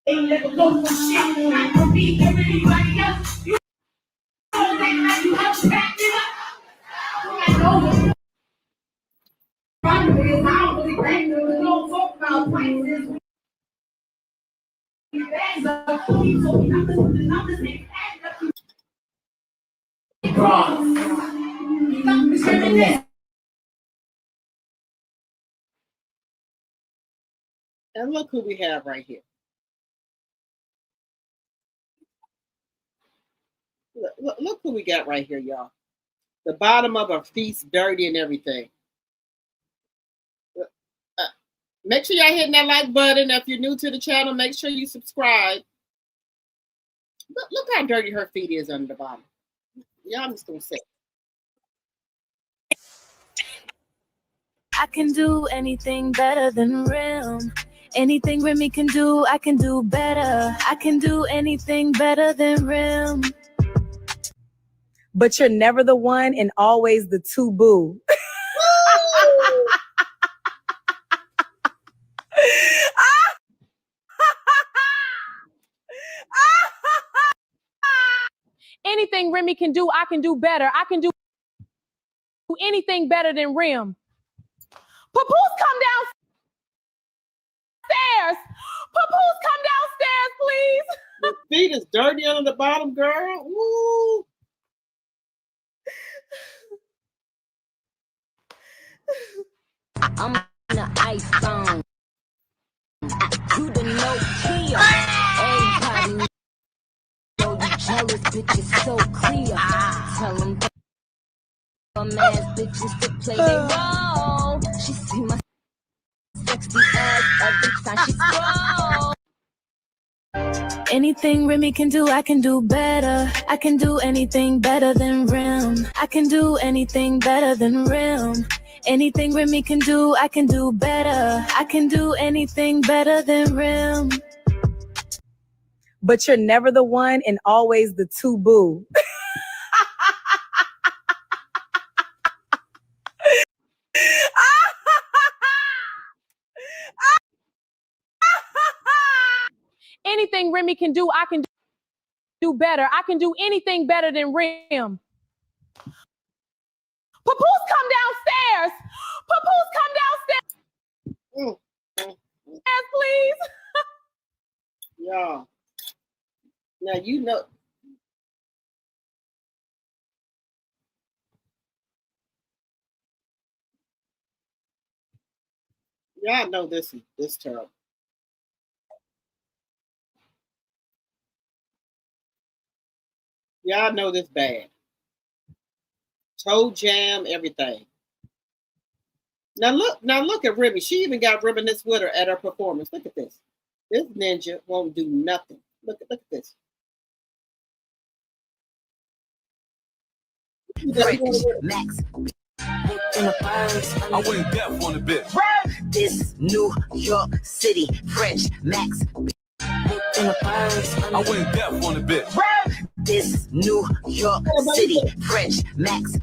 they never go for shit. I don't be everybody else. You know that you have to back it up. I know I don't really bang them. Don't talk about prices. Bags up. So the numbers ain't adding up. Stop discriminating. And look who we have right here. Look who we got right here, y'all. The bottom of her feet's dirty and everything. Make sure y'all hitting that like button. If you're new to the channel, make sure you subscribe. Look how dirty her feet is under the bottom. Yeah, I'm just gonna say. I can do anything better than Rim. Anything Remy can do, I can do better. I can do anything better than Rim. But you're never the one and always the two boo. Anything Remy can do, I can do better. I can do anything better than Rim. Papoose, come downstairs. Papoose, come downstairs, please. Your feet is dirty under the bottom, girl. Woo. I'm the iPhone. To the Nokia. Everybody know you jealous, bitch, it's so clear. Tell them bum ass bitches to play their role. She see my sexy ass every time she scroll. Anything Remy can do, I can do better. I can do anything better than Rim. I can do anything better than Rim. Anything Remy can do, I can do better. I can do anything better than Rim. But you're never the one and always the two boo. Anything Remy can do, I can do better. I can do anything better than Rim. Papoose, come downstairs. Papoose, come downstairs. Please. Y'all. Now you know. Y'all know this terrible. Y'all know this bad. Toe jam, everything. Now look at Remy. She even got reminisced with her at her performance. Look at this. This ninja won't do nothing. Look at this. Max. in the birds. I went deaf on the bit. This New York City, French Max. In the birds. I went deaf on the bit. This New York City, French Max.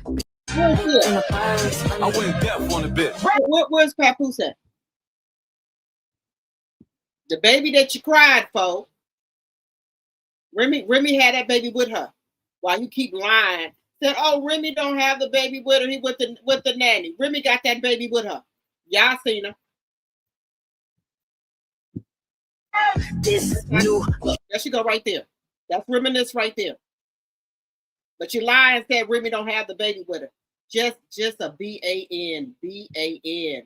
Where's In this? the birds. I went deaf on the bit. Where's Papoose at? The baby that you cried for. Remy had that baby with her. Why you keep lying? Said, oh, Remy don't have the baby with her. He with the nanny. Remy got that baby with her. Y'all seen her. This new. Look, there she go right there. That's reminisce right there. But you lie and said Remy don't have the baby with her. Just a B-A-N. B-A-N.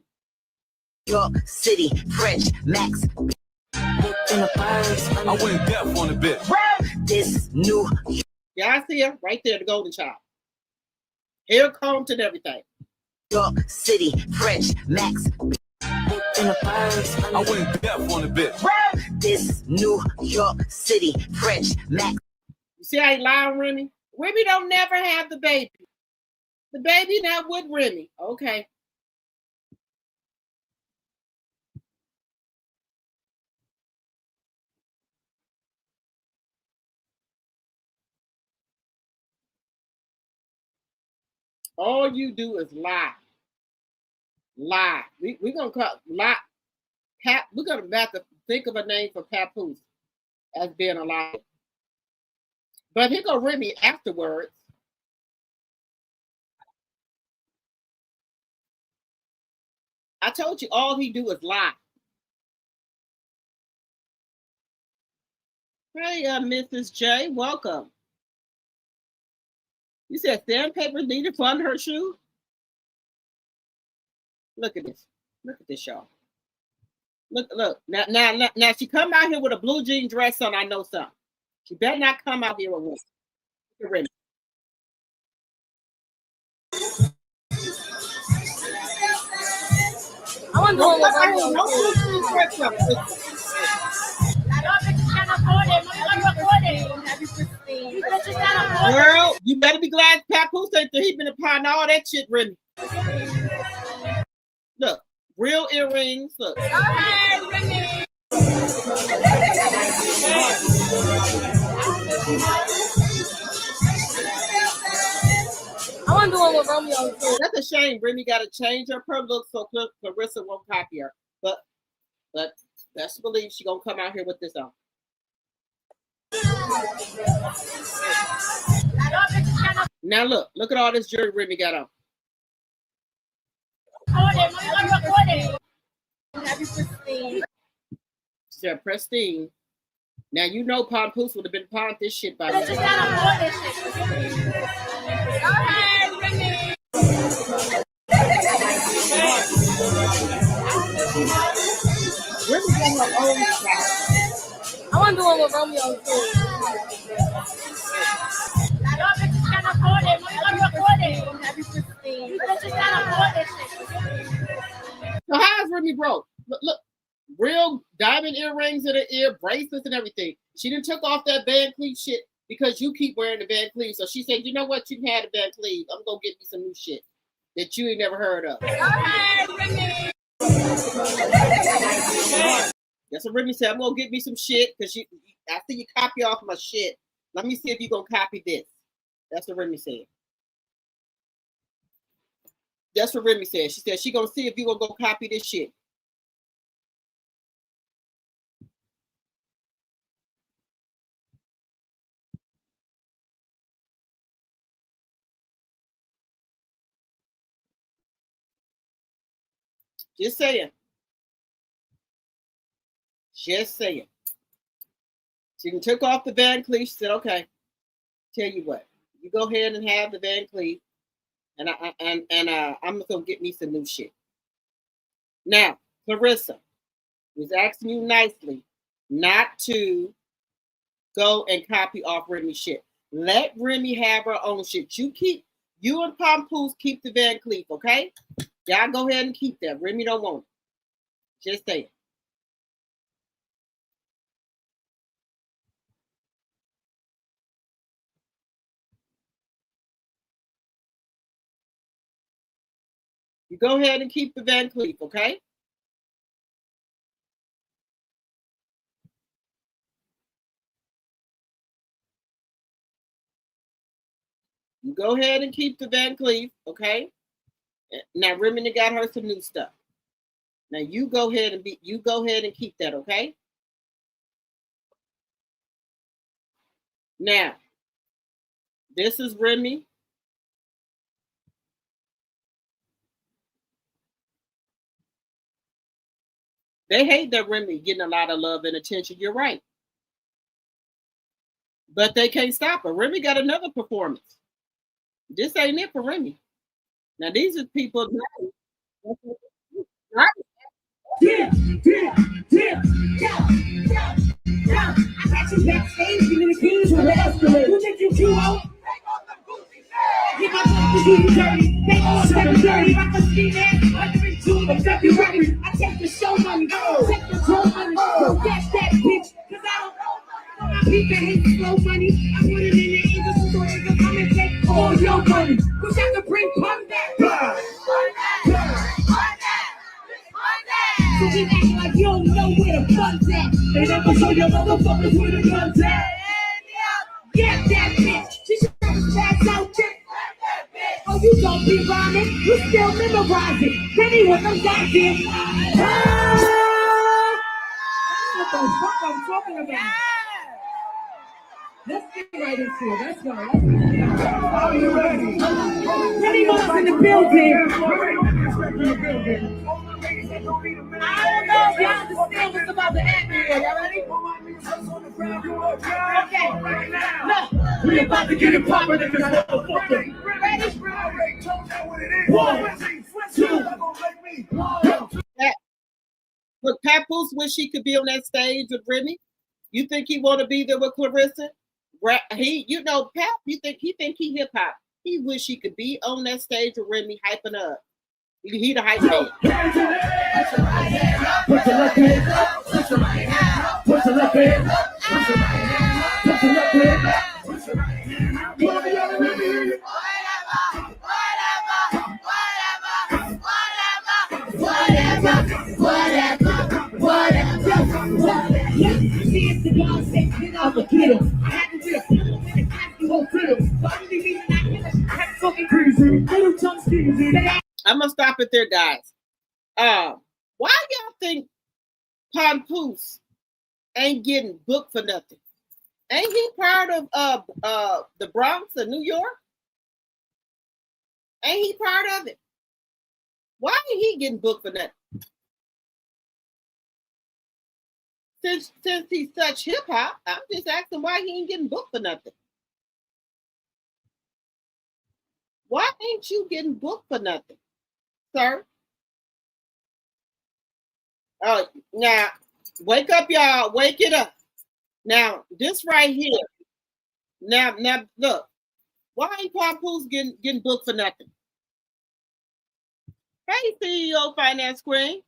York City, French Max. In the birds. I went deaf on the bit. This New Y'all see her right there, the golden child. Hair combed and everything. York City, French Max. In the birds. I went deaf on the bit. This New York City, French Max. You see how he lying, Remy? Remy don't never have the baby. The baby not with Remy. Okay. All you do is lie. Lie. We're gonna call lie. We're gonna have to think of a name for Papoose as being a liar. But here go Remy afterwards. I told you all he do is lie. Hey, Mrs. J, welcome. You said sandpaper needed for under her shoe? Look at this. Look at this, y'all. Look. Now she come out here with a blue jean dress on, I know something. She better not come out here with one. Look at Remy. I want to do it with Girl, you better be glad Papoose ain't there. He been upon all that shit, Remy. Look, real earrings. Look. I want to do it with Romeo too. That's a shame. Remy got to change her per look so Claressa won't copy her. But best believe she gonna come out here with this on. Now look at all this jewelry Remy got on. She said pristine. Now you know Papoose would have been pawned this shit by now. Remy got her own style. I want to do it with Romeo too. So how's Remy broke? Look, real diamond earrings in her ear, bracelets and everything. She done took off that Van Cleef shit because you keep wearing the Van Cleef. So she said, you know what? You can have the Van Cleef. I'm gonna get me some new shit that you ain't never heard of. That's what Remy said. I'm gonna get me some shit because I see you copy off my shit. Let me see if you're gonna copy this. That's what Remy said. That's what Remy said. She said she gonna see if you're gonna go copy this shit. Just saying. Just saying. She took off the Van Cleef. She said, okay, tell you what, you go ahead and have the Van Cleef, and I'm just gonna get me some new shit. Now, Claressa was asking you nicely not to go and copy off Remy shit. Let Remy have her own shit. You and Papoose keep the Van Cleef, okay? Y'all go ahead and keep that. Remy don't want it. Just saying. You go ahead and keep the Van Cleef, okay? You go ahead and keep the Van Cleef, okay? Now Remy got her some new stuff. Now you go ahead and keep that, okay? Now, this is Remy. They hate that Remy getting a lot of love and attention. You're right. But they can't stop her. Remy got another performance. This ain't it for Remy. Now, these are people. Right? Yeah. I got you backstage in the keys with the escalator. You think you cute, ho? Get my fucking booty dirty. They all step dirty. I can see that. Like the June of February. I take the show money. Take the draw money. Don't get that bitch. Cause I don't know. My people hate slow money. I put it in the industry so they can come and take all your money. Wish I could bring pun back. So we act like you don't know where the fun's at. They never show your motherfuckers where the guns at. Get that bitch. She should have passed out there. Oh, you don't be rhyming. You still memorizing. Penny with them goddamn. What the fuck I'm talking about? Let's get right into it. Let's go. Are you ready? Penny was in the building. I don't know if y'all understand what's about to happen here. Y'all ready? Okay. Look, we about to get it poppin' in this motherfucker. Ready? 1, 2. Look, Papoose wish he could be on that stage with Remy. You think he want to be there with Claressa? He, you know, Pap. You think he hip hop? He wish he could be on that stage with Remy, hyping up. He the hype man. Put your left hand up. Put your right hand up. Put your left hand up. Put your right hand up. Put your left hand up. Put your right hand up. Whatever. See, it's the God said, then I'll get him. I had to get him. And I can go fit him. The only reason I get him, I'm fucking crazy. Little tongue squeezing. I'm gonna stop it there, guys. Why y'all think Papoose ain't getting booked for nothing? Ain't he part of the Bronx of New York? Ain't he part of it? Why ain't he getting booked for nothing? Since he's such hip hop, I'm just asking why he ain't getting booked for nothing. Why ain't you getting booked for nothing, sir? Oh, now wake up, y'all. Wake it up. Now this right here. Now look. Why ain't Papoose getting booked for nothing? Hey, CEO Finance Queen.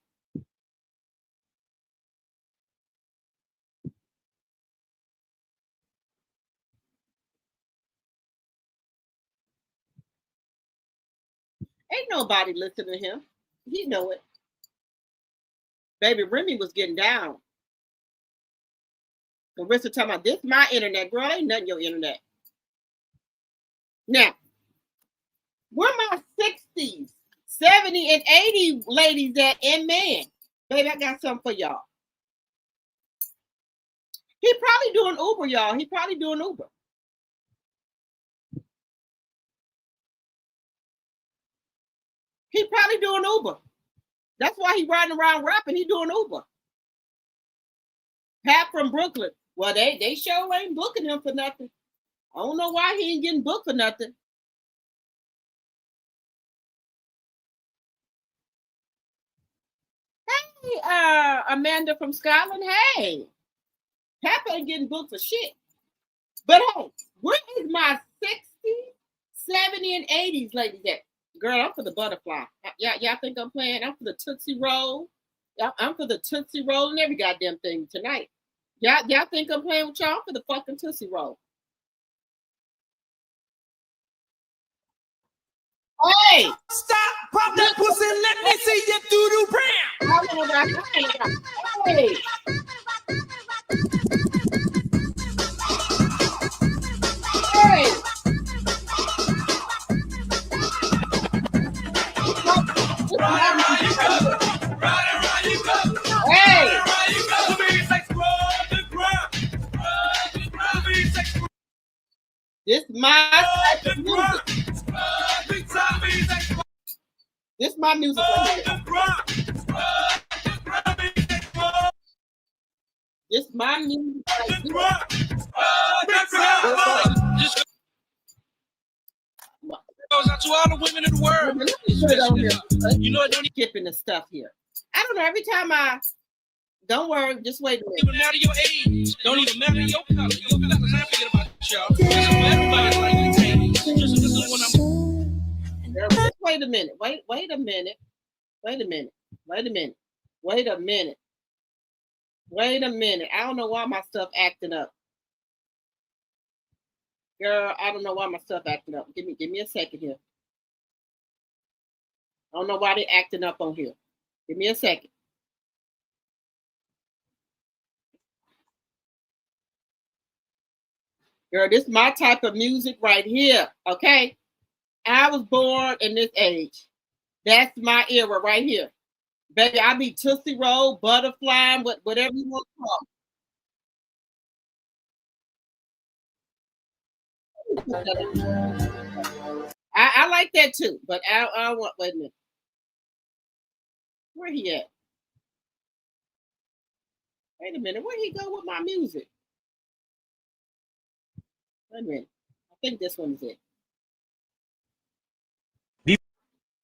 Ain't nobody listening to him. He know it. Baby, Remy was getting down. Claressa talking about, this my internet. Girl, ain't nothing your internet. Now, where my 60s, 70, and 80 ladies at and men? Baby, I got something for y'all. He probably doing Uber, y'all. He probably doing Uber. He probably doing Uber. That's why he riding around rapping. He doing Uber. Pat from Brooklyn. Well, they sure ain't booking him for nothing. I don't know why he ain't getting booked for nothing. Hey, Amanda from Scotland. Hey, Pat ain't getting booked for shit. But hey, where is my 60s, 70s, and 80s ladies at? Girl, I'm for the butterfly. Y'all think I'm playing? I'm for the Tootsie Roll. I'm for the Tootsie Roll and every goddamn thing tonight. Y'all think I'm playing with y'all? I'm for the fucking Tootsie Roll. Hey! Stop, pop that pussy, let me see your doo-doo brand. I wanna rock. Hey! Hey! Hey! This my music. This my music. This my music. Goes out to all the women in the world. You know, don't skipping the stuff here. I don't know. Every time don't worry, just wait a minute. Don't even matter your age. Don't even matter your color. Your colors, I forget about y'all. Everybody's like entertainment. Just wait a minute. Wait a minute. Wait a minute. Wait a minute. Wait a minute. Wait a minute. I don't know why my stuff acting up. Girl, I don't know why my stuff acting up. Give me a second here. I don't know why they acting up on here. Give me a second. Girl, this is my type of music right here, okay? I was born in this age. That's my era right here. Baby, I be Tootsie Roll, Butterfly, whatever you want to call it. I like that too, but I want. Wait a minute. Where he at? Wait a minute. Where he go with my music? Wait a minute. I think this one's it.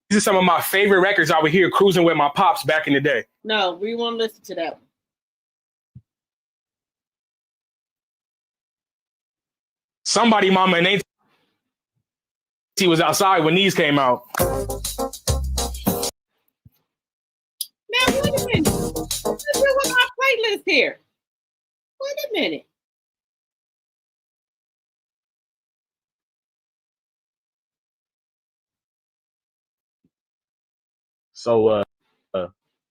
These are some of my favorite records I would hear cruising with my pops back in the day. No, we want to listen to that one. Somebody, mama, and auntie was outside when these came out. Now, wait a minute. What's with my playlist here? Wait a minute. So,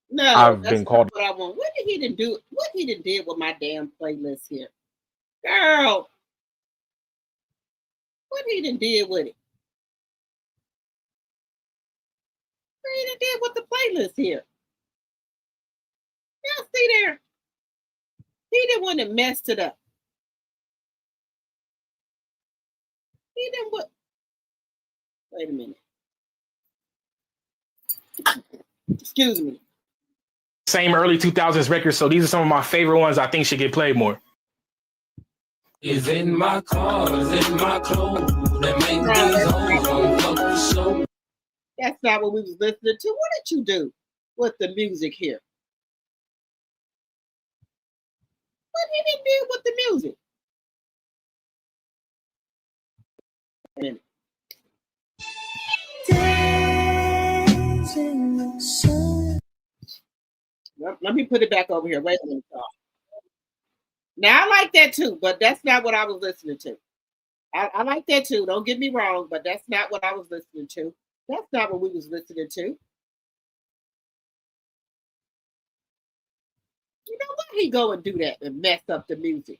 no, I've been called. What I want. What did he done do? What he done did with my damn playlist here, girl? What he done did with it? What he done did with the playlist here? Y'all see there? He didn't want to mess it up. He didn't what? Wait a minute. Excuse me. Same early 2000s records, so these are some of my favorite ones I think should get played more. Is in my car, is in my clothes. That make these hoes. That's not what we was listening to. What did you do with the music here? What he didn't do with the music? Let me put it back over here. Wait a minute. Now I like that too, but that's not what I was listening to. I like that too. Don't get me wrong, but that's not what I was listening to. That's not what we was listening to. You know why he go and do that and mess up the music?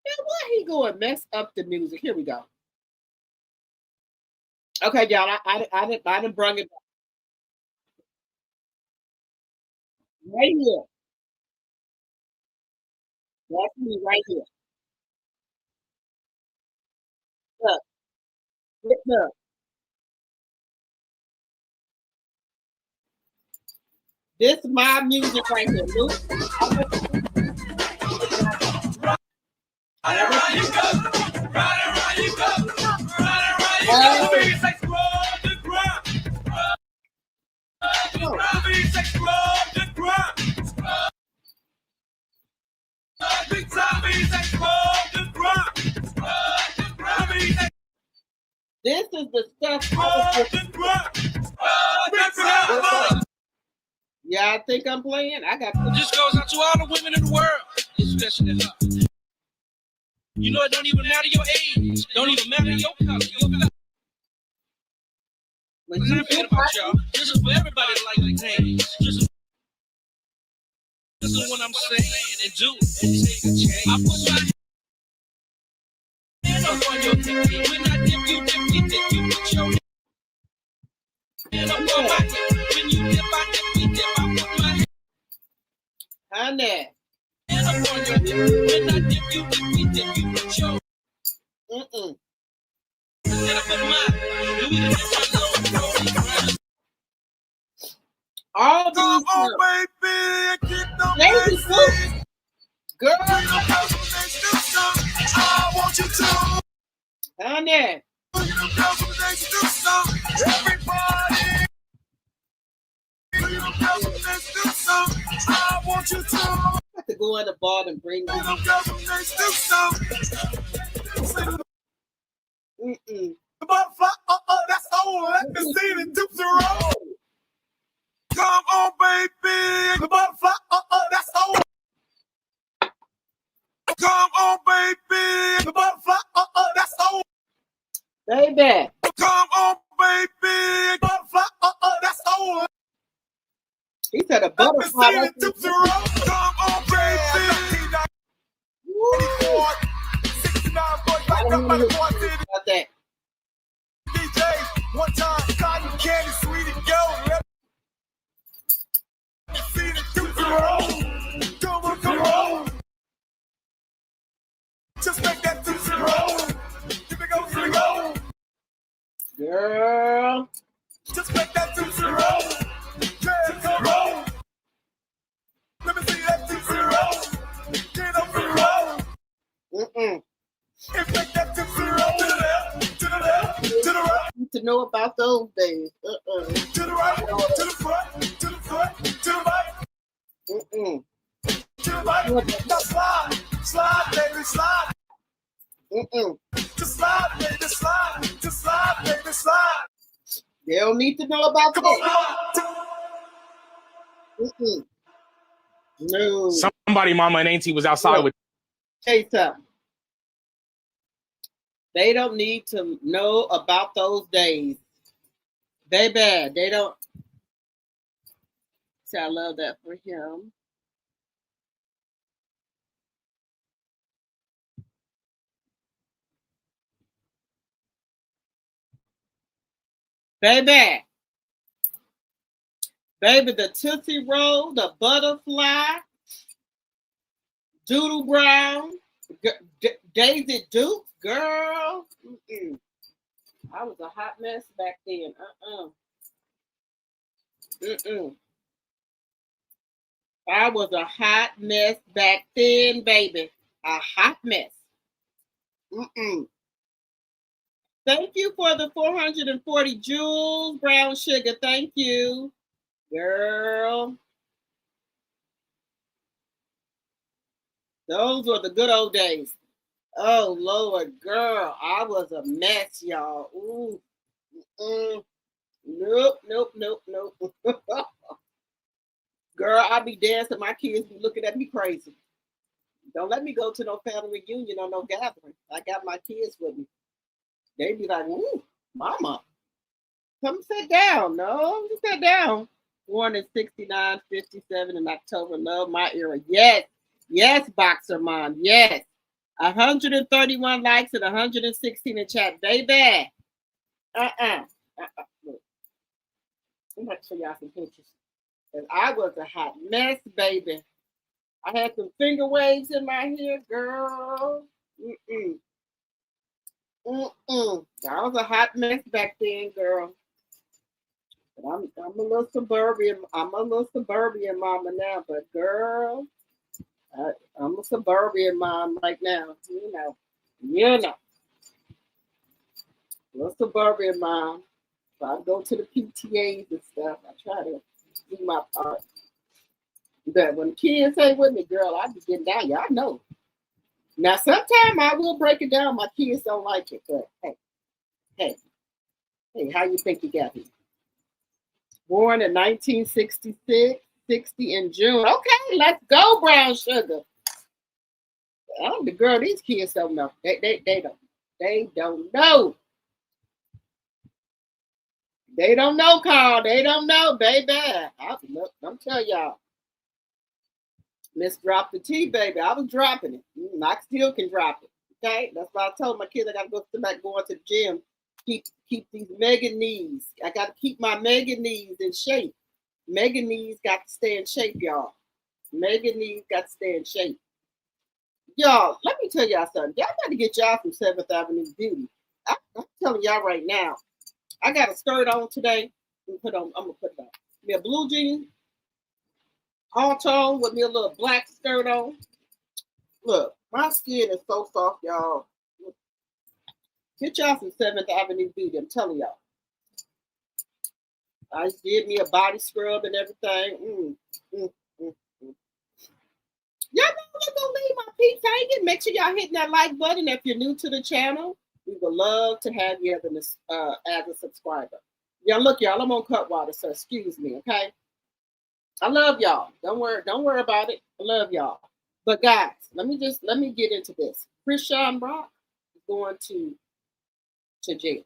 Now why he go and mess up the music? Here we go. Okay, y'all. I didn't bring it back. Right here. That's me right here. Look. Look. This is my music right here. Luke. This is the stuff. Yeah, y'all think I'm playing? I got This goes out to all the women in the world, especially her. You know it don't even matter your age, don't even matter your color, your color. when I'm you not forget about y'all. This is for everybody that like names. This is what I'm saying and do. Take a chance. I put my hand up on your hip. When I dip, you dip, you dip, you put your hand up on my hip. When you dip, I dip, we dip, I put my honey. hand up on your hip. When I dip, you dip, we dip, you put your hand up on mine. And we dip our low. All these baby, get the baby food. Girl, I want you to. honey. Everybody. I want you to. I have to go in the bar and bring them. That's all. Let me see the dupes roll. Come on, baby. The butterfly. That's all. Come on, baby. The butterfly. That's all. Baby. Come on, baby. Butterfly. That's all. He said a butterfly. Let me see the dupes roll. Come on, baby. 69 boys like up by the one city. About that. DJ, one time, cotton candy, sweetie, go. Let me see the dupes roll. Come on. Just make that dupes roll. Here we go. Girl. Just make that dupes roll. Yeah, come on. Let me see that dupes roll. Get up and roll. And make that dupes roll. To the left, to the left, to the right. To know about those days. To the right, to the front, to the front, to the right. To the right. Now slide, baby, slide. Just slide, baby, slide. Just slide, baby, slide. They don't need to know about Come that. on. No. Somebody, mama and auntie was outside with. Say something. They don't need to know about those days. Baby, they don't. See, I love that for him. Baby, the Tootsie Roll, the butterfly, Doodle Brown, Daisy Duke, girl. I was a hot mess back then. I was a hot mess back then, baby. A hot mess. Thank you for the 440 Jules Brown Sugar. Thank you, girl. Those were the good old days. Oh, Lord, girl. I was a mess, y'all. Ooh. Nope. Girl, I be dancing. My kids be looking at me crazy. Don't let me go to no family reunion or no gathering. I got my kids with me. They be like, ooh, mama, come sit down. No, just sit down. Born in 69, 57 in October. Love my era. Yes, Boxer Mom. Yes. 131 likes and 116 in chat. Baby. Look. I'm going to show y'all some pictures. And I was a hot mess, baby. I had some finger waves in my hair, girl. I was a hot mess back then, girl. But I'm a little suburban. I'm a little suburban mama now, but girl, I'm a suburban mom right now. You know. Little suburban mom. So I go to the PTAs and stuff. I try to do my part. But when the kids ain't with me, girl, I be getting down. Y'all know. Now, sometimes I will break it down. My kids don't like it, but hey, how you think you got here? Born in 1966, 60 in June. Okay, let's go, brown sugar. Oh, the girl, these kids don't know. They don't know. They don't know, Carl. They don't know, baby. I'm telling y'all. Miss dropped the T, baby. I was dropping it. I still can drop it. Okay? That's why I told my kids I gotta go back going to the gym. Keep these mega knees. I gotta keep my mega knees in shape. Mega knees got to stay in shape, y'all. Mega knees got to stay in shape. Y'all, let me tell y'all something. Y'all got to get y'all from 7th Avenue Beauty. I'm telling y'all right now. I got a skirt on today. I'm gonna put it on. Me a blue jean, halter on with me a little black skirt on. Look, my skin is so soft, y'all. Get y'all some 7th Avenue Beauty. I'm telling y'all. I just did me a body scrub and everything. Y'all know we're gonna leave my peeps hanging. Make sure y'all hitting that like button if you're new to the channel. We would love to have you as a subscriber. Y'all, look, y'all, I'm on Cutwater, so excuse me, okay? I love y'all. Don't worry about it. I love y'all. But guys, let me get into this. Chrisean Rock is going to jail.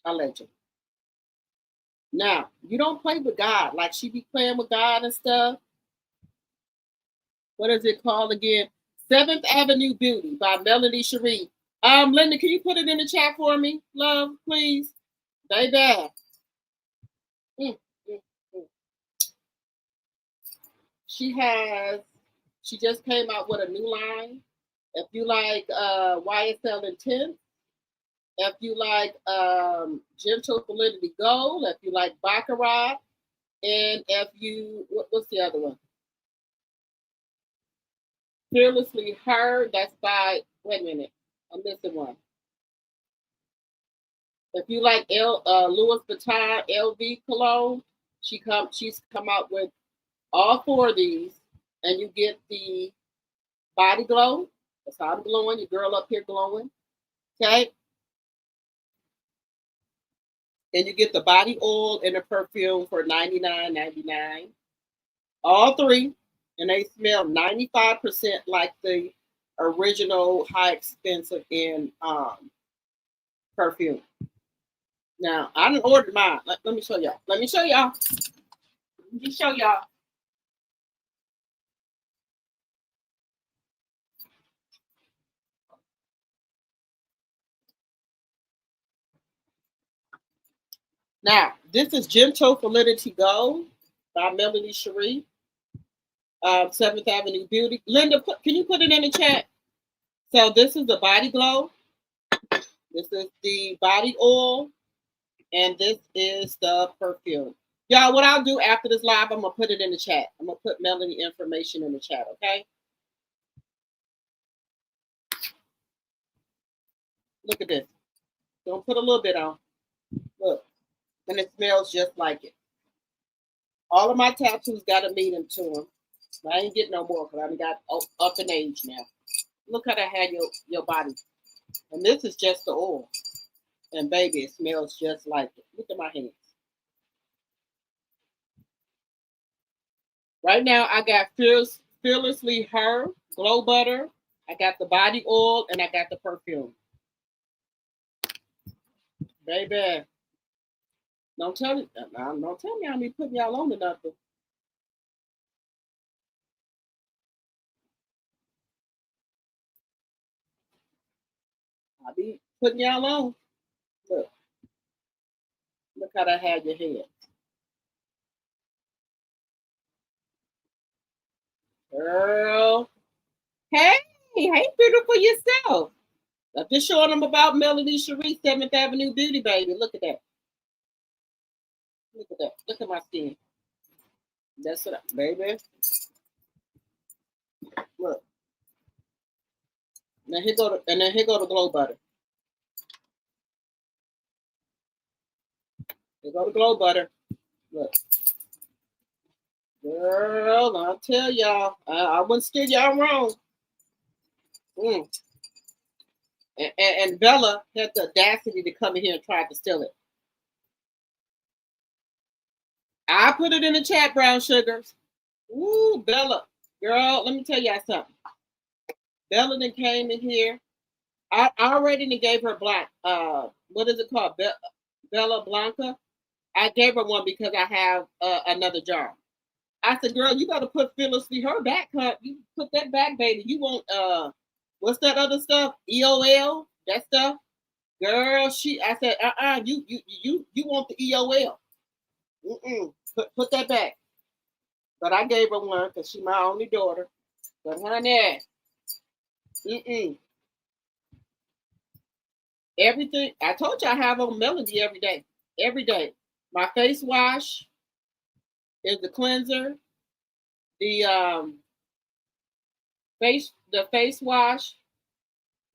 Allegedly. Now, you don't play with God like she be playing with God and stuff. What is it called again? 7th Avenue Beauty by Melanie Cherie. Linda, can you put it in the chat for me, love, please? Baby. She just came out with a new line. If you like YSL Intense, if you like Gentle Validity Gold, if you like Baccarat, and if you, what's the other one? Fearlessly Her, that's by, wait a minute, I'm missing one. If you like Louis Vuitton LV cologne, she's come out with all 4 of these, and you get the body glow. That's how I'm glowing. Your girl up here glowing. Okay. And you get the body oil and the perfume for $99.99. All 3. And they smell 95% like the original high expensive in perfume. Now, I didn't order mine. Let me show y'all. Let me show y'all. Now, this is Gentle Validity Gold by Melanie Cherie. 7th Avenue Beauty. Linda, can you put it in the chat? So this is the body glow. This is the body oil. And this is the perfume. Y'all, what I'll do after this live, I'm going to put it in the chat. I'm going to put Melanie information in the chat, okay? Look at this. Don't put a little bit on. Look. And it smells just like it. All of my tattoos got a meaning to them. I ain't getting no more because I got up in age now. Look how that had your body. And this is just the oil. And baby, it smells just like it. Look at my hands. Right now, I got Fearlessly Her Glow Butter. I got the body oil and I got the perfume. Baby. Don't tell me I'm be putting y'all on to nothing. I'll be putting y'all on. Look how that had your head. Girl. Hey, beautiful yourself. I'm just showing them about Melanie Cherie, 7th Avenue Beauty, baby. Look at that. Look at that. Look at my skin. That's what baby. Look. Now here go the glow butter. Here go the glow butter. Look. Girl, I'll tell y'all. I wouldn't steer y'all wrong. And Bella had the audacity to come in here and try to steal it. I put it in the chat, brown sugars. Ooh, Bella. Girl, let me tell y'all something. Bella then came in here. I already gave her black. What is it called? Bella Blanca. I gave her one because I have another jar. I said, girl, you gotta put Phyllis Lee her back, huh? You put that back, baby. You want what's that other stuff? EOL, that stuff? Girl, I said, you want the EOL. Put that back. But I gave her one because she's my only daughter. But honey, everything I told you I have on Melody every day. Every day. My face wash is the cleanser. The face wash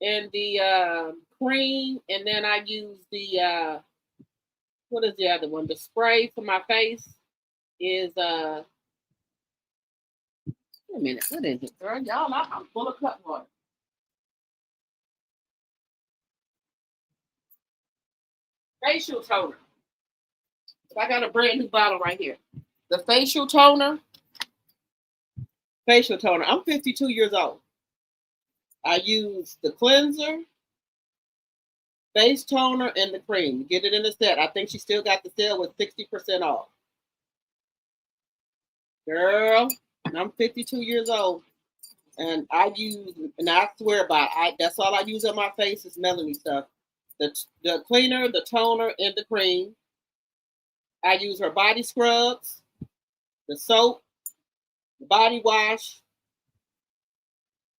and the cream, and then I use the what is the other one? The spray for my face is wait a minute, what is it, girl? Y'all, I'm full of cut water. Facial toner. I got a brand new bottle right here. The facial toner. Facial toner. I'm 52 years old. I use the cleanser, face toner, and the cream. Get it in the set. I think she still got the sale with 60% off. Girl, I'm 52 years old. And I swear by it, that's all I use on my face is Melanie stuff. The cleaner, the toner, and the cream. I use her body scrubs, the soap, the body wash.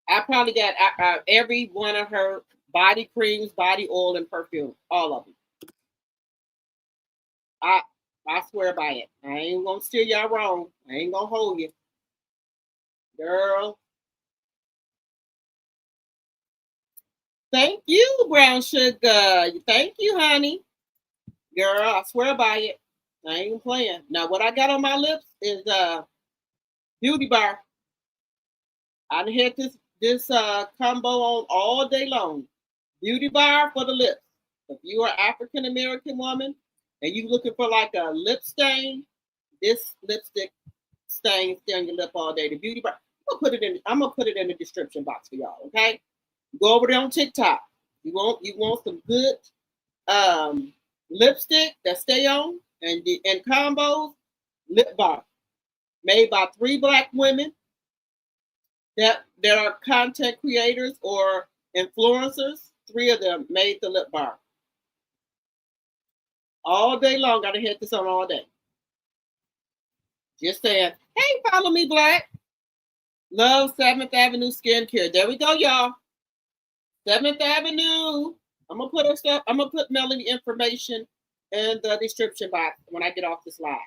I probably got every one of her body creams, body oil, and perfume, all of them. I swear by it. I ain't gonna steer y'all wrong. I ain't gonna hold you, girl. Thank you, brown sugar. Thank you, honey. Girl, I swear by it. I ain't playing. Now, what I got on my lips is Beauty Bar. I done had this combo on all day long. Beauty Bar for the lips. If you are African American woman and you looking for like a lip stain, this lipstick stain stay on your lip all day. The Beauty Bar. I'm gonna put it in the description box for y'all. Okay, go over there on TikTok. You want some good lipstick that stay on and combos. Lip Bar, made by 3 Black women that are content creators or influencers. 3 of them made the lip bar. All day long, gotta hit this on all day. Just saying, hey, follow me, Black. Love 7th Avenue Skincare. There we go, y'all. 7th Avenue. I'm gonna put her stuff. I'm gonna put Melanie information in the description box when I get off this live.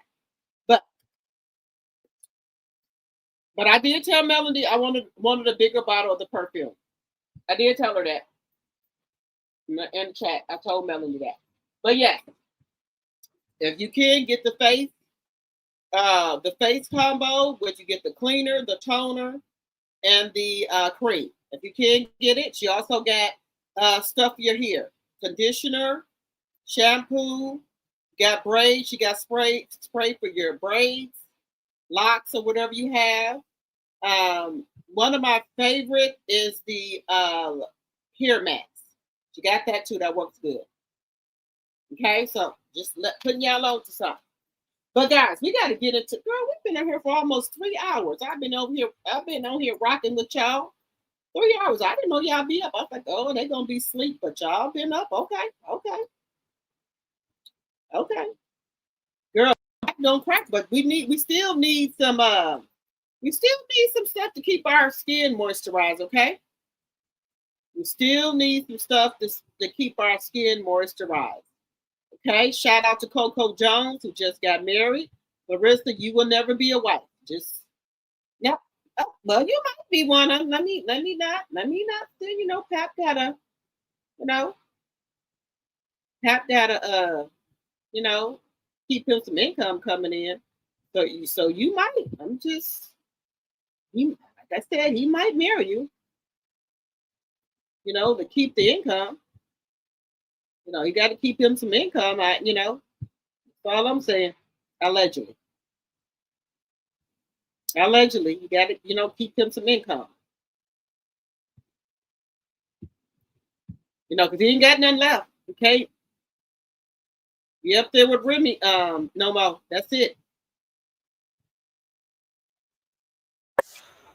But I did tell Melanie I wanted a bigger bottle of the perfume. I did tell her that in the chat. I told Melanie that. But yeah, if you can get the face combo, which you get the cleaner, the toner, and the cream. If you can get it, she also got stuff for your hair: conditioner, shampoo, got braids. She got spray for your braids, locks, or whatever you have. One of my favorite is the hair mats. She got that too. That works good. Okay, so just putting y'all on to something. But guys, we got to get into. Girl, we've been in here for almost 3 hours. I've been on here rocking with y'all 3 hours. I didn't know y'all be up. I was like, oh, they're gonna be asleep, but y'all been up. Okay. Girl, don't crack, but we still need some stuff to keep our skin moisturized, okay? We still need some stuff to keep our skin moisturized. Okay, shout out to Coco Jones, who just got married. Claressa, you will never be a wife. Well, you might be one. Let me not. Pap gotta, keep him some income coming in. So you might. Like I said, he might marry you. To keep the income. You got to keep him some income. That's all I'm saying. Allegedly. Allegedly, you got to, keep him some income. Because he ain't got nothing left. Okay. You up there with Remy, no more. That's it.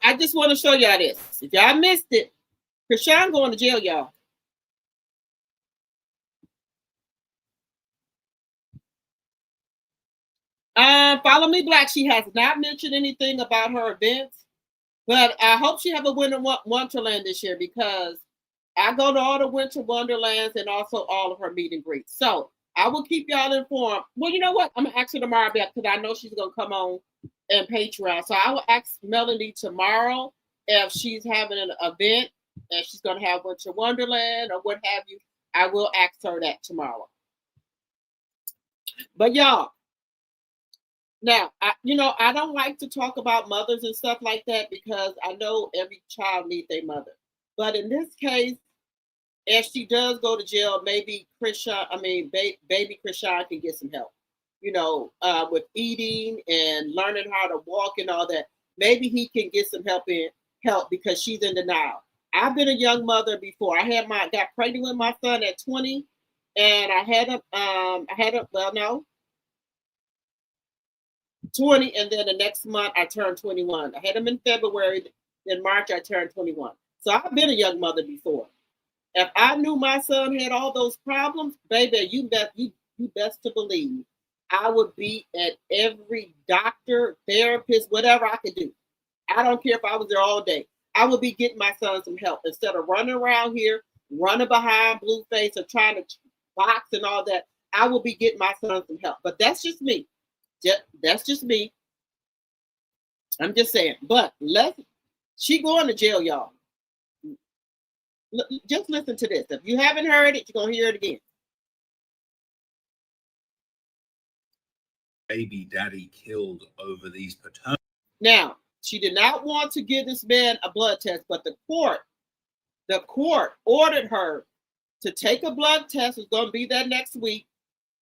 I just want to show y'all this. If y'all missed it, Chrisean going to jail, y'all. Follow Me Black. She has not mentioned anything about her events, but I hope she have a Winter Wonderland this year because I go to all the Winter Wonderlands and also all of her meet and greets. So I will keep y'all informed. Well, you know what? I'm gonna ask her tomorrow because I know she's gonna come on and Patreon. So I will ask Melanie tomorrow if she's having an event and she's gonna have Winter Wonderland or what have you. I will ask her that tomorrow. But y'all, now I don't like to talk about mothers and stuff like that because I know every child needs their mother. But in this case, if she does go to jail, maybe baby Chrisean can get some help. With eating and learning how to walk and all that. Maybe he can get some help because she's in denial. I've been a young mother before. I got pregnant with my son at 20, and I had him 20, and then the next month I turned 21. I had him in February. In March I turned 21. So I've been a young mother before. If I knew my son had all those problems, baby, you best to believe I would be at every doctor, therapist, whatever I could do. I don't care if I was there all day. I would be getting my son some help instead of running around here, running behind Blueface or trying to box and all that. I will be getting my son some help. But that's just me. That's just me. I'm just saying. But she going to jail, y'all. Just listen to this. If you haven't heard it, you're going to hear it again. Baby daddy killed over these paternal. Now, she did not want to give this man a blood test, but the court ordered her to take a blood test. It's going to be there next week,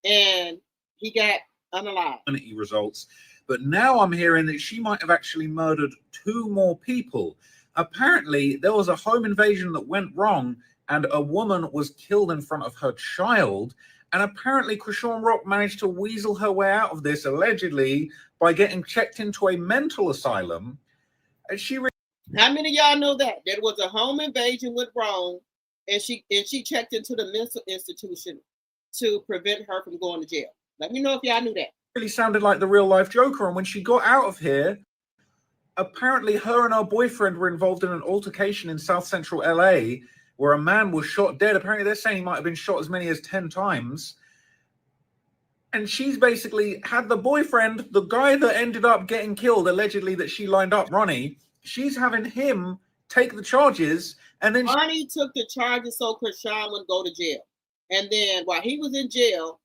and he got unalive. Results, but now I'm hearing that she might have actually murdered 2 more people. Apparently, there was a home invasion that went wrong, and a woman was killed in front of her child. And apparently, Chrisean Rock managed to weasel her way out of this, allegedly, by getting checked into a mental asylum. And how many of y'all know that there was a home invasion went wrong, and she checked into the mental institution to prevent her from going to jail? Let me know if y'all knew that. Really sounded like the real life Joker. And when she got out of here, apparently her and her boyfriend were involved in an altercation in South Central LA where a man was shot dead. Apparently they're saying he might have been shot as many as 10 times. And she's basically had the boyfriend, the guy that ended up getting killed, allegedly that she lined up, Ronnie, she's having him take the charges. And then Ronnie took the charges so Chrisean would go to jail. And then while he was in jail,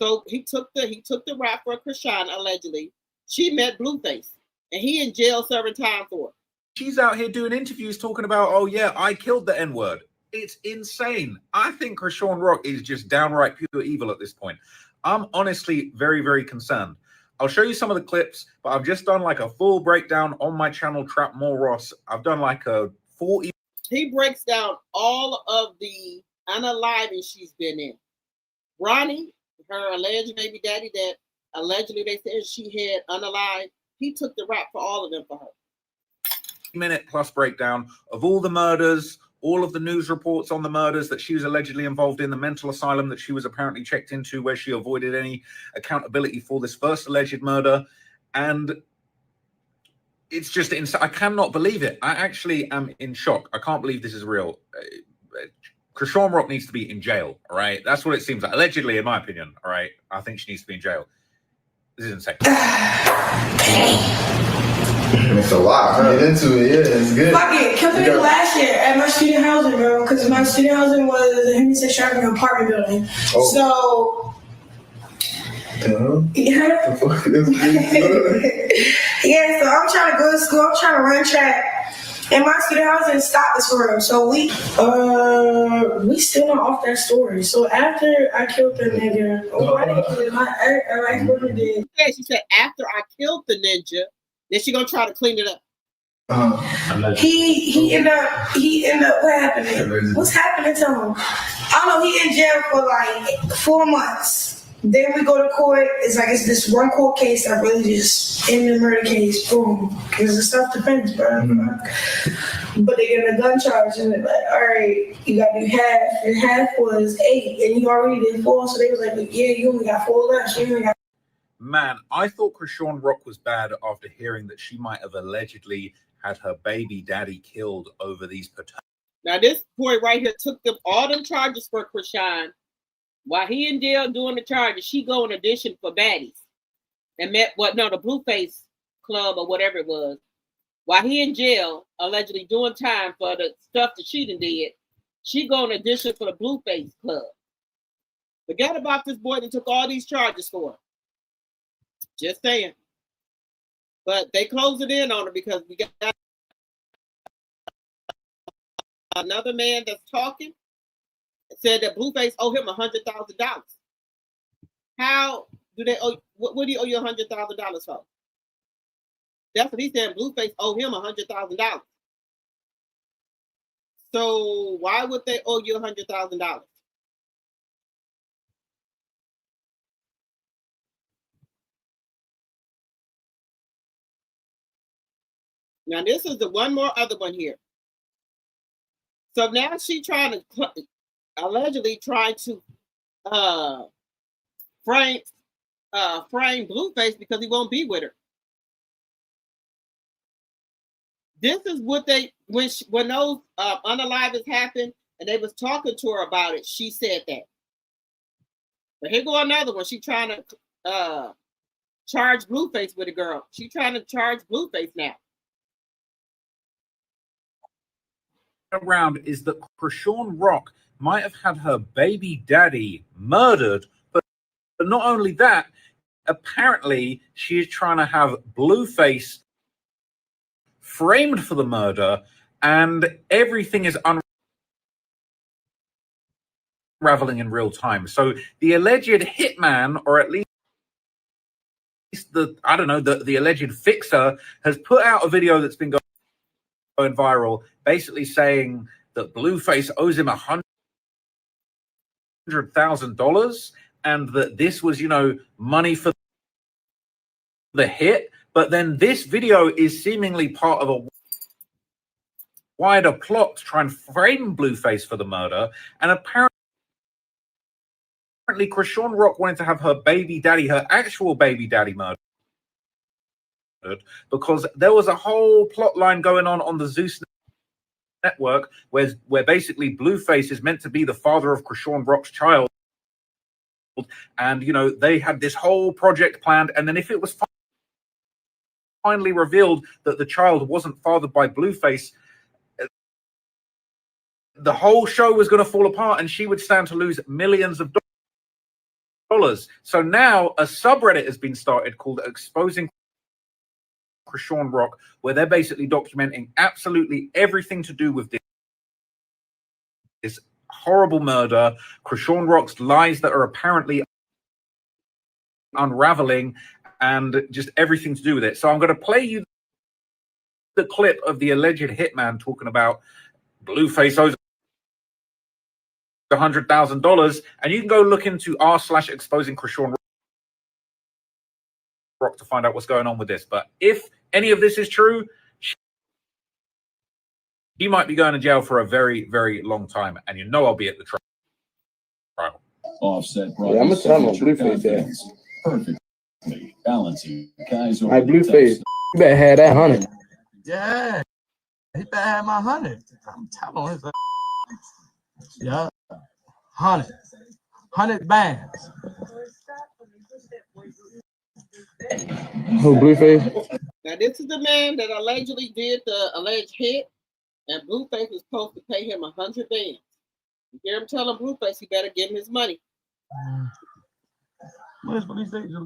so he took the rap for Chrisean, allegedly. She met Blueface, and he in jail serving time for it. She's out here doing interviews talking about, oh yeah, I killed the N-word. It's insane. I think Chrisean Rock is just downright pure evil at this point. I'm honestly very, very concerned. I'll show you some of the clips, but I've just done like a full breakdown on my channel, Trap More Ross. I've done like a full... He breaks down all of the unaliving she's been in. Ronnie, her alleged baby daddy that allegedly they said she had unalived, he took the rap for all of them for her. Minute plus breakdown of all the murders, all of the news reports on the murders that she was allegedly involved in, the mental asylum that she was apparently checked into where she avoided any accountability for this first alleged murder. And it's just insane. I cannot believe it. I actually am in shock. I can't believe this is real. Chrisean Rock needs to be in jail, all right? That's what it seems like. Allegedly, in my opinion, all right? I think she needs to be in jail. This is insane. It's a lot. Get into it, yeah, it's good. Fuck it, killed me last year at my student housing, bro, because my student housing was a homosexuality apartment building. Oh. So, yeah. Yeah, so I'm trying to go to school, I'm trying to run track. And my student housing stopped this for him. So we still not off that story. So after I killed the nigga, my ex-boyfriend did. She said after I killed the ninja, Then she gonna try to clean it up. He ended up what happened? What's happening to him? I don't know, he in jail for like 4 months. Then we go to court. It's like it's this one court case that really just ended the murder case. Boom. Because it's self-defense, bro. But they get a gun charge and they're like, all right, you gotta do half. And half was 8 and you already did 4. So they was like, yeah, you only got 4 left. You only got. Man, I thought Chrisean Rock was bad after hearing that she might have allegedly had her baby daddy killed over these paternity. Now this boy right here took them all them charges for Chrisean. While he in jail doing the charges, she go and audition for baddies. And met the Blueface Club or whatever it was. While he in jail, allegedly doing time for the stuff that she done did, she go and audition for the Blueface Club. Forget about this boy that took all these charges for her. Just saying. But they closed it in on her because we got another man that's talking. Said that Blueface owe him $100,000. How do they owe? What do you owe you $100,000 for? That's what he said. Blueface owe him $100,000. So why would they owe you $100,000? Now this is the one more other one here. So now she allegedly trying to frame Blueface because he won't be with her. This is what when those unalivings happened and they was talking to her about it, she said that. But here go another one. She trying to charge Blueface with a girl. She trying to charge Blueface now. Around is that Chrisean Rock might have had her baby daddy murdered, but not only that, apparently she is trying to have Blueface framed for the murder, and everything is unraveling in real time. So the alleged hitman, or at least the alleged fixer, has put out a video that's been going viral, basically saying that Blueface owes him $100,000 and that this was, money for the hit. But then this video is seemingly part of a wider plot to try and frame Blueface for the murder. And apparently Chrisean Rock wanted to have her actual baby daddy murdered, because there was a whole plot line going on the Zeus network where basically Blueface is meant to be the father of Chrisean Rock's child. And, they had this whole project planned. And then if it was finally revealed that the child wasn't fathered by Blueface, the whole show was going to fall apart and she would stand to lose millions of dollars. So now a subreddit has been started called Exposing Chrisean Rock, where they're basically documenting absolutely everything to do with this horrible murder, Chrisean Rock's lies that are apparently unraveling, and just everything to do with it. So I'm going to play you the clip of the alleged hitman talking about Blueface owes $100,000, and you can go look into r/exposing Chrisean Rock to find out what's going on with this. But if any of this is true, he might be going to jail for a very, very long time, and I'll be at the trial. Offset, yeah, I'm gonna tell him Blueface that. Perfectly balancing guys. Like Blueface, you better have that 100. Yeah, he better have my 100. I'm telling him. Yeah, 100 bands. Who, Blueface? Now this is the man that allegedly did the alleged hit, and Blueface was supposed to pay him 100 bands. You hear him telling Blueface he better give him his money. What is police state? My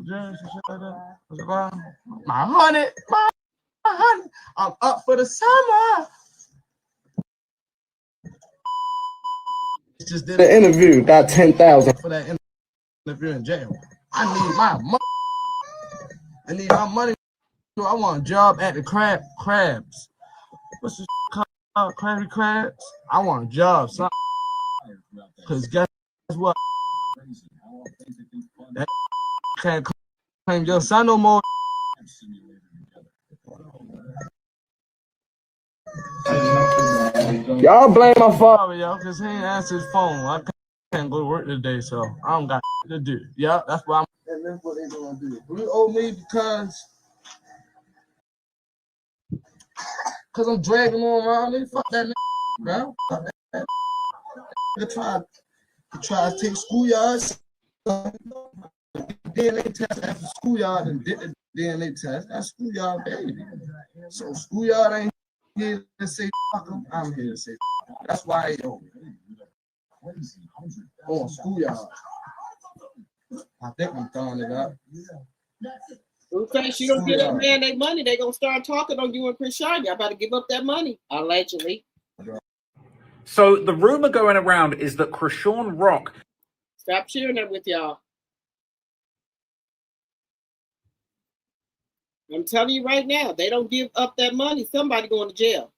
100, my 100. I'm up for the summer. Just did the interview, got 10,000 for that interview in jail. I need my money. I need my money I want a job at the crabs. What's this called? Krabby Crabs? I want a job, son. Cause guess what? That can't claim your son no more. Y'all blame my father, y'all, cause he ain't answered his phone. I can't go to work today, so I don't got to do. Yeah, that's why and that's what they gonna do. You owe me because I'm dragging on around. They fuck that nigga, bro. Fuck that. They try to take schoolyards. DNA test after schoolyard and did the DNA test. That's schoolyard, baby. So schoolyard ain't here to say fuck them. I'm here to say fuck them. That's why they owe me. On schoolyard. I think I'm throwing it up. Who thinks you don't get that man their money? They gonna start talking on you and Chrisean. Y'all about to give up that money, allegedly. So the rumor going around is that Chrisean Rock. Stop sharing that with y'all. I'm telling you right now, they don't give up that money. Somebody going to jail.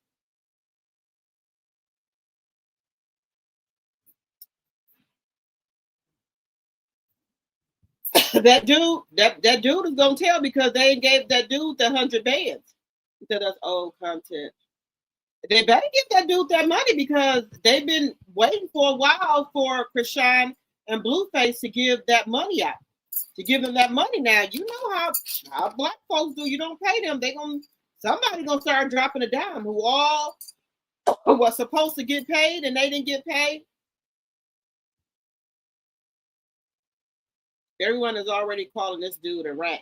that dude is gonna tell because they ain't gave that dude the 100 bands. He said that's old content. They better give that dude that money because they've been waiting for a while for Chrisean and Blueface to give that money out. To give them that money now. You know how black folks do. You don't pay them, somebody gonna start dropping a dime who all was supposed to get paid and they didn't get paid. Everyone is already calling this dude a rat.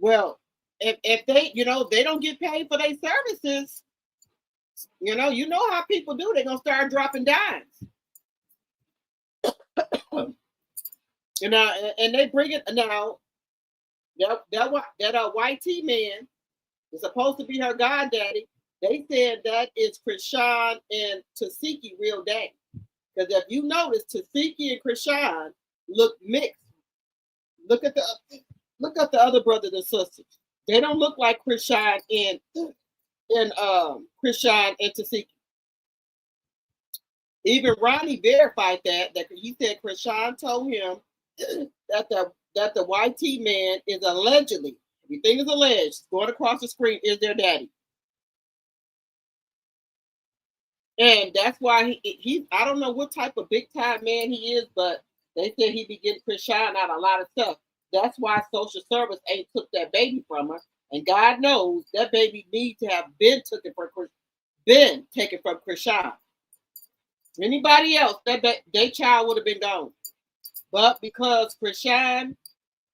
Well, if they, they don't get paid for their services, you know how people do. They're gonna start dropping dimes. And they bring it now. That YT man is supposed to be her goddaddy. They said that is Chrisean and Tasiki real daddy. Because if you notice, Tasiki and Chrisean look mixed. Look at the other brothers and sisters. They don't look like Chrisean and Chrisean and Tasiki. Even Ronnie verified that he said Chrisean told him that the YT man is allegedly, everything is alleged, going across the screen is their daddy. And that's why he I don't know what type of big time man he is, but they said he be getting Chrisean out a lot of stuff. That's why social service ain't took that baby from her. And God knows that baby needs to have been taken from Chrisean. Anybody else, their child would have been gone. But because Chrisean,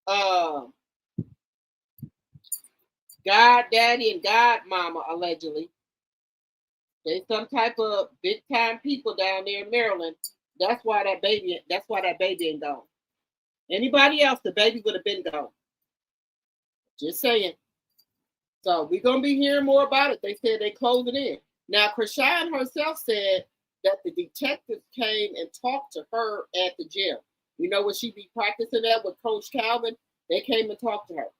God daddy and God mama allegedly, they some type of big time people down there in Maryland. That's why that baby ain't gone. Anybody else, the baby would have been gone. Just saying. So we're gonna be hearing more about it. They said they closed it in. Now Chrisean herself said that the detectives came and talked to her at the jail. You know when she be practicing that with Coach Calvin, they came and talked to her.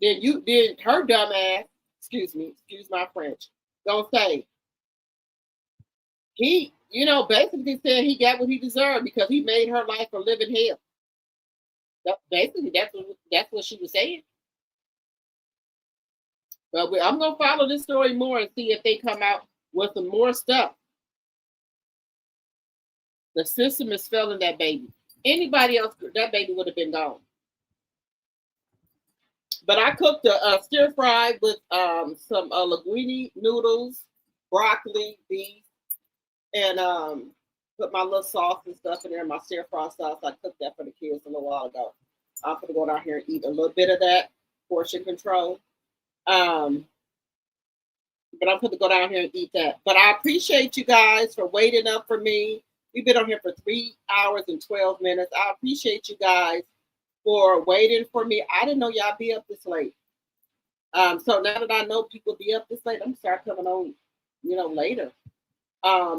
Then her dumb ass, excuse my French, don't say he, basically said he got what he deserved because he made her life a living hell. That's what she was saying. But I'm gonna follow this story more and see if they come out with some more stuff. The system is failing that baby. Anybody else, that baby would have been gone. But I cooked a stir fry with some linguine noodles, broccoli, beef, and put my little sauce and stuff in there, my stir fry sauce. I cooked that for the kids a little while ago. I'm gonna go down here and eat a little bit of that, portion control. But I'm going to go down here and eat that. But I appreciate you guys for waiting up for me. We've been on here for 3 hours and 12 minutes. I appreciate you guys for waiting for me. I didn't know y'all be up this late. So now that I know people be up this late, I'm going to start coming on, later.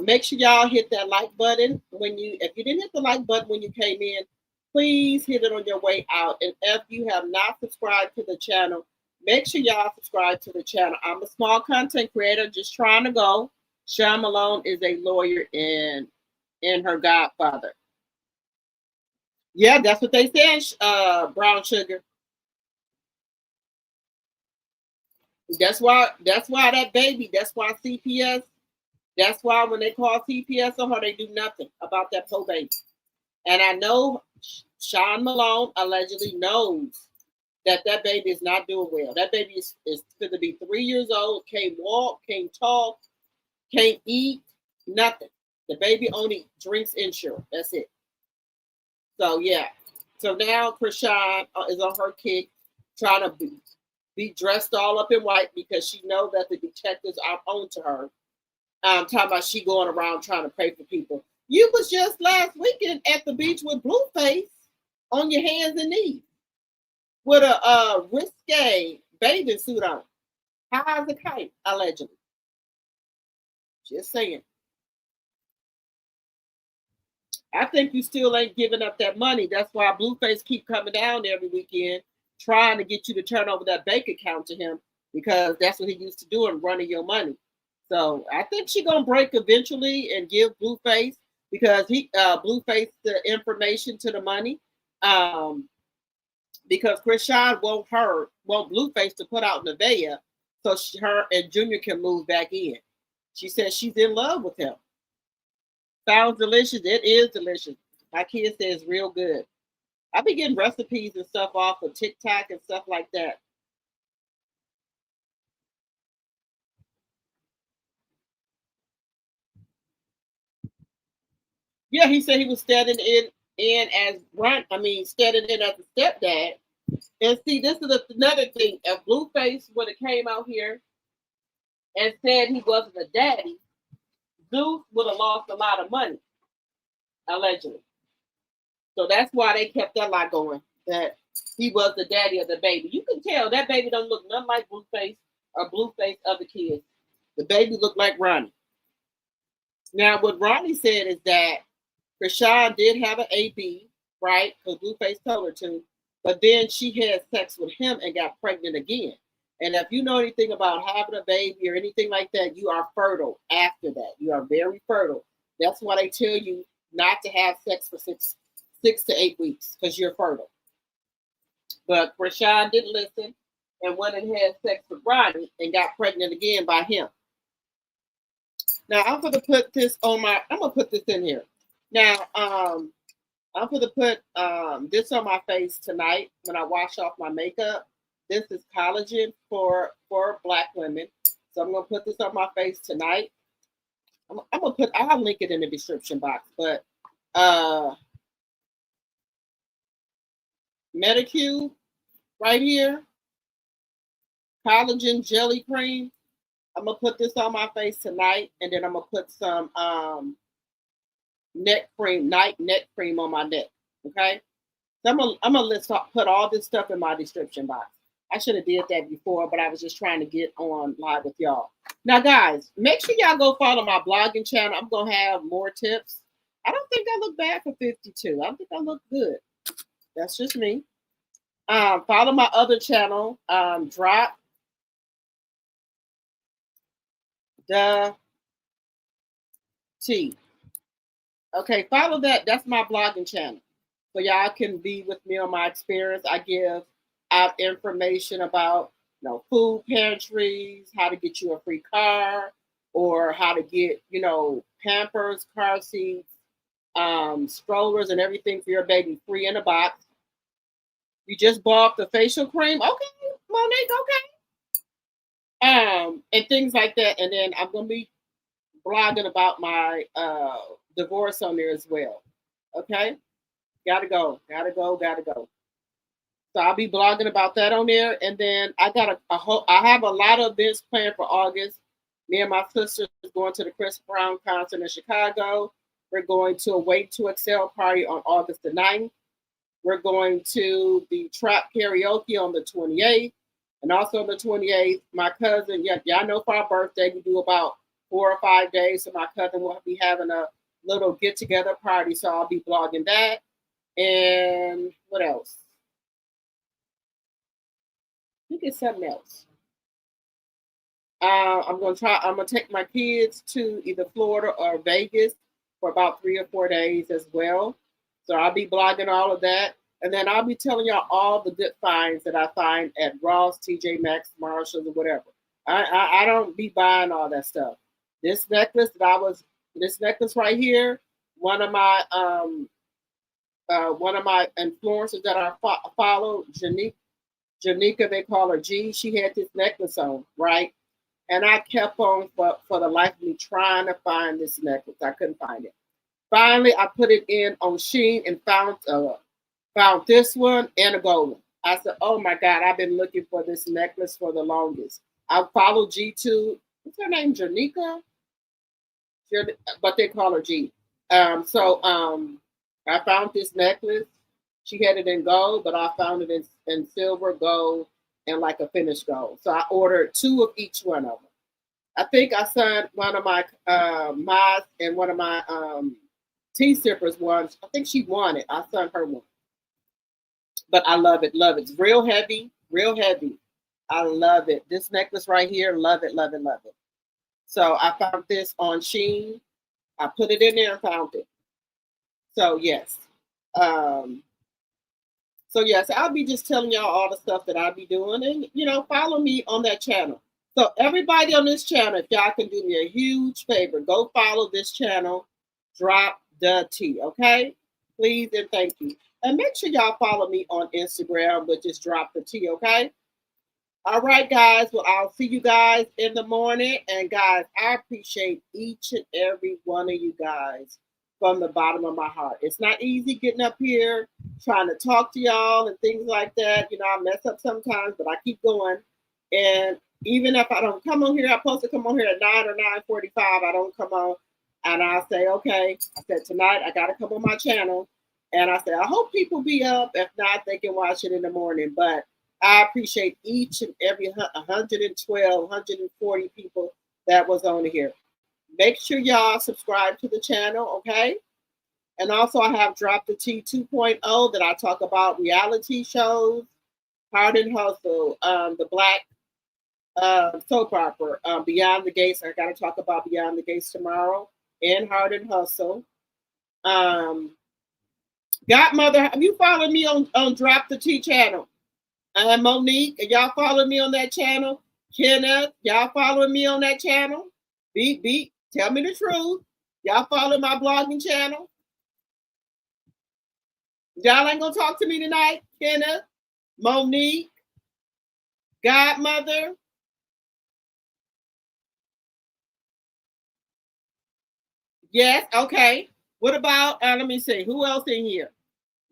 Make sure y'all hit that like button if you didn't hit the like button when you came in, please hit it on your way out. And if you have not subscribed to the channel, make sure y'all subscribe to the channel. I'm a small content creator just trying to go. Sean Malone is a lawyer in her godfather. Yeah, that's what they said, Brown Sugar. That's why that baby, that's why CPS, that's why when they call CPS on her, they do nothing about that poor baby. And I know Sean Malone allegedly knows that baby is not doing well. That baby is going to be 3 years old, can't walk, can't talk, can't eat, nothing. The baby only drinks Ensure. That's it. So, yeah. So now Chrisean is on her kick, trying to be dressed all up in white because she knows that the detectives are on to her. Talking about she going around trying to pray for people. You was just last weekend at the beach with Blueface on your hands and knees with a risque bathing suit on. High as a kite, allegedly. Just saying. I think you still ain't giving up that money. That's why Blueface keep coming down every weekend trying to get you to turn over that bank account to him because that's what he used to do and running your money. So I think she's going to break eventually and give Blueface because Blueface the information to the money because Chrisean want Blueface to put out Nevaeh so her and Junior can move back in. She says she's in love with him. Sounds delicious. It is delicious. My kid says real good. I be getting recipes and stuff off of TikTok and stuff like that. Yeah, he said he was standing in as standing in as a stepdad. And see, this is another thing. If Blueface would have came out here and said he wasn't a daddy, Zeus would have lost a lot of money, allegedly. So that's why they kept that lie going, that he was the daddy of the baby. You can tell that baby don't look nothing like Blueface or Blueface other kids. The baby looked like Ronnie. Now, what Ronnie said is that Chrisean did have an AB, right? Because Blueface told her to. But then she had sex with him and got pregnant again. And if you know anything about having a baby or anything like that, you are fertile after that. You are very fertile. That's why they tell you not to have sex for six to 8 weeks because you're fertile. But Chrisean didn't listen and went and had sex with Ronnie and got pregnant again by him. Now I'm going to put this on I'm going to put this in here. Now, I'm going to put this on my face tonight when I wash off my makeup. This is collagen for Black women. So I'm going to put this on my face tonight. I'll link it in the description box, but Medicube right here, collagen jelly cream. I'm going to put this on my face tonight, and then I'm going to put some neck cream on my neck, okay? So I'm gonna put all this stuff in my description box. I should have did that before, but I was just trying to get on live with y'all. Now, guys, make sure y'all go follow my blogging channel. I'm gonna have more tips. I don't think I look bad for 52. I think I look good. That's just me. Follow my other channel, Drop the T. Okay, follow that. That's my blogging channel. So y'all can be with me on my experience. I give out information about, food pantries, how to get you a free car, or how to get, Pampers, car seats, strollers, and everything for your baby free in a box. You just bought the facial cream. Okay, Monique, okay. And things like that. And then I'm going to be blogging about my divorce on there as well. Okay? Gotta go. So I'll be blogging about that on there. And then I got I have a lot of events planned for August. Me and my sister is going to the Chris Brown concert in Chicago. We're going to a Wait to Excel party on August the 9th. We're going to the Trap Karaoke on the 28th. And also on the 28th, my cousin, y'all know for our birthday, we do about 4 or 5 days. So my cousin will be having a little get-together party. So I'll be blogging that. And what else? I think it's something else. I'm gonna take my kids to either Florida or Vegas for about 3 or 4 days as well. So I'll be blogging all of that. And then I'll be telling y'all all the good finds that I find at Ross, TJ Maxx, Marshalls, or whatever. I don't be buying all that stuff. This necklace right here, one of my influencers that I follow, Janika, they call her G. She had this necklace on, right? And I kept on for the life of me trying to find this necklace. I couldn't find it. Finally, I put it in on Shein and found this one and a gold one. I said, oh my God, I've been looking for this necklace for the longest. I follow G2. What's her name? Janika? But they call her G. I found this necklace. She had it in gold, but I found it in silver, gold, and like a finished gold. So I ordered 2 of each one of them. I think I signed one of my mods and one of my tea sippers ones. I think she won it. I signed her one. But I love it, love it. It's real heavy, real heavy. I love it. This necklace right here, love it, love it, love it. So I found this on Shein. I put it in there and found it. So yes. I'll be just telling y'all all the stuff that I'll be doing. And, follow me on that channel. So everybody on this channel, if y'all can do me a huge favor, go follow this channel, Drop the Tea, okay? Please and thank you. And make sure y'all follow me on Instagram, which is Drop the Tea, okay? All right, guys. Well, I'll see you guys in the morning. And, guys, I appreciate each and every one of you guys from the bottom of my heart. It's not easy getting up here, trying to talk to y'all and things like that. I mess up sometimes, but I keep going. And even if I don't come on here, I'm supposed to come on here at 9 or 9:45. I don't come on. And I'll say, okay. I said, tonight I got to come on my channel. And I said, I hope people be up. If not, they can watch it in the morning. But I appreciate each and every 112, 140 people that was on here. Make sure y'all subscribe to the channel, okay? And also I have Drop the Tea 2.0 that I talk about reality shows, Hard and Hustle, the Black soap opera, Beyond the Gates. I got to talk about Beyond the Gates tomorrow, and Hard and Hustle. Godmother, have you followed me on Drop the Tea channel? Monique, y'all follow me on that channel? Kenneth, y'all following me on that channel? Beat, tell me the truth. Y'all follow my blogging channel? Y'all ain't gonna talk to me tonight? Kenneth, Monique, Godmother. Yes, okay. What about, let me see, who else in here?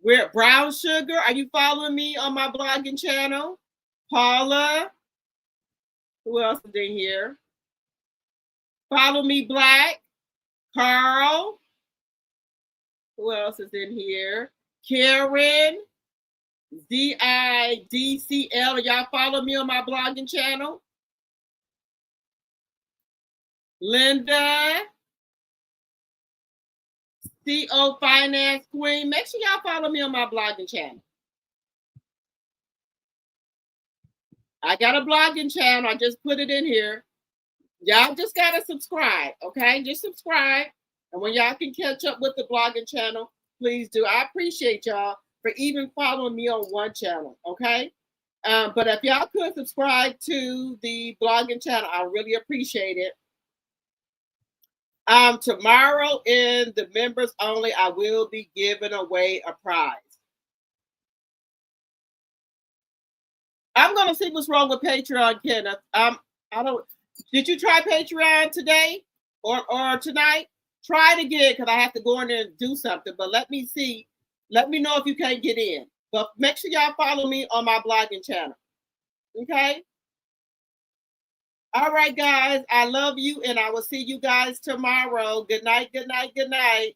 We're Brown Sugar. Are you following me on my blogging channel? Paula. Who else is in here? Follow Me Black. Carl. Who else is in here? Karen. ZIDCL. Y'all follow me on my blogging channel? Linda. CO Finance Queen. Make sure y'all follow me on my blogging channel. I got a blogging channel. I just put it in here. Y'all just got to subscribe, okay? Just subscribe. And when y'all can catch up with the blogging channel, please do. I appreciate y'all for even following me on one channel, okay? But if y'all could subscribe to the blogging channel, I really appreciate it. Tomorrow in the members only, I will be giving away a prize. I'm gonna see what's wrong with Patreon, Kenneth. Did you try Patreon today or tonight? Try it again because I have to go in there and do something. But let me see. Let me know if you can't get in. But make sure y'all follow me on my blogging channel. Okay? All right, guys. I love you, and I will see you guys tomorrow. Good night, good night, good night.